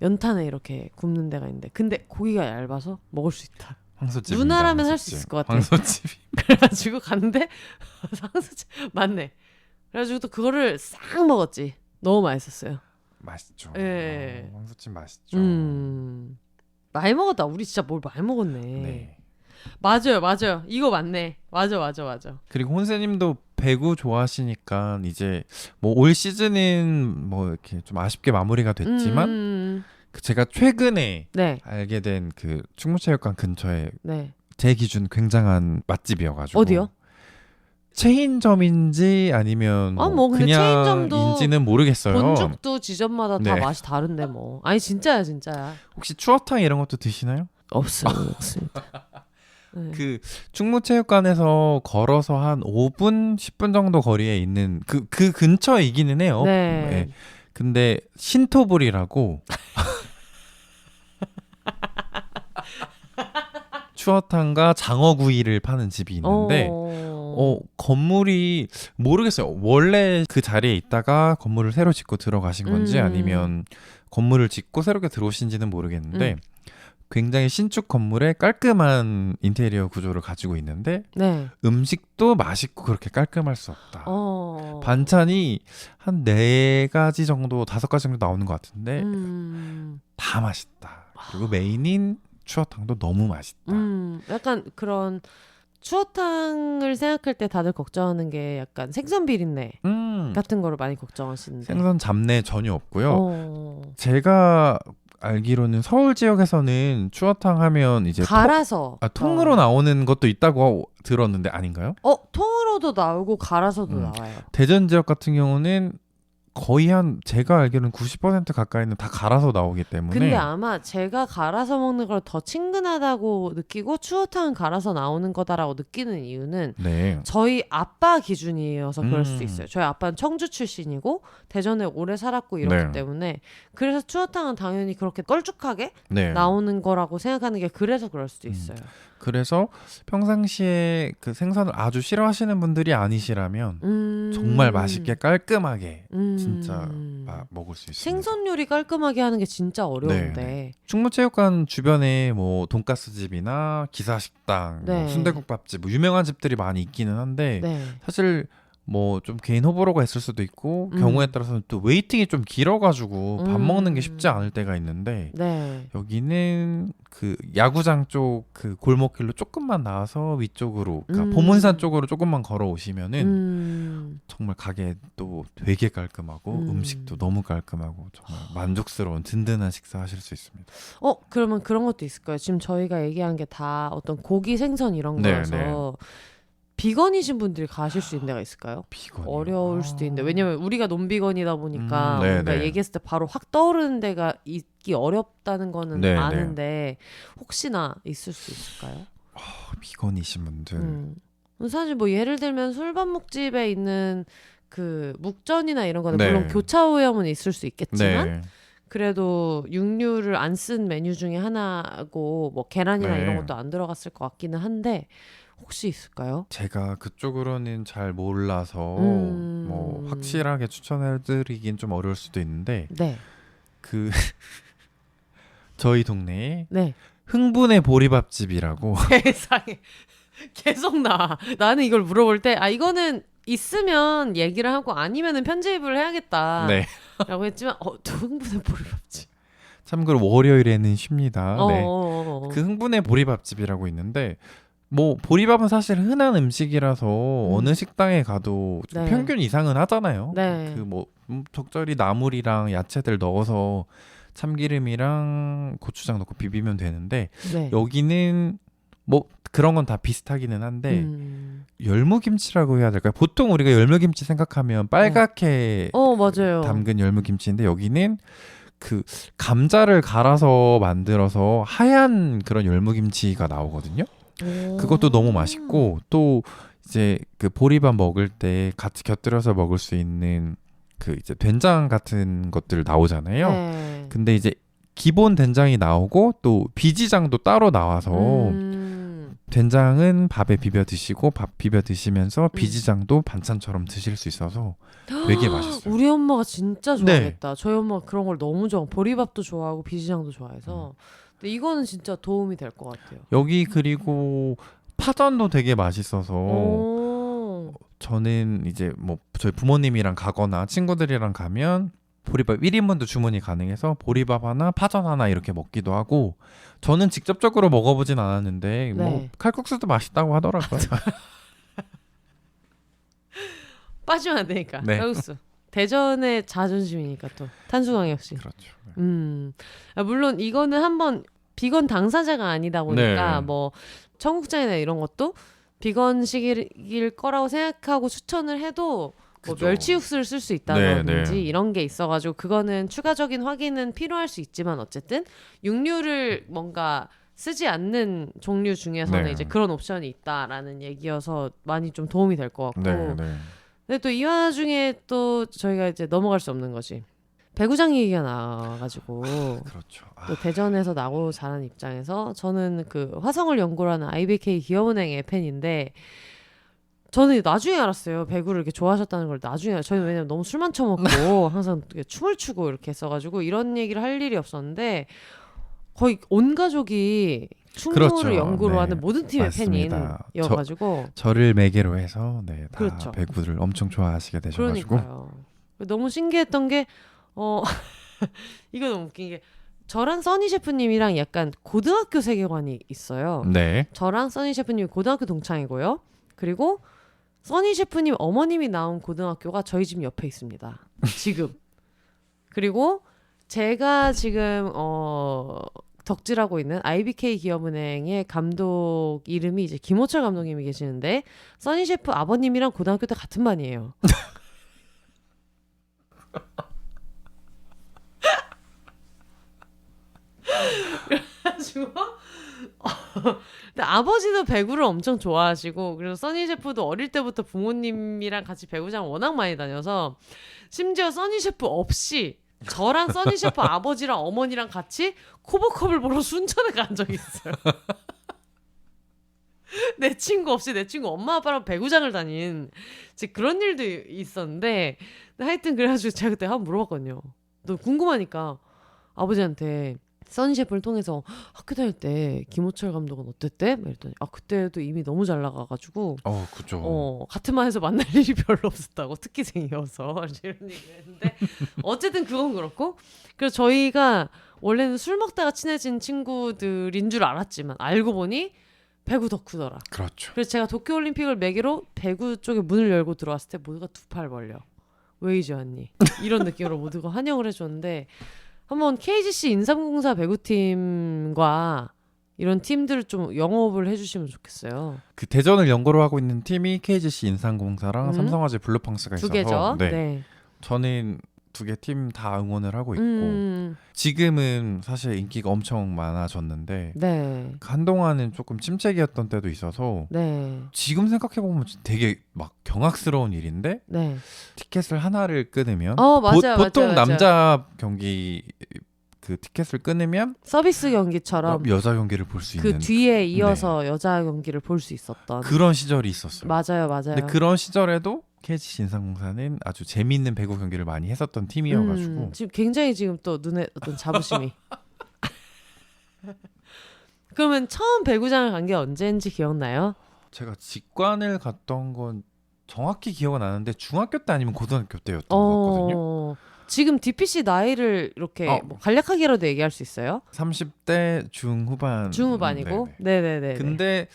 연탄에 이렇게 굽는 데가 있는데 근데 고기가 얇아서 먹을 수 있다. 황소집. 누나라면 할 수 있을 것 같아. 황소집이. 그래가지고 갔는데 황소집 맞네. 그래가지고 또 그거를 싹 먹었지. 너무 맛있었어요. 맛있죠. 예. 황소집 맛있죠. 많이 먹었다. 우리 진짜 뭘 많이 먹었네. 네. 맞아요. 이거 맞네. 맞아. 그리고 혼세님도 배구 좋아하시니까 이제 뭐 올 시즌은 뭐 이렇게 좀 아쉽게 마무리가 됐지만 제가 최근에 네. 알게 된 그 충무체육관 근처에 네. 제 기준 굉장한 맛집이어가지고 어디요? 체인점인지 아니면 뭐 근데 체인점도 그냥인지는 모르겠어요. 본죽도 지점마다 다 네. 맛이 다른데 뭐. 아니 진짜야. 혹시 추어탕 이런 것도 드시나요? 없습니다. 네. 그 충무체육관에서 걸어서 한 5분, 10분 정도 거리에 있는 그 근처이기는 해요. 네. 네. 근데 신토불이라고 추어탕과 장어구이를 파는 집이 있는데 건물이 모르겠어요. 원래 그 자리에 있다가 건물을 새로 짓고 들어가신 건지 아니면 건물을 짓고 새롭게 들어오신지는 모르겠는데 굉장히 신축 건물에 깔끔한 인테리어 구조를 가지고 있는데 네. 음식도 맛있고 그렇게 깔끔할 수 없다. 어. 반찬이 한 4가지 정도, 5가지 정도 나오는 것 같은데 다 맛있다. 그리고 메인인 추어탕도 너무 맛있다. 약간 그런 추어탕을 생각할 때 다들 걱정하는 게 약간 생선 비린내 같은 거를 많이 걱정하시는데 생선 잡내 전혀 없고요. 제가 알기로는 서울 지역에서는 추어탕 하면 이제 갈아서 통으로 나오는 것도 있다고 들었는데 아닌가요? 통으로도 나오고 갈아서도 나와요. 대전 지역 같은 경우는 거의 한 제가 알기로는 90% 가까이는 다 갈아서 나오기 때문에 근데 아마 제가 갈아서 먹는 걸 더 친근하다고 느끼고 추어탕은 갈아서 나오는 거다라고 느끼는 이유는 네. 저희 아빠 기준이어서 그럴 수도 있어요. 저희 아빠는 청주 출신이고 대전에 오래 살았고 이렇기 네. 때문에 그래서 추어탕은 당연히 그렇게 걸쭉하게 네. 나오는 거라고 생각하는 게 그래서 그럴 수도 있어요. 그래서 평상시에 그 생선을 아주 싫어하시는 분들이 아니시라면 정말 맛있게 깔끔하게 진짜 먹을 수 있습니다. 생선 요리 깔끔하게 하는 게 진짜 어려운데. 네. 충무체육관 주변에 뭐 돈가스 집이나 기사식당, 네. 뭐 순대국밥집, 뭐 유명한 집들이 많이 있기는 한데 네. 사실 뭐 좀 개인 호불호가 있을 수도 있고 경우에 따라서는 또 웨이팅이 좀 길어가지고 밥 먹는 게 쉽지 않을 때가 있는데 네. 여기는 그 야구장 쪽 그 골목길로 조금만 나와서 위쪽으로 그러니까 보문산 쪽으로 조금만 걸어오시면은 정말 가게도 되게 깔끔하고 음식도 너무 깔끔하고 정말 만족스러운 든든한 식사하실 수 있습니다. 그러면 그런 것도 있을까요? 지금 저희가 얘기한 게 다 어떤 고기, 생선 이런 네, 거라서 비건이신 분들이 가실 수 있는 데가 있을까요? 비건이요? 어려울 수도 있는데 왜냐면 우리가 논비건이다 보니까 네, 뭔가 네. 얘기했을 때 바로 확 떠오르는 데가 있기 어렵다는 거는 네, 아는데 혹시나 있을 수 있을까요? 비건이신 분들 사실 뭐 예를 들면 술반목집에 있는 그 묵전이나 이런 거는 네. 물론 교차 오염은 있을 수 있겠지만 네. 그래도 육류를 안 쓴 메뉴 중에 하나고 뭐 계란이나 네. 이런 것도 안 들어갔을 것 같기는 한데 혹시 있을까요? 제가 그쪽으로는 잘 몰라서 뭐 음. 확실하게 추천해드리긴 좀 어려울 수도 있는데 네. 그 저희 동네에 네. 흥분의 보리밥집이라고 세상에 계속 나와. 나는 이걸 물어볼 때 이거는 있으면 얘기를 하고 아니면은 편집을 해야겠다. 네. 라고 했지만 또 흥분의 보리밥집. 참고로 월요일에는 쉽니다. 네. 어. 그 흥분의 보리밥집이라고 있는데 뭐 보리밥은 사실 흔한 음식이라서 어느 식당에 가도 좀 네. 평균 이상은 하잖아요. 네. 그 뭐 적절히 나물이랑 야채들 넣어서 참기름이랑 고추장 넣고 비비면 되는데 네. 여기는 뭐 그런 건 다 비슷하기는 한데 음. 열무김치라고 해야 될까요? 보통 우리가 열무김치 생각하면 빨갛게 맞아요. 담근 열무김치인데 여기는 그 감자를 갈아서 만들어서 하얀 그런 열무김치가 나오거든요. 그것도 너무 맛있고 또 이제 그 보리밥 먹을 때 같이 곁들여서 먹을 수 있는 그 이제 된장 같은 것들 나오잖아요. 네. 근데 이제 기본 된장이 나오고 또 비지장도 따로 나와서 된장은 밥에 비벼 드시고 밥 비벼 드시면서 비지장도 반찬처럼 드실 수 있어서 되게 맛있어요. 우리 엄마가 진짜 좋아하겠다. 저희 엄마가 그런 걸 너무 좋아. 보리밥도 좋아하고 비지장도 좋아해서. 근데 이거는 진짜 도움이 될 것 같아요. 여기 그리고 파전도 되게 맛있어서 오. 저는 이제 뭐 저희 부모님이랑 가거나 친구들이랑 가면 보리밥 1인분도 주문이 가능해서 보리밥 하나, 파전 하나 이렇게 먹기도 하고 저는 직접적으로 먹어보진 않았는데 뭐 네. 칼국수도 맛있다고 하더라고요. 빠지면 안 되니까. 네. 칼국수. 대전의 자존심이니까 또 탄수광 역시. 그렇죠. 물론 이거는 한번 비건 당사자가 아니다 보니까 네. 뭐 청국장이나 이런 것도 비건식일 거라고 생각하고 추천을 해도 뭐 그죠. 멸치 육수를 쓸 수 있다든지 네. 이런 게 있어가지고 그거는 추가적인 확인은 필요할 수 있지만 어쨌든 육류를 뭔가 쓰지 않는 종류 중에서는 네. 이제 그런 옵션이 있다라는 얘기여서 많이 좀 도움이 될 것 같고 네. 근데 또 이 와중에 또 저희가 이제 넘어갈 수 없는 것이 배구장 얘기가 나와가지고 그렇죠. 또 대전에서 나고 자란 입장에서 저는 그 화성을 연구로 하는 IBK 기업은행의 팬인데 저는 나중에 알았어요. 배구를 이렇게 좋아하셨다는 걸 나중에 저희는 왜냐면 너무 술만 처먹고 항상 춤을 추고 이렇게 했어가지고 이런 얘기를 할 일이 없었는데 거의 온 가족이 축구를 그렇죠. 연구로 네. 하는 모든 팀의 맞습니다. 팬이어가지고 저를 매개로 해서 네, 다 그렇죠. 배구를 엄청 좋아하시게 되셔가지고 그러니까요. 너무 신기했던 게 이거 너무 웃긴 게 저랑 써니 셰프님이랑 약간 고등학교 세계관이 있어요. 네. 저랑 써니 셰프님이 고등학교 동창이고요. 그리고 써니 셰프님 어머님이 나온 고등학교가 저희 집 옆에 있습니다. 지금. 그리고 제가 지금 덕질하고 있는 IBK 기업은행의 감독 이름이 이제 김호철 감독님이 계시는데 써니 셰프 아버님이랑 고등학교 때 같은 반이에요. 그래가지고 근데 아버지도 배구를 엄청 좋아하시고 그래서 써니 셰프도 어릴 때부터 부모님이랑 같이 배구장 워낙 많이 다녀서 심지어 써니 셰프 없이 저랑 써니 셰프 아버지랑 어머니랑 같이 코보컵을 보러 순천에 간 적이 있어요. 내 친구 없이 내 친구 엄마 아빠랑 배구장을 다닌 그런 일도 있었는데 하여튼 그래가지고 제가 그때 한번 물어봤거든요. 너 궁금하니까 아버지한테 써니 셰프를 통해서 학교 다닐 때 김호철 감독은 어땠대? 막 이랬더니 그때도 이미 너무 잘 나가가지고 그죠. 같은 반에서 만날 일이 별로 없었다고 특기생이어서 이런 얘기를 했는데 어쨌든 그건 그렇고 그래서 저희가 원래는 술 먹다가 친해진 친구들인 줄 알았지만 알고 보니 배구 덕후더라. 그렇죠. 그래서 제가 도쿄올림픽을 매개로 배구 쪽에 문을 열고 들어왔을 때 모두가 두 팔 벌려 왜 이제 왔니? 이런 느낌으로 모두가 환영을 해줬는데 한번 KGC 인삼공사 배구팀과 이런 팀들을 좀 영업을 해주시면 좋겠어요. 그 대전을 연고로 하고 있는 팀이 KGC 인삼공사랑 삼성화재 블루팡스가 두 있어서 개죠. 네. 네. 저는 두 개 팀 다 응원을 하고 있고 지금은 사실 인기가 엄청 많아졌는데 네. 한동안은 조금 침체기였던 때도 있어서 네. 지금 생각해보면 되게 막 경악스러운 일인데 네. 티켓을 하나를 끊으면 맞아요, 보통 맞아요. 남자 경기 그 티켓을 끊으면 서비스 경기처럼 여자 경기를 볼 수 그 있는 뒤에 이어서 여자 경기를 볼 수 있었던 그런 시절이 있었어요. 맞아요. 근데 그런 시절에도 KGC 인삼공사는 아주 재미있는 배구 경기를 많이 했었던 팀이어가지고 지금 굉장히 지금 또 눈에 어떤 자부심이 그러면 처음 배구장을 간 게 언제인지 기억나요? 제가 직관을 갔던 건 정확히 기억은 나는데 중학교 때 아니면 고등학교 때였던 것 같거든요. 지금 DPC 나이를 이렇게 뭐 간략하게라도 얘기할 수 있어요? 30대 중후반. 중후반이고? 네네네. 근데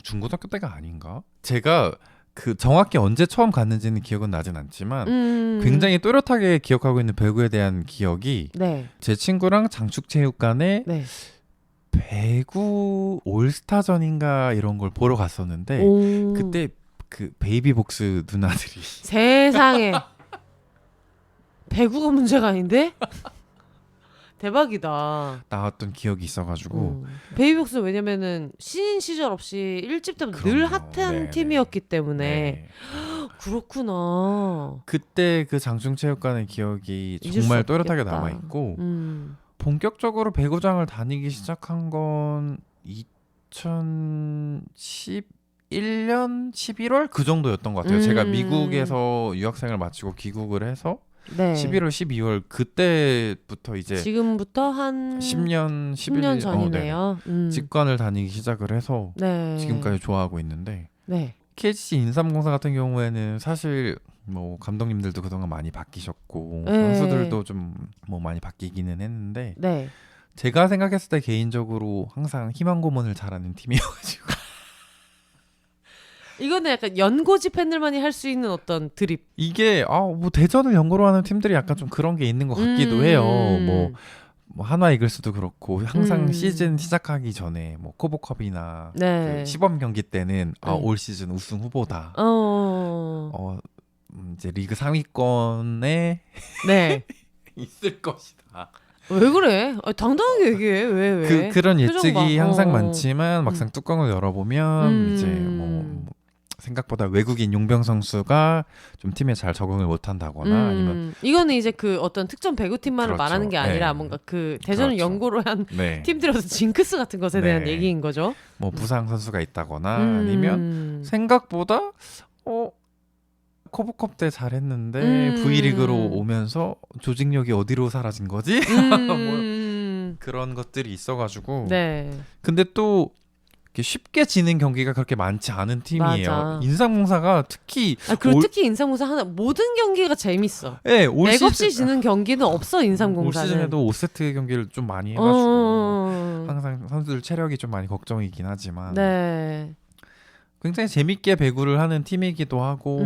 중고등학교 때가 아닌가? 제가 그 정확히 언제 처음 갔는지는 기억은 나진 않지만 굉장히 또렷하게 기억하고 있는 배구에 대한 기억이 네. 제 친구랑 장축체육관에 네. 배구 올스타전인가 이런 걸 보러 갔었는데 그때 그 베이비복스 누나들이 세상에 배구가 문제가 아닌데? 대박이다. 나왔던 기억이 있어가지고 베이비복스 왜냐면은 신인 시절 없이 1집 때부터 늘 핫한 팀이었기 때문에 그렇구나. 그때 그 장충체육관의 기억이 정말 또렷하게 남아있고 본격적으로 배구장을 다니기 시작한 건 2011년 11월 그 정도였던 것 같아요. 제가 미국에서 유학생을 마치고 귀국을 해서 11월 12월 그때부터 이제 지금부터 한 10년 10년 전이네요. 직관을 다니기 시작을 해서 지금까지 좋아하고 있는데 KGC 인삼공사 같은 경우에는 사실 뭐 감독님들도 그동안 많이 바뀌셨고 선수들도 좀 뭐 많이 바뀌기는 했는데 제가 생각했을 때 개인적으로 항상 희망 고문을 잘하는 팀이어가지고 이거는 약간 연고지 팬들만이 할 수 있는 어떤 드립. 이게 뭐 대전을 연고로 하는 팀들이 약간 좀 그런 게 있는 것 같기도 해요. 뭐 한화 이글스도 그렇고 항상 시즌 시작하기 전에 뭐 코보컵이나 그 시범 경기 때는 올 시즌 우승 후보다. 이제 리그 상위권에 있을 것이다. 왜 그래? 당당하게 얘기해. 왜? 그런 예측이 항상 많지만 막상 뚜껑을 열어보면 이제 뭐 생각보다 외국인 용병 선수가 좀 팀에 잘 적응을 못한다거나 아니면 이거는 이제 그 어떤 특정 배구팀만을 말하는 게 아니라 뭔가 그 대전을 연고로 한 팀들에서 징크스 같은 것에 대한 얘기인 거죠. 뭐 부상 선수가 있다거나 아니면 생각보다 코보컵 때 잘했는데 V리그로 오면서 조직력이 어디로 사라진 거지? 뭐 그런 것들이 있어가지고 근데 또 쉽게 지는 경기가 그렇게 많지 않은 팀이에요. 맞아. 인삼공사가 특히 그리고 특히 인삼공사 하나 모든 경기가 재밌어. 올 맥없이 지는 경기는 없어. 인삼공사는 올 시즌에도 5세트 경기를 좀 많이 해가지고 항상 선수들 체력이 좀 많이 걱정이긴 하지만 굉장히 재밌게 배구를 하는 팀이기도 하고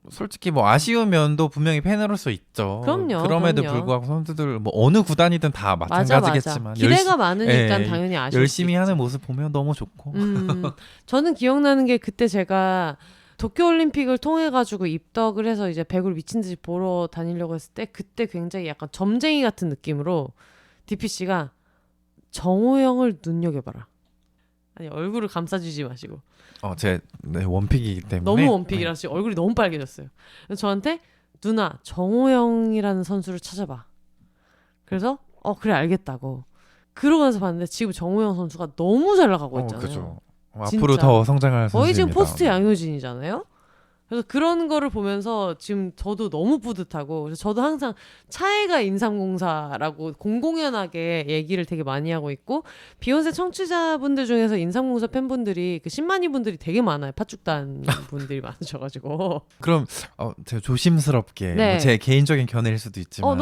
솔직히 뭐 아쉬운 면도 분명히 팬으로서 있죠. 그럼에도 불구하고 선수들 뭐 어느 구단이든 다 마찬가지겠지만 맞아. 기대가 많으니까 당연히 아쉬울 열심히 하는 모습 보면 너무 좋고 저는 기억나는 게 그때 제가 도쿄올림픽을 통해 가지고 입덕을 해서 이제 배구를 미친 듯이 보러 다니려고 했을 때 그때 굉장히 약간 점쟁이 같은 느낌으로 DPC가 정호영을 눈여겨봐라. 아니 얼굴을 감싸주지 마시고 제 원픽이기 때문에 너무 원픽이라서 얼굴이 너무 빨개졌어요. 그래서 저한테 누나 정호영이라는 선수를 찾아봐. 그래서 그래 알겠다고. 그러고 나서 봤는데 지금 정호영 선수가 너무 잘 나가고 있잖아요. 그죠. 앞으로 더 성장할 선수입니다. 거의 지금 포스트 양효진이잖아요. 그래서 그런 거를 보면서 지금 저도 너무 뿌듯하고 그래서 저도 항상 차이가 인삼공사라고 공공연하게 얘기를 되게 많이 하고 있고 비욘세 청취자분들 중에서 인삼공사 팬분들이 그 10만이 분들이 되게 많아요. 팥죽단 분들이 많으셔가지고 그럼 제가 조심스럽게 네. 제 개인적인 견해일 수도 있지만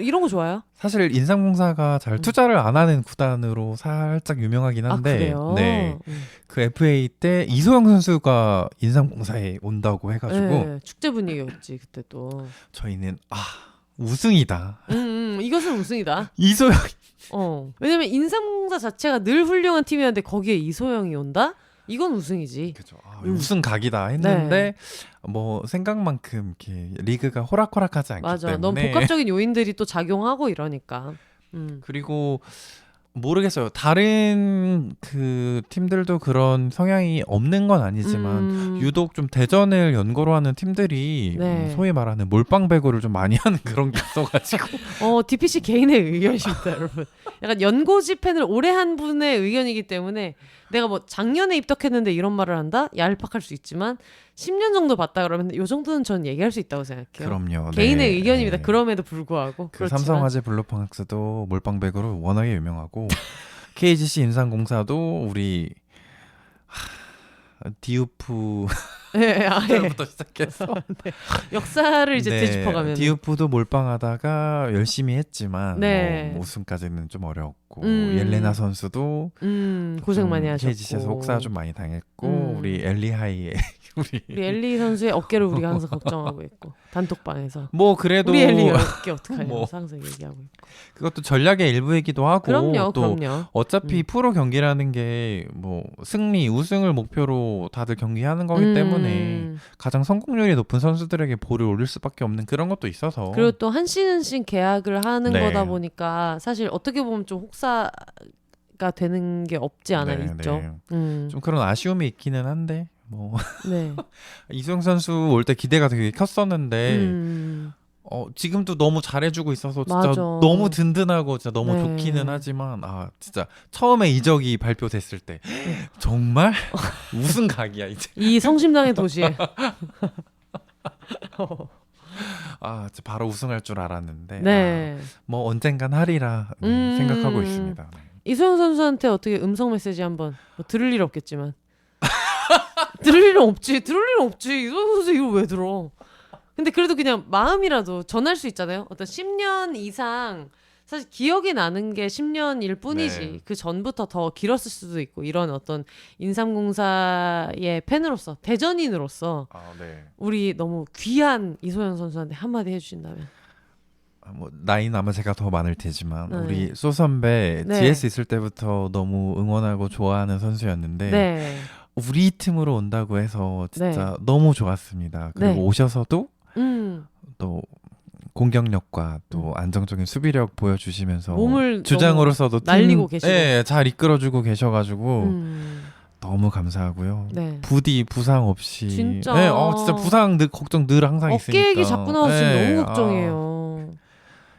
이런 거 좋아요? 사실 인삼공사가 잘 투자를 안 하는 구단으로 살짝 유명하긴 한데 그래요? 네. 그 FA 때 이소영 선수가 인삼공사에 온다고 해가지고 네, 축제 분위기였지 그때 또. 저희는 우승이다. 이것은 우승이다. 이소영 왜냐면 인삼공사 자체가 늘 훌륭한 팀이었는데 거기에 이소영이 온다? 이건 우승이지. 그죠. 우승 각이다 했는데 뭐 생각만큼 이렇게 리그가 호락호락하지 않기 맞아. 때문에 너무 복합적인 요인들이 또 작용하고 이러니까. 그리고 모르겠어요. 다른 그 팀들도 그런 성향이 없는 건 아니지만 유독 좀 대전을 연고로 하는 팀들이 네. 소위 말하는 몰빵 배구를 좀 많이 하는 그런 게 있어가지고 DPC 개인의 의견입니다, 여러분. 약간 연고지 팬을 오래 한 분의 의견이기 때문에 내가 뭐 작년에 입덕했는데 이런 말을 한다? 얄팍할 수 있지만 10년 정도 봤다 그러면 이 정도는 전 얘기할 수 있다고 생각해요. 그럼요. 개인의 네. 의견입니다. 그럼에도 불구하고. 그 그렇지만. 삼성화재 블루팡스도 몰빵 배구로 워낙에 유명하고 KGC 인삼공사도 우리 디우프 부터 시작해서 역사를 이제 되짚어가면 디우프도 몰빵하다가 열심히 했지만 네. 뭐 우승까지는 좀 어려웠고 옐레나 선수도 고생 많이 하셨고 KGC에서 혹사 좀 많이 당했고 우리 엘리하이에 우리 엘리 선수의 어깨를 우리가 항상 걱정하고 있고 단톡방에서 뭐 그래도 우리 엘리 어깨 어떡하냐 뭐 항상 얘기하고 있고 그것도 전략의 일부이기도 하고 그럼요. 어차피 프로 경기라는 게 뭐 승리 우승을 목표로 다들 경기하는 거기 때문에 가장 성공률이 높은 선수들에게 볼을 올릴 수밖에 없는 그런 것도 있어서 그리고 또 한 시즌씩 계약을 하는 네. 거다 보니까 사실 어떻게 보면 좀 혹사가 되는 게 없지 않아 있죠. 좀 그런 아쉬움이 있기는 한데 뭐 네. 이소영 선수 올 때 기대가 되게 컸었는데 지금도 너무 잘해주고 있어서 진짜 맞아. 너무 든든하고 진짜 너무 네. 좋기는 하지만 진짜 처음에 이적이 발표됐을 때 정말 우승 각이야 이제 이 성심당의 도시에 진짜 바로 우승할 줄 알았는데 네. 뭐 언젠간 하리라 생각하고 있습니다. 네. 이소영 선수한테 어떻게 음성 메시지 한번 뭐 들을 일 없겠지만 들을 일은 없지. 이소영 선수 이거 왜 들어? 근데 그래도 그냥 마음이라도 전할 수 있잖아요. 어떤 10년 이상 사실 기억이 나는 게 10년일 뿐이지. 네. 그 전부터 더 길었을 수도 있고 이런 어떤 인삼공사의 팬으로서 대전인으로서 네. 우리 너무 귀한 이소영 선수한테 한마디 해주신다면. 뭐 나이는 아마 제가 더 많을 테지만 네. 우리 소 선배 네. GS 있을 때부터 너무 응원하고 좋아하는 선수였는데 네. 우리 팀으로 온다고 해서 진짜 네. 너무 좋았습니다. 그리고 네. 오셔서도 또 공격력과 또 안정적인 수비력 보여주시면서 몸을 주장으로서도 날리고 팀, 계시고. 예, 잘 이끌어주고 계셔가지고 너무 감사하고요. 네. 부디 부상 없이 진짜. 네, 진짜 부상 걱정 늘 항상 있으니까 어깨 얘기 자꾸 나왔으면 네, 너무 걱정이에요.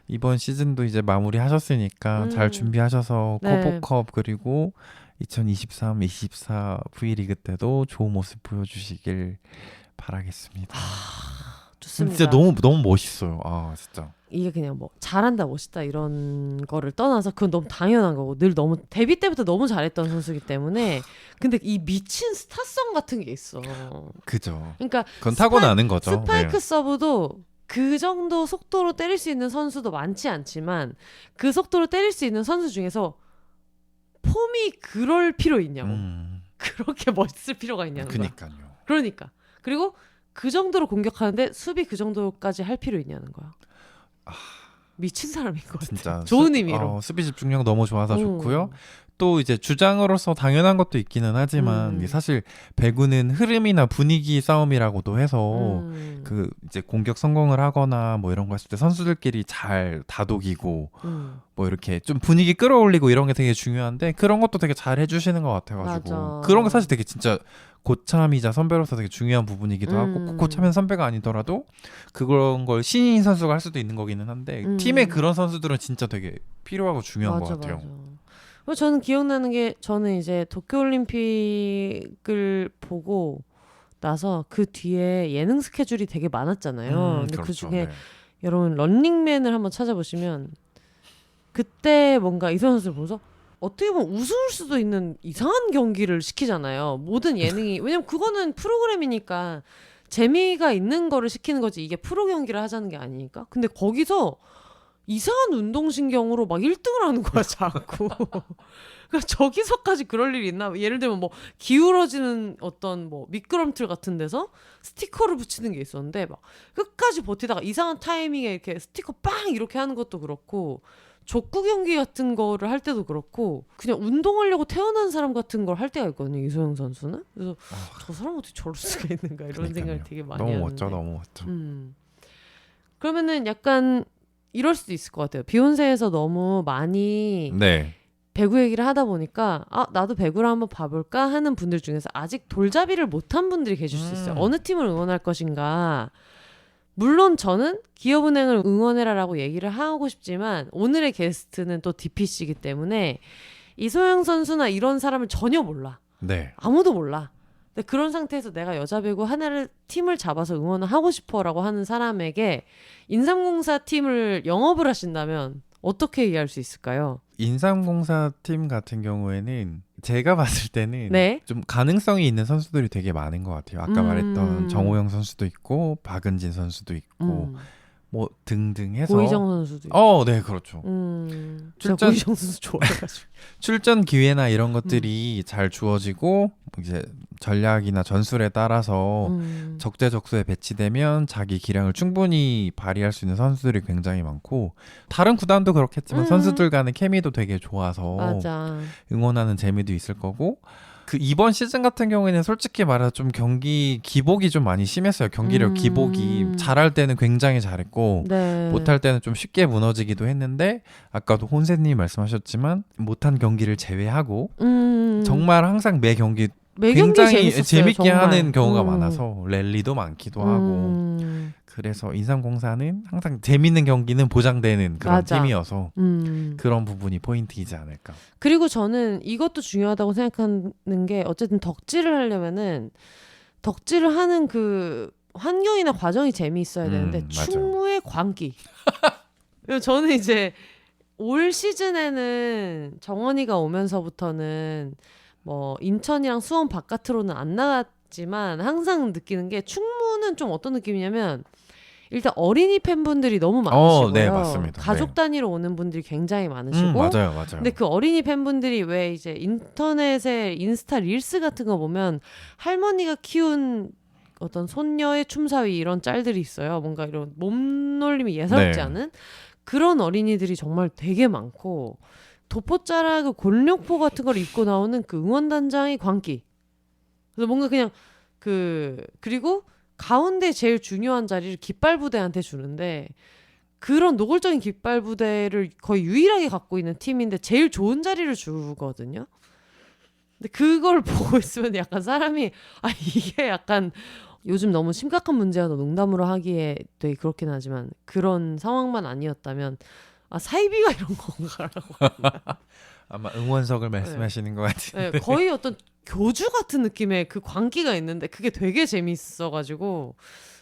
이번 시즌도 이제 마무리하셨으니까 잘 준비하셔서 네. 코보컵 그리고 2023, 24 V리그 때도 좋은 모습 보여주시길 바라겠습니다. 좋습니다. 진짜 너무 멋있어요. 진짜. 이게 그냥 뭐 잘한다 멋있다 이런 거를 떠나서 그건 너무 당연한 거고 늘 너무 데뷔 때부터 너무 잘했던 선수이기 때문에 근데 이 미친 스타성 같은 게 있어. 그죠. 그러니까 그건 타고나는 거죠. 스파이크 네. 서브도 그 정도 속도로 때릴 수 있는 선수도 많지 않지만 그 속도로 때릴 수 있는 선수 중에서 폼이 그럴 필요 있냐고. 그렇게 멋있을 필요가 있냐는 거야. 그러니까. 그리고 그 정도로 공격하는데 수비 그 정도까지 할 필요 있냐는 거야. 미친 사람인 것 같아. 진짜 좋은 의미로. 수비 집중력 너무 좋아서 좋고요. 또 이제 주장으로서 당연한 것도 있기는 하지만 사실 배구는 흐름이나 분위기 싸움이라고도 해서 그 이제 공격 성공을 하거나 뭐 이런 거 했을 때 선수들끼리 잘 다독이고 뭐 이렇게 좀 분위기 끌어올리고 이런 게 되게 중요한데 그런 것도 되게 잘 해주시는 것 같아가지고 맞아. 그런 게 사실 되게 진짜 고참이자 선배로서 되게 중요한 부분이기도 하고 고참은 선배가 아니더라도 그런 걸 신인 선수가 할 수도 있는 거기는 한데 팀에 그런 선수들은 진짜 되게 필요하고 중요한 것 같아요. 맞아. 저는 기억나는 게 저는 이제 도쿄올림픽을 보고 나서 그 뒤에 예능 스케줄이 되게 많았잖아요. 근데 그렇죠. 그 중에 네. 여러분 런닝맨을 한번 찾아보시면 그때 뭔가 이소영 선수를 보면서 어떻게 보면 우스울 수도 있는 이상한 경기를 시키잖아요. 모든 예능이 왜냐면 그거는 프로그램이니까 재미가 있는 거를 시키는 거지 이게 프로 경기를 하자는 게 아니니까. 근데 거기서 이상한 운동신경으로 막 1등을 하는 거야 자꾸. 그러니까 저기서까지 그럴 일이 있나? 예를 들면 뭐 기울어지는 어떤 뭐 미끄럼틀 같은 데서 스티커를 붙이는 게 있었는데 막 끝까지 버티다가 이상한 타이밍에 이렇게 스티커 빵 이렇게 하는 것도 그렇고 족구 경기 같은 거를 할 때도 그렇고 그냥 운동하려고 태어난 사람 같은 걸 할 때가 있거든요. 이소영 선수는. 그래서 저 사람 어떻게 저럴 수가 있는가 이런 그러니까요. 생각을 되게 많이 너무 하는데. 멋져, 너무 멋져. 그러면은 약간 이럴 수도 있을 것 같아요. 비욘세에서 너무 많이 네. 배구 얘기를 하다 보니까 나도 배구를 한번 봐볼까 하는 분들 중에서 아직 돌잡이를 못한 분들이 계실 수 있어요. 어느 팀을 응원할 것인가. 물론 저는 기업은행을 응원해라라고 얘기를 하고 싶지만 오늘의 게스트는 또 DPC이기 때문에 이소영 선수나 이런 사람을 전혀 몰라. 네. 아무도 몰라. 근데 그런 상태에서 내가 여자 배구 하나를 팀을 잡아서 응원을 하고 싶어라고 하는 사람에게 인삼공사 팀을 영업을 하신다면 어떻게 이해할 수 있을까요? 인삼공사 팀 같은 경우에는 제가 봤을 때는 네. 좀 가능성이 있는 선수들이 되게 많은 것 같아요. 아까 말했던 정호영 선수도 있고 박은진 선수도 있고 뭐 등등 해서 고희정 선수도 있고. 네, 그렇죠. 제가 출전- 고희정 선수 좋아해가지고. 출전 기회나 이런 것들이 잘 주어지고 이제 전략이나 전술에 따라서 적재적소에 배치되면 자기 기량을 충분히 발휘할 수 있는 선수들이 굉장히 많고 다른 구단도 그렇겠지만 선수들 간의 케미도 되게 좋아서 맞아. 응원하는 재미도 있을 거고 그 이번 시즌 같은 경우에는 솔직히 말해서 좀 경기 기복이 좀 많이 심했어요. 경기력 기복이 잘할 때는 굉장히 잘했고 네. 못할 때는 좀 쉽게 무너지기도 했는데 아까도 혼세님이 말씀하셨지만 못한 경기를 제외하고 정말 항상 매 경기 굉장히 재밌었어요, 재밌게 정말. 하는 경우가 많아서 랠리도 많기도 하고 그래서 인삼공사는 항상 재밌는 경기는 보장되는 그런 맞아. 팀이어서 음. 그런 부분이 포인트이지 않을까. 그리고 저는 이것도 중요하다고 생각하는 게 어쨌든 덕질을 하려면은 덕질을 하는 그 환경이나 과정이 재미있어야 되는데 맞아요. 충무의 광기. 저는 이제 올 시즌에는 정원이가 오면서부터는 뭐 인천이랑 수원 바깥으로는 안 나갔지만 항상 느끼는 게 충무는 좀 어떤 느낌이냐면 일단 어린이 팬분들이 너무 많으시고요. 네, 맞습니다. 가족 네. 단위로 오는 분들이 굉장히 많으시고 맞아요, 맞아요. 근데 그 어린이 팬분들이 왜 이제 인터넷에 인스타 릴스 같은 거 보면 할머니가 키운 어떤 손녀의 춤사위 이런 짤들이 있어요. 뭔가 이런 몸놀림이 예사롭지 네. 않은 그런 어린이들이 정말 되게 많고 도포자락 그 곤룡포 같은 걸 입고 나오는 그 응원단장의 광기. 그래서 뭔가 그냥 그리고 가운데 제일 중요한 자리를 깃발부대한테 주는데 그런 노골적인 깃발부대를 거의 유일하게 갖고 있는 팀인데 제일 좋은 자리를 주거든요. 근데 그걸 보고 있으면 약간 사람이 이게 약간 요즘 너무 심각한 문제야 농담으로 하기에 되게 그렇긴 하지만 그런 상황만 아니었다면 사이비가 이런 건가라고. 아마 응원석을 말씀하시는 것 같은데. 네, 거의 어떤 교주 같은 느낌의 그 광기가 있는데 그게 되게 재밌어가지고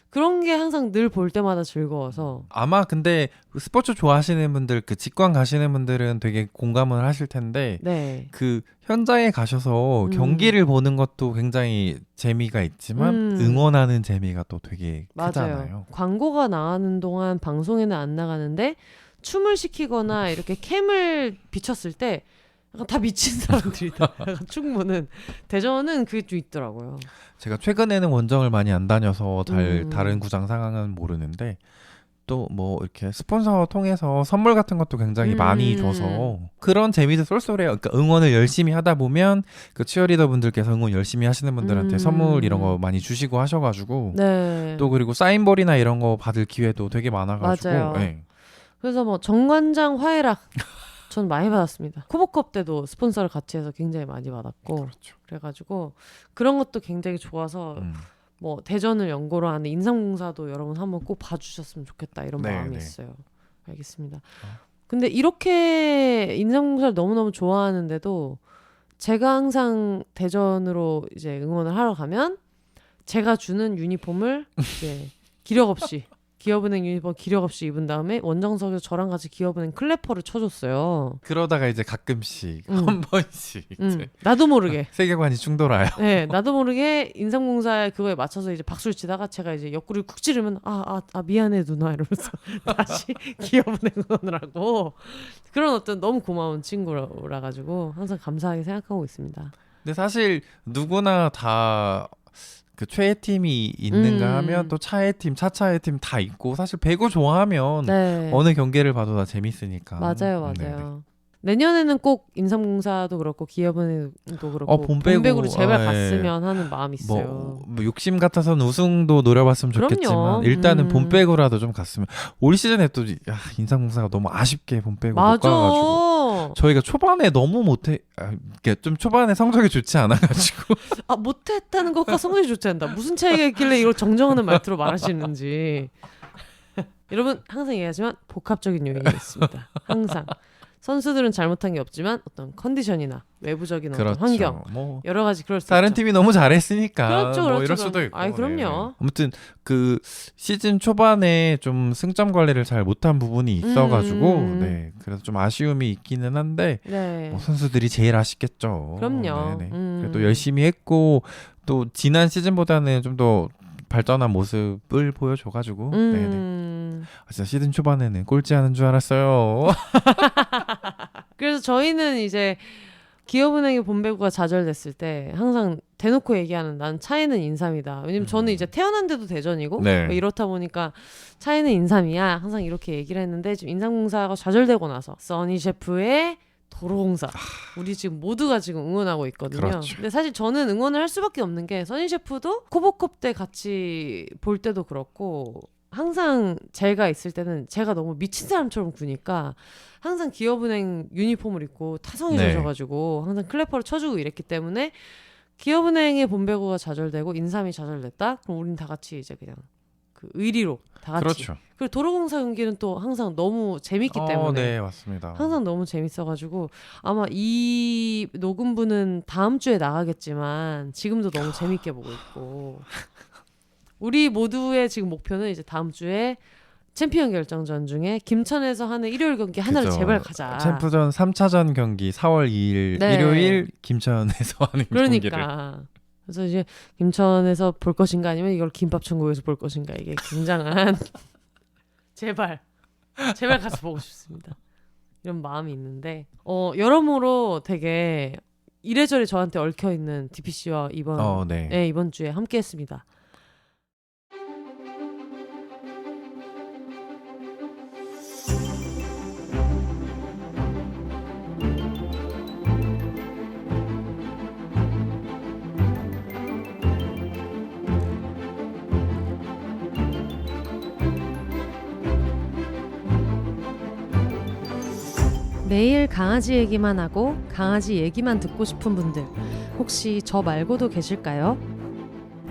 그런 게 항상 늘 볼 때마다 즐거워서. 아마 근데 스포츠 좋아하시는 분들 그 직관 가시는 분들은 되게 공감을 하실 텐데 네. 그 현장에 가셔서 경기를 보는 것도 굉장히 재미가 있지만 응원하는 재미가 또 되게 맞아요. 크잖아요. 광고가 나가는 동안 방송에는 안 나가는데 춤을 시키거나 이렇게 캠을 비췄을 때 약간 다 미친 사람들이다. 약간 충무는 대전은 그게 좀 있더라고요. 제가 최근에는 원정을 많이 안 다녀서 다른 구장 상황은 모르는데 또 뭐 이렇게 스폰서 통해서 선물 같은 것도 굉장히 많이 줘서 그런 재미도 쏠쏠해요. 그러니까 응원을 열심히 하다 보면 그 치어리더 분들께서 응원 열심히 하시는 분들한테 선물 이런 거 많이 주시고 하셔가지고 네. 또 그리고 사인볼이나 이런 거 받을 기회도 되게 많아가지고 맞아요. 네. 그래서 뭐 정관장 화해락 전 많이 받았습니다. 코보컵 때도 스폰서를 같이 해서 굉장히 많이 받았고 그렇죠. 그래가지고 그런 것도 굉장히 좋아서 뭐 대전을 연고로 하는 인삼공사도 여러분 한번 꼭 봐주셨으면 좋겠다 이런 네, 마음이 네. 있어요. 알겠습니다. 근데 이렇게 인삼공사를 너무너무 좋아하는데도 제가 항상 대전으로 이제 응원을 하러 가면 제가 주는 유니폼을 이제 기력 없이 기업은행 유니폼 기력 없이 입은 다음에 원정석에서 저랑 같이 기업은행 클래퍼를 쳐줬어요. 그러다가 이제 가끔씩 한 번씩 이제 나도 모르게 세계관이 충돌해요. 네, 나도 모르게 인삼공사에 그거에 맞춰서 이제 박수를 치다가 제가 이제 옆구리를 쿡 찌르면 미안해 누나 이러면서 다시 기업은행 응원을 하고 그런 어떤 너무 고마운 친구라 가지고 항상 감사하게 생각하고 있습니다. 근데 사실 누구나 다 그 최애 팀이 있는가 하면 또 차애 팀, 차차애 팀 다 있고 사실 배구 좋아하면 네. 어느 경기를 봐도 다 재밌으니까. 맞아요. 네네. 내년에는 꼭 인삼공사도 그렇고 기업은행도 그렇고 본배구로 제발 갔으면 하는 마음이 있어요. 뭐 욕심 같아서는 우승도 노려봤으면 좋겠지만 그럼요. 일단은 본배구라도 좀 갔으면. 올 시즌에 또 인삼공사가 너무 아쉽게 본배구 못 가가지고 저희가 초반에 너무 못해 좀 초반에 성적이 좋지 않아가지고 못했다는 것과 성적이 좋지 않다. 무슨 차이가 있길래 이걸 정정하는 말투로 말하시는지. 여러분 항상 얘기하지만 복합적인 요인이 있습니다. 항상. 선수들은 잘못한 게 없지만 어떤 컨디션이나 외부적인 어떤 그렇죠. 환경 뭐 여러 가지 그럴 수 다른 있죠. 팀이 너무 잘했으니까 그렇죠, 뭐 그렇죠. 이럴 수도 있고. 그럼요. 네네. 아무튼 그 시즌 초반에 좀 승점 관리를 잘 못한 부분이 있어가지고 네 그래서 좀 아쉬움이 있기는 한데 네. 뭐 선수들이 제일 아쉽겠죠. 그럼요. 네네. 그래도 열심히 했고 또 지난 시즌보다는 좀 더 발전한 모습을 보여줘가지고 네네. 진짜 시즌 초반에는 꼴찌하는 줄 알았어요. 그래서 저희는 이제 기업은행의 본배구가 좌절됐을 때 항상 대놓고 얘기하는 난 차이는 인삼이다. 왜냐면 저는 이제 태어난 데도 대전이고 네. 뭐 이렇다 보니까 차이는 인삼이야. 항상 이렇게 얘기를 했는데 지금 인삼공사가 좌절되고 나서 써니 셰프의 도로공사 우리 지금 모두가 지금 응원하고 있거든요. 그렇죠. 근데 사실 저는 응원을 할 수밖에 없는 게 써니 셰프도 코보컵 때 같이 볼 때도 그렇고 항상 제가 있을 때는 제가 너무 미친 사람처럼 구니까 항상 기업은행 유니폼을 입고 타성해져가지고 항상 클래퍼를 쳐주고 이랬기 때문에 기업은행의 본배구가 좌절되고 인삼이 좌절됐다? 그럼 우린 다 같이 이제 그냥 그 의리로 다 같이. 그렇죠. 그리고 도로공사 경기는 또 항상 너무 재밌기 때문에 네 맞습니다. 항상 너무 재밌어가지고 아마 이 녹음분은 다음 주에 나가겠지만 지금도 너무 재밌게 보고 있고 우리 모두의 지금 목표는 이제 다음 주에 챔피언 결정전 중에 김천에서 하는 일요일 경기 하나를 그죠. 제발 가자. 챔프전 3차전 경기 4월 2일 네. 일요일 김천에서 하는 경기를. 그러니까 그래서 이제 김천에서 볼 것인가 아니면 이걸 김밥천국에서 볼 것인가 이게 굉장한 제발 가서 보고 싶습니다. 이런 마음이 있는데 여러모로 되게 이래저래 저한테 얽혀 있는 DPC와 이번 주에 함께했습니다. 매일 강아지 얘기만 하고 강아지 얘기만 듣고 싶은 분들 혹시 저 말고도 계실까요?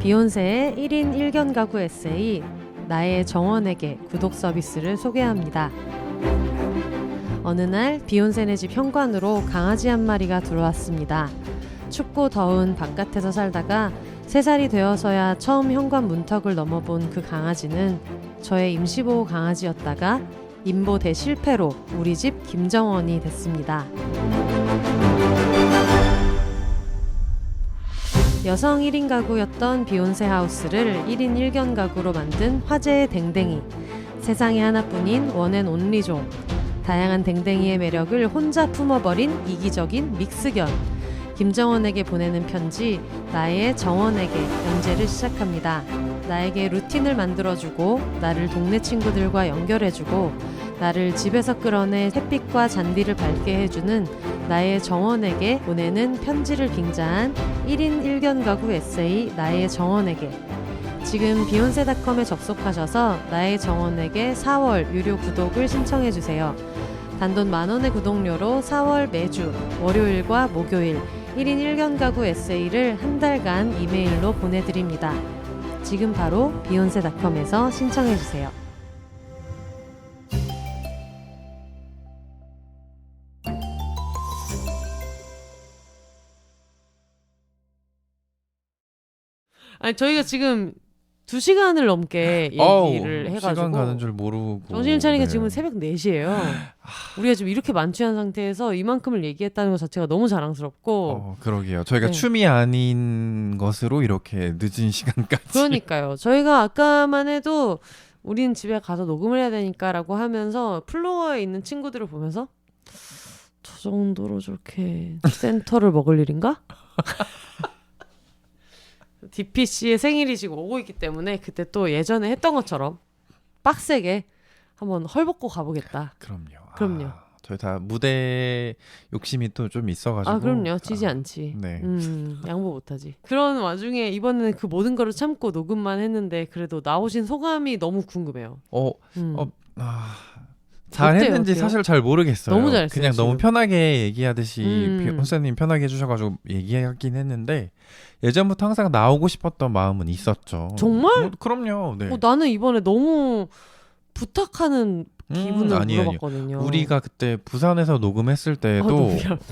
비욘세의 1인 1견 가구 에세이 나의 정원에게 구독 서비스를 소개합니다. 어느 날 비욘세네 집 현관으로 강아지 한 마리가 들어왔습니다. 춥고 더운 바깥에서 살다가 3살이 되어서야 처음 현관 문턱을 넘어본 그 강아지는 저의 임시보호 강아지였다가 임보 대실패로 우리 집 김정원이 됐습니다. 여성 1인 가구였던 비욘세 하우스를 1인 1견 가구로 만든 화제의 댕댕이. 세상에 하나뿐인 원앤온리종. 다양한 댕댕이의 매력을 혼자 품어버린 이기적인 믹스견. 김정원에게 보내는 편지, 나의 정원에게 연재를 시작합니다. 나에게 루틴을 만들어주고 나를 동네 친구들과 연결해주고 나를 집에서 끌어내 햇빛과 잔디를 밝게 해주는 나의 정원에게 보내는 편지를 빙자한 1인 1견 가구 에세이 나의 정원에게. 지금 비욘세닷컴에 접속하셔서 나의 정원에게 4월 유료 구독을 신청해주세요. 단돈 10,000원의 구독료로 4월 매주 월요일과 목요일 1인 1견 가구 에세이를 한 달간 이메일로 보내드립니다. 지금 바로 비욘세닷컴에서 신청해주세요. 아니 저희가 지금 2시간을 넘게 얘기를 해가지고 시간 가는 줄 모르고 정신을 차리니까 네. 지금 새벽 4시예요. 우리가 지금 이렇게 만취한 상태에서 이만큼을 얘기했다는 것 자체가 너무 자랑스럽고 그러게요. 저희가 네. 춤이 아닌 것으로 이렇게 늦은 시간까지 그러니까요. 저희가 아까만 해도 우린 집에 가서 녹음을 해야 되니까라고 하면서 플로어에 있는 친구들을 보면서 저 정도로 저렇게 센터를 먹을 일인가? DPC의 생일이 지금 오고 있기 때문에 그때 또 예전에 했던 것처럼 빡세게 한번 헐벗고 가보겠다. 그럼요. 저희 다 무대 욕심이 또 좀 있어가지고 그럼요. 지지 않지. 네. 양보 못하지. 그런 와중에 이번에는 그 모든 거를 참고 녹음만 했는데 그래도 나오신 소감이 너무 궁금해요. 잘 어때요, 했는지 어때요? 사실 잘 모르겠어요. 너무 잘했어요, 그냥 너무 지금. 편하게 얘기하듯이 혼사님 편하게 해주셔가지고 얘기하긴 했는데 예전부터 항상 나오고 싶었던 마음은 있었죠. 정말? 그럼요. 네. 나는 이번에 너무 부탁하는 기분을 아니에요. 물어봤거든요. 우리가 그때 부산에서 녹음했을 때도 너무 미안합니다.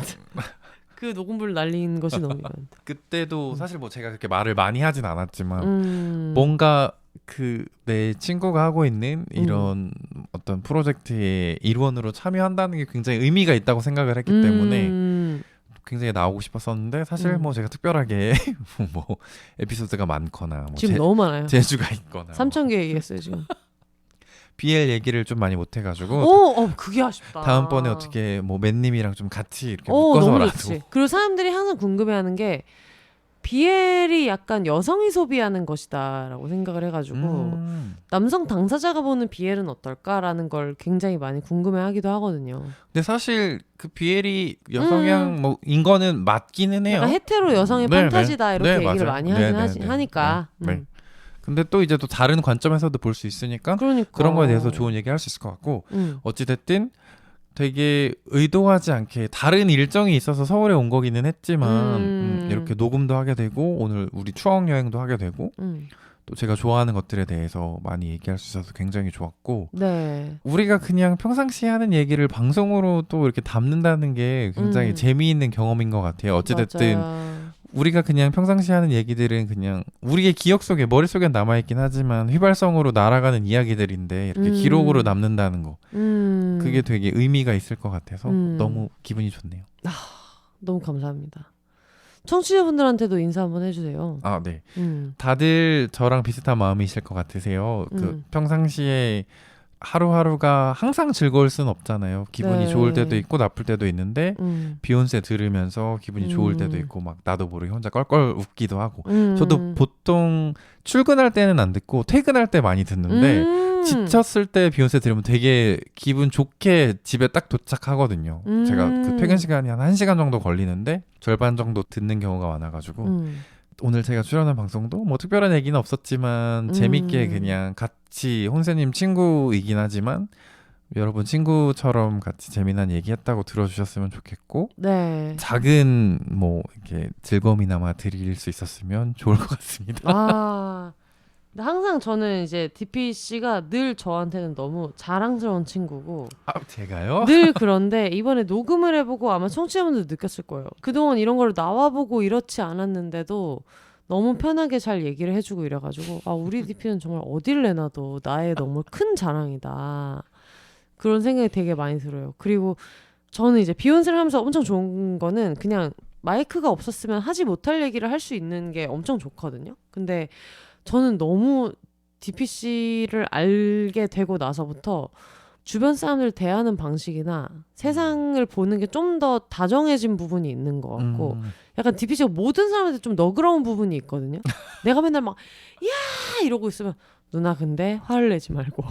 그 녹음불 날린 것이 너무 미안합니다. 그때도 사실 뭐 제가 그렇게 말을 많이 하진 않았지만 뭔가 그 내 친구가 하고 있는 이런 어떤 프로젝트의 일원으로 참여한다는 게 굉장히 의미가 있다고 생각을 했기 때문에 굉장히 나오고 싶었었는데 사실 뭐 제가 특별하게 뭐 에피소드가 많거나 뭐 지금 너무 많아요. 재주가 있거나 3,000개 얘기했어요 지금. BL 얘기를 좀 많이 못해가지고 그게 아쉽다. 다음번에 어떻게 뭐 맨님이랑 좀 같이 이렇게 너무 묶어서라도 좋지. 그리고 사람들이 항상 궁금해하는 게 BL이 약간 여성이 소비하는 것이다라고 생각을 해가지고 남성 당사자가 보는 BL은 어떨까라는 걸 굉장히 많이 궁금해하기도 하거든요. 근데 사실 그 BL이 여성향 뭐인 거는 맞기는 해요. 약간 헤테로 여성의 네, 판타지다 네. 이렇게 네, 얘기를 맞아요. 많이 네, 하긴 네, 하니까. 네. 근데 또 이제 또 다른 관점에서도 볼 수 있으니까 그러니까. 그런 거에 대해서 좋은 얘기 할 수 있을 것 같고 어찌됐든 되게 의도하지 않게 다른 일정이 있어서 서울에 온 거기는 했지만 이렇게 녹음도 하게 되고 오늘 우리 추억 여행도 하게 되고 또 제가 좋아하는 것들에 대해서 많이 얘기할 수 있어서 굉장히 좋았고 네. 우리가 그냥 평상시에 하는 얘기를 방송으로 또 이렇게 담는다는 게 굉장히 재미있는 경험인 것 같아요. 어찌됐든 맞아요. 우리가 그냥 평상시에 하는 얘기들은 그냥 우리의 기억 속에 머릿속에 남아있긴 하지만 휘발성으로 날아가는 이야기들인데 이렇게 기록으로 남는다는 거 그게 되게 의미가 있을 것 같아서 너무 기분이 좋네요. 너무 감사합니다. 청취자분들한테도 인사 한번 해주세요. 네. 다들 저랑 비슷한 마음이실 것 같으세요. 그 평상시에 하루하루가 항상 즐거울 순 없잖아요. 기분이 네. 좋을 때도 있고 나쁠 때도 있는데 비욘세 들으면서 기분이 좋을 때도 있고 막 나도 모르게 혼자 껄껄 웃기도 하고 저도 보통 출근할 때는 안 듣고 퇴근할 때 많이 듣는데 지쳤을 때 비욘세 들으면 되게 기분 좋게 집에 딱 도착하거든요. 제가 그 퇴근 시간이 한 1시간 정도 걸리는데 절반 정도 듣는 경우가 많아가지고 오늘 제가 출연한 방송도 뭐 특별한 얘기는 없었지만 재밌게 그냥 같이 혼세님 친구이긴 하지만 여러분 친구처럼 같이 재미난 얘기했다고 들어주셨으면 좋겠고 네. 작은 뭐 이렇게 즐거움이나마 드릴 수 있었으면 좋을 것 같습니다. 근데 항상 저는 이제 DP 씨가 늘 저한테는 너무 자랑스러운 친구고 제가요? 늘 그런데 이번에 녹음을 해보고 아마 청취자분들도 느꼈을 거예요. 그동안 이런 걸 나와보고 이렇지 않았는데도 너무 편하게 잘 얘기를 해주고 이래가지고 우리 DP는 정말 어딜 내놔도 나의 너무 큰 자랑이다. 그런 생각이 되게 많이 들어요. 그리고 저는 이제 비욘세를 하면서 엄청 좋은 거는 그냥 마이크가 없었으면 하지 못할 얘기를 할 수 있는 게 엄청 좋거든요. 근데 저는 너무 DPC를 알게 되고 나서부터 주변 사람들 대하는 방식이나 세상을 보는 게 좀 더 다정해진 부분이 있는 것 같고 약간 DPC가 모든 사람한테 좀 너그러운 부분이 있거든요. 내가 맨날 막 야 이러고 있으면 누나 근데 화를 내지 말고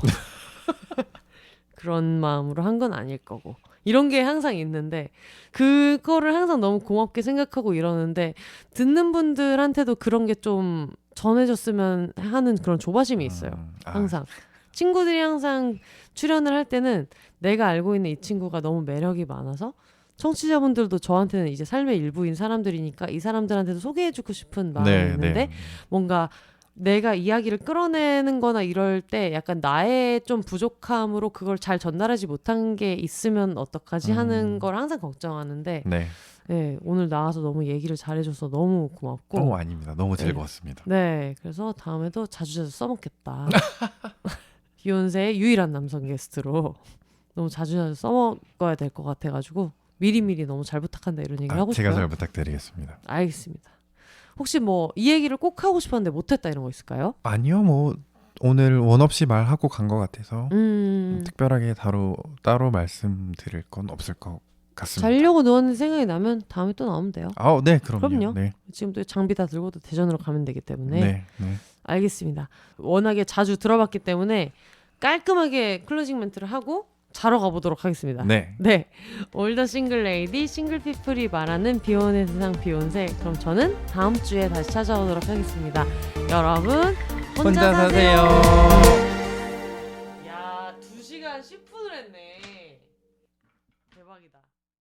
그런 마음으로 한 건 아닐 거고 이런 게 항상 있는데 그거를 항상 너무 고맙게 생각하고 이러는데 듣는 분들한테도 그런 게 좀 전해졌으면 하는 그런 조바심이 있어요. 항상 친구들이 항상 출연을 할 때는 내가 알고 있는 이 친구가 너무 매력이 많아서 청취자분들도 저한테는 이제 삶의 일부인 사람들이니까 이 사람들한테도 소개해주고 싶은 마음이 있는데 뭔가 내가 이야기를 끌어내는 거나 이럴 때 약간 나의 좀 부족함으로 그걸 잘 전달하지 못한 게 있으면 어떡하지 하는 걸 항상 걱정하는데 네. 네, 오늘 나와서 너무 얘기를 잘해줘서 너무 고맙고 아닙니다. 너무 즐거웠습니다. 네, 그래서 다음에도 자주 써먹겠다. 비욘세의 유일한 남성 게스트로 너무 자주 써먹어야 될 것 같아가지고 미리미리 너무 잘 부탁한다 이런 얘기를 하고 싶어요. 제가 잘 부탁드리겠습니다. 알겠습니다. 혹시 뭐 이 얘기를 꼭 하고 싶었는데 못했다 이런 거 있을까요? 아니요, 뭐 오늘 원 없이 말하고 간 것 같아서 특별하게 따로 말씀드릴 건 없을 것 같습니다. 자려고 누웠는데 생각이 나면 다음에 또 나오면 돼요. 네, 그럼요. 그럼요. 네. 지금 또 장비 다 들고 또 대전으로 가면 되기 때문에 네, 네. 알겠습니다. 워낙에 자주 들어봤기 때문에 깔끔하게 클로징 멘트를 하고 자러 가보도록 하겠습니다. 네. 네, 올더 싱글 레이디 싱글 피플이 말하는 비혼의 세상 비욘세. 그럼 저는 다음 주에 다시 찾아오도록 하겠습니다. 여러분 혼자 사세요.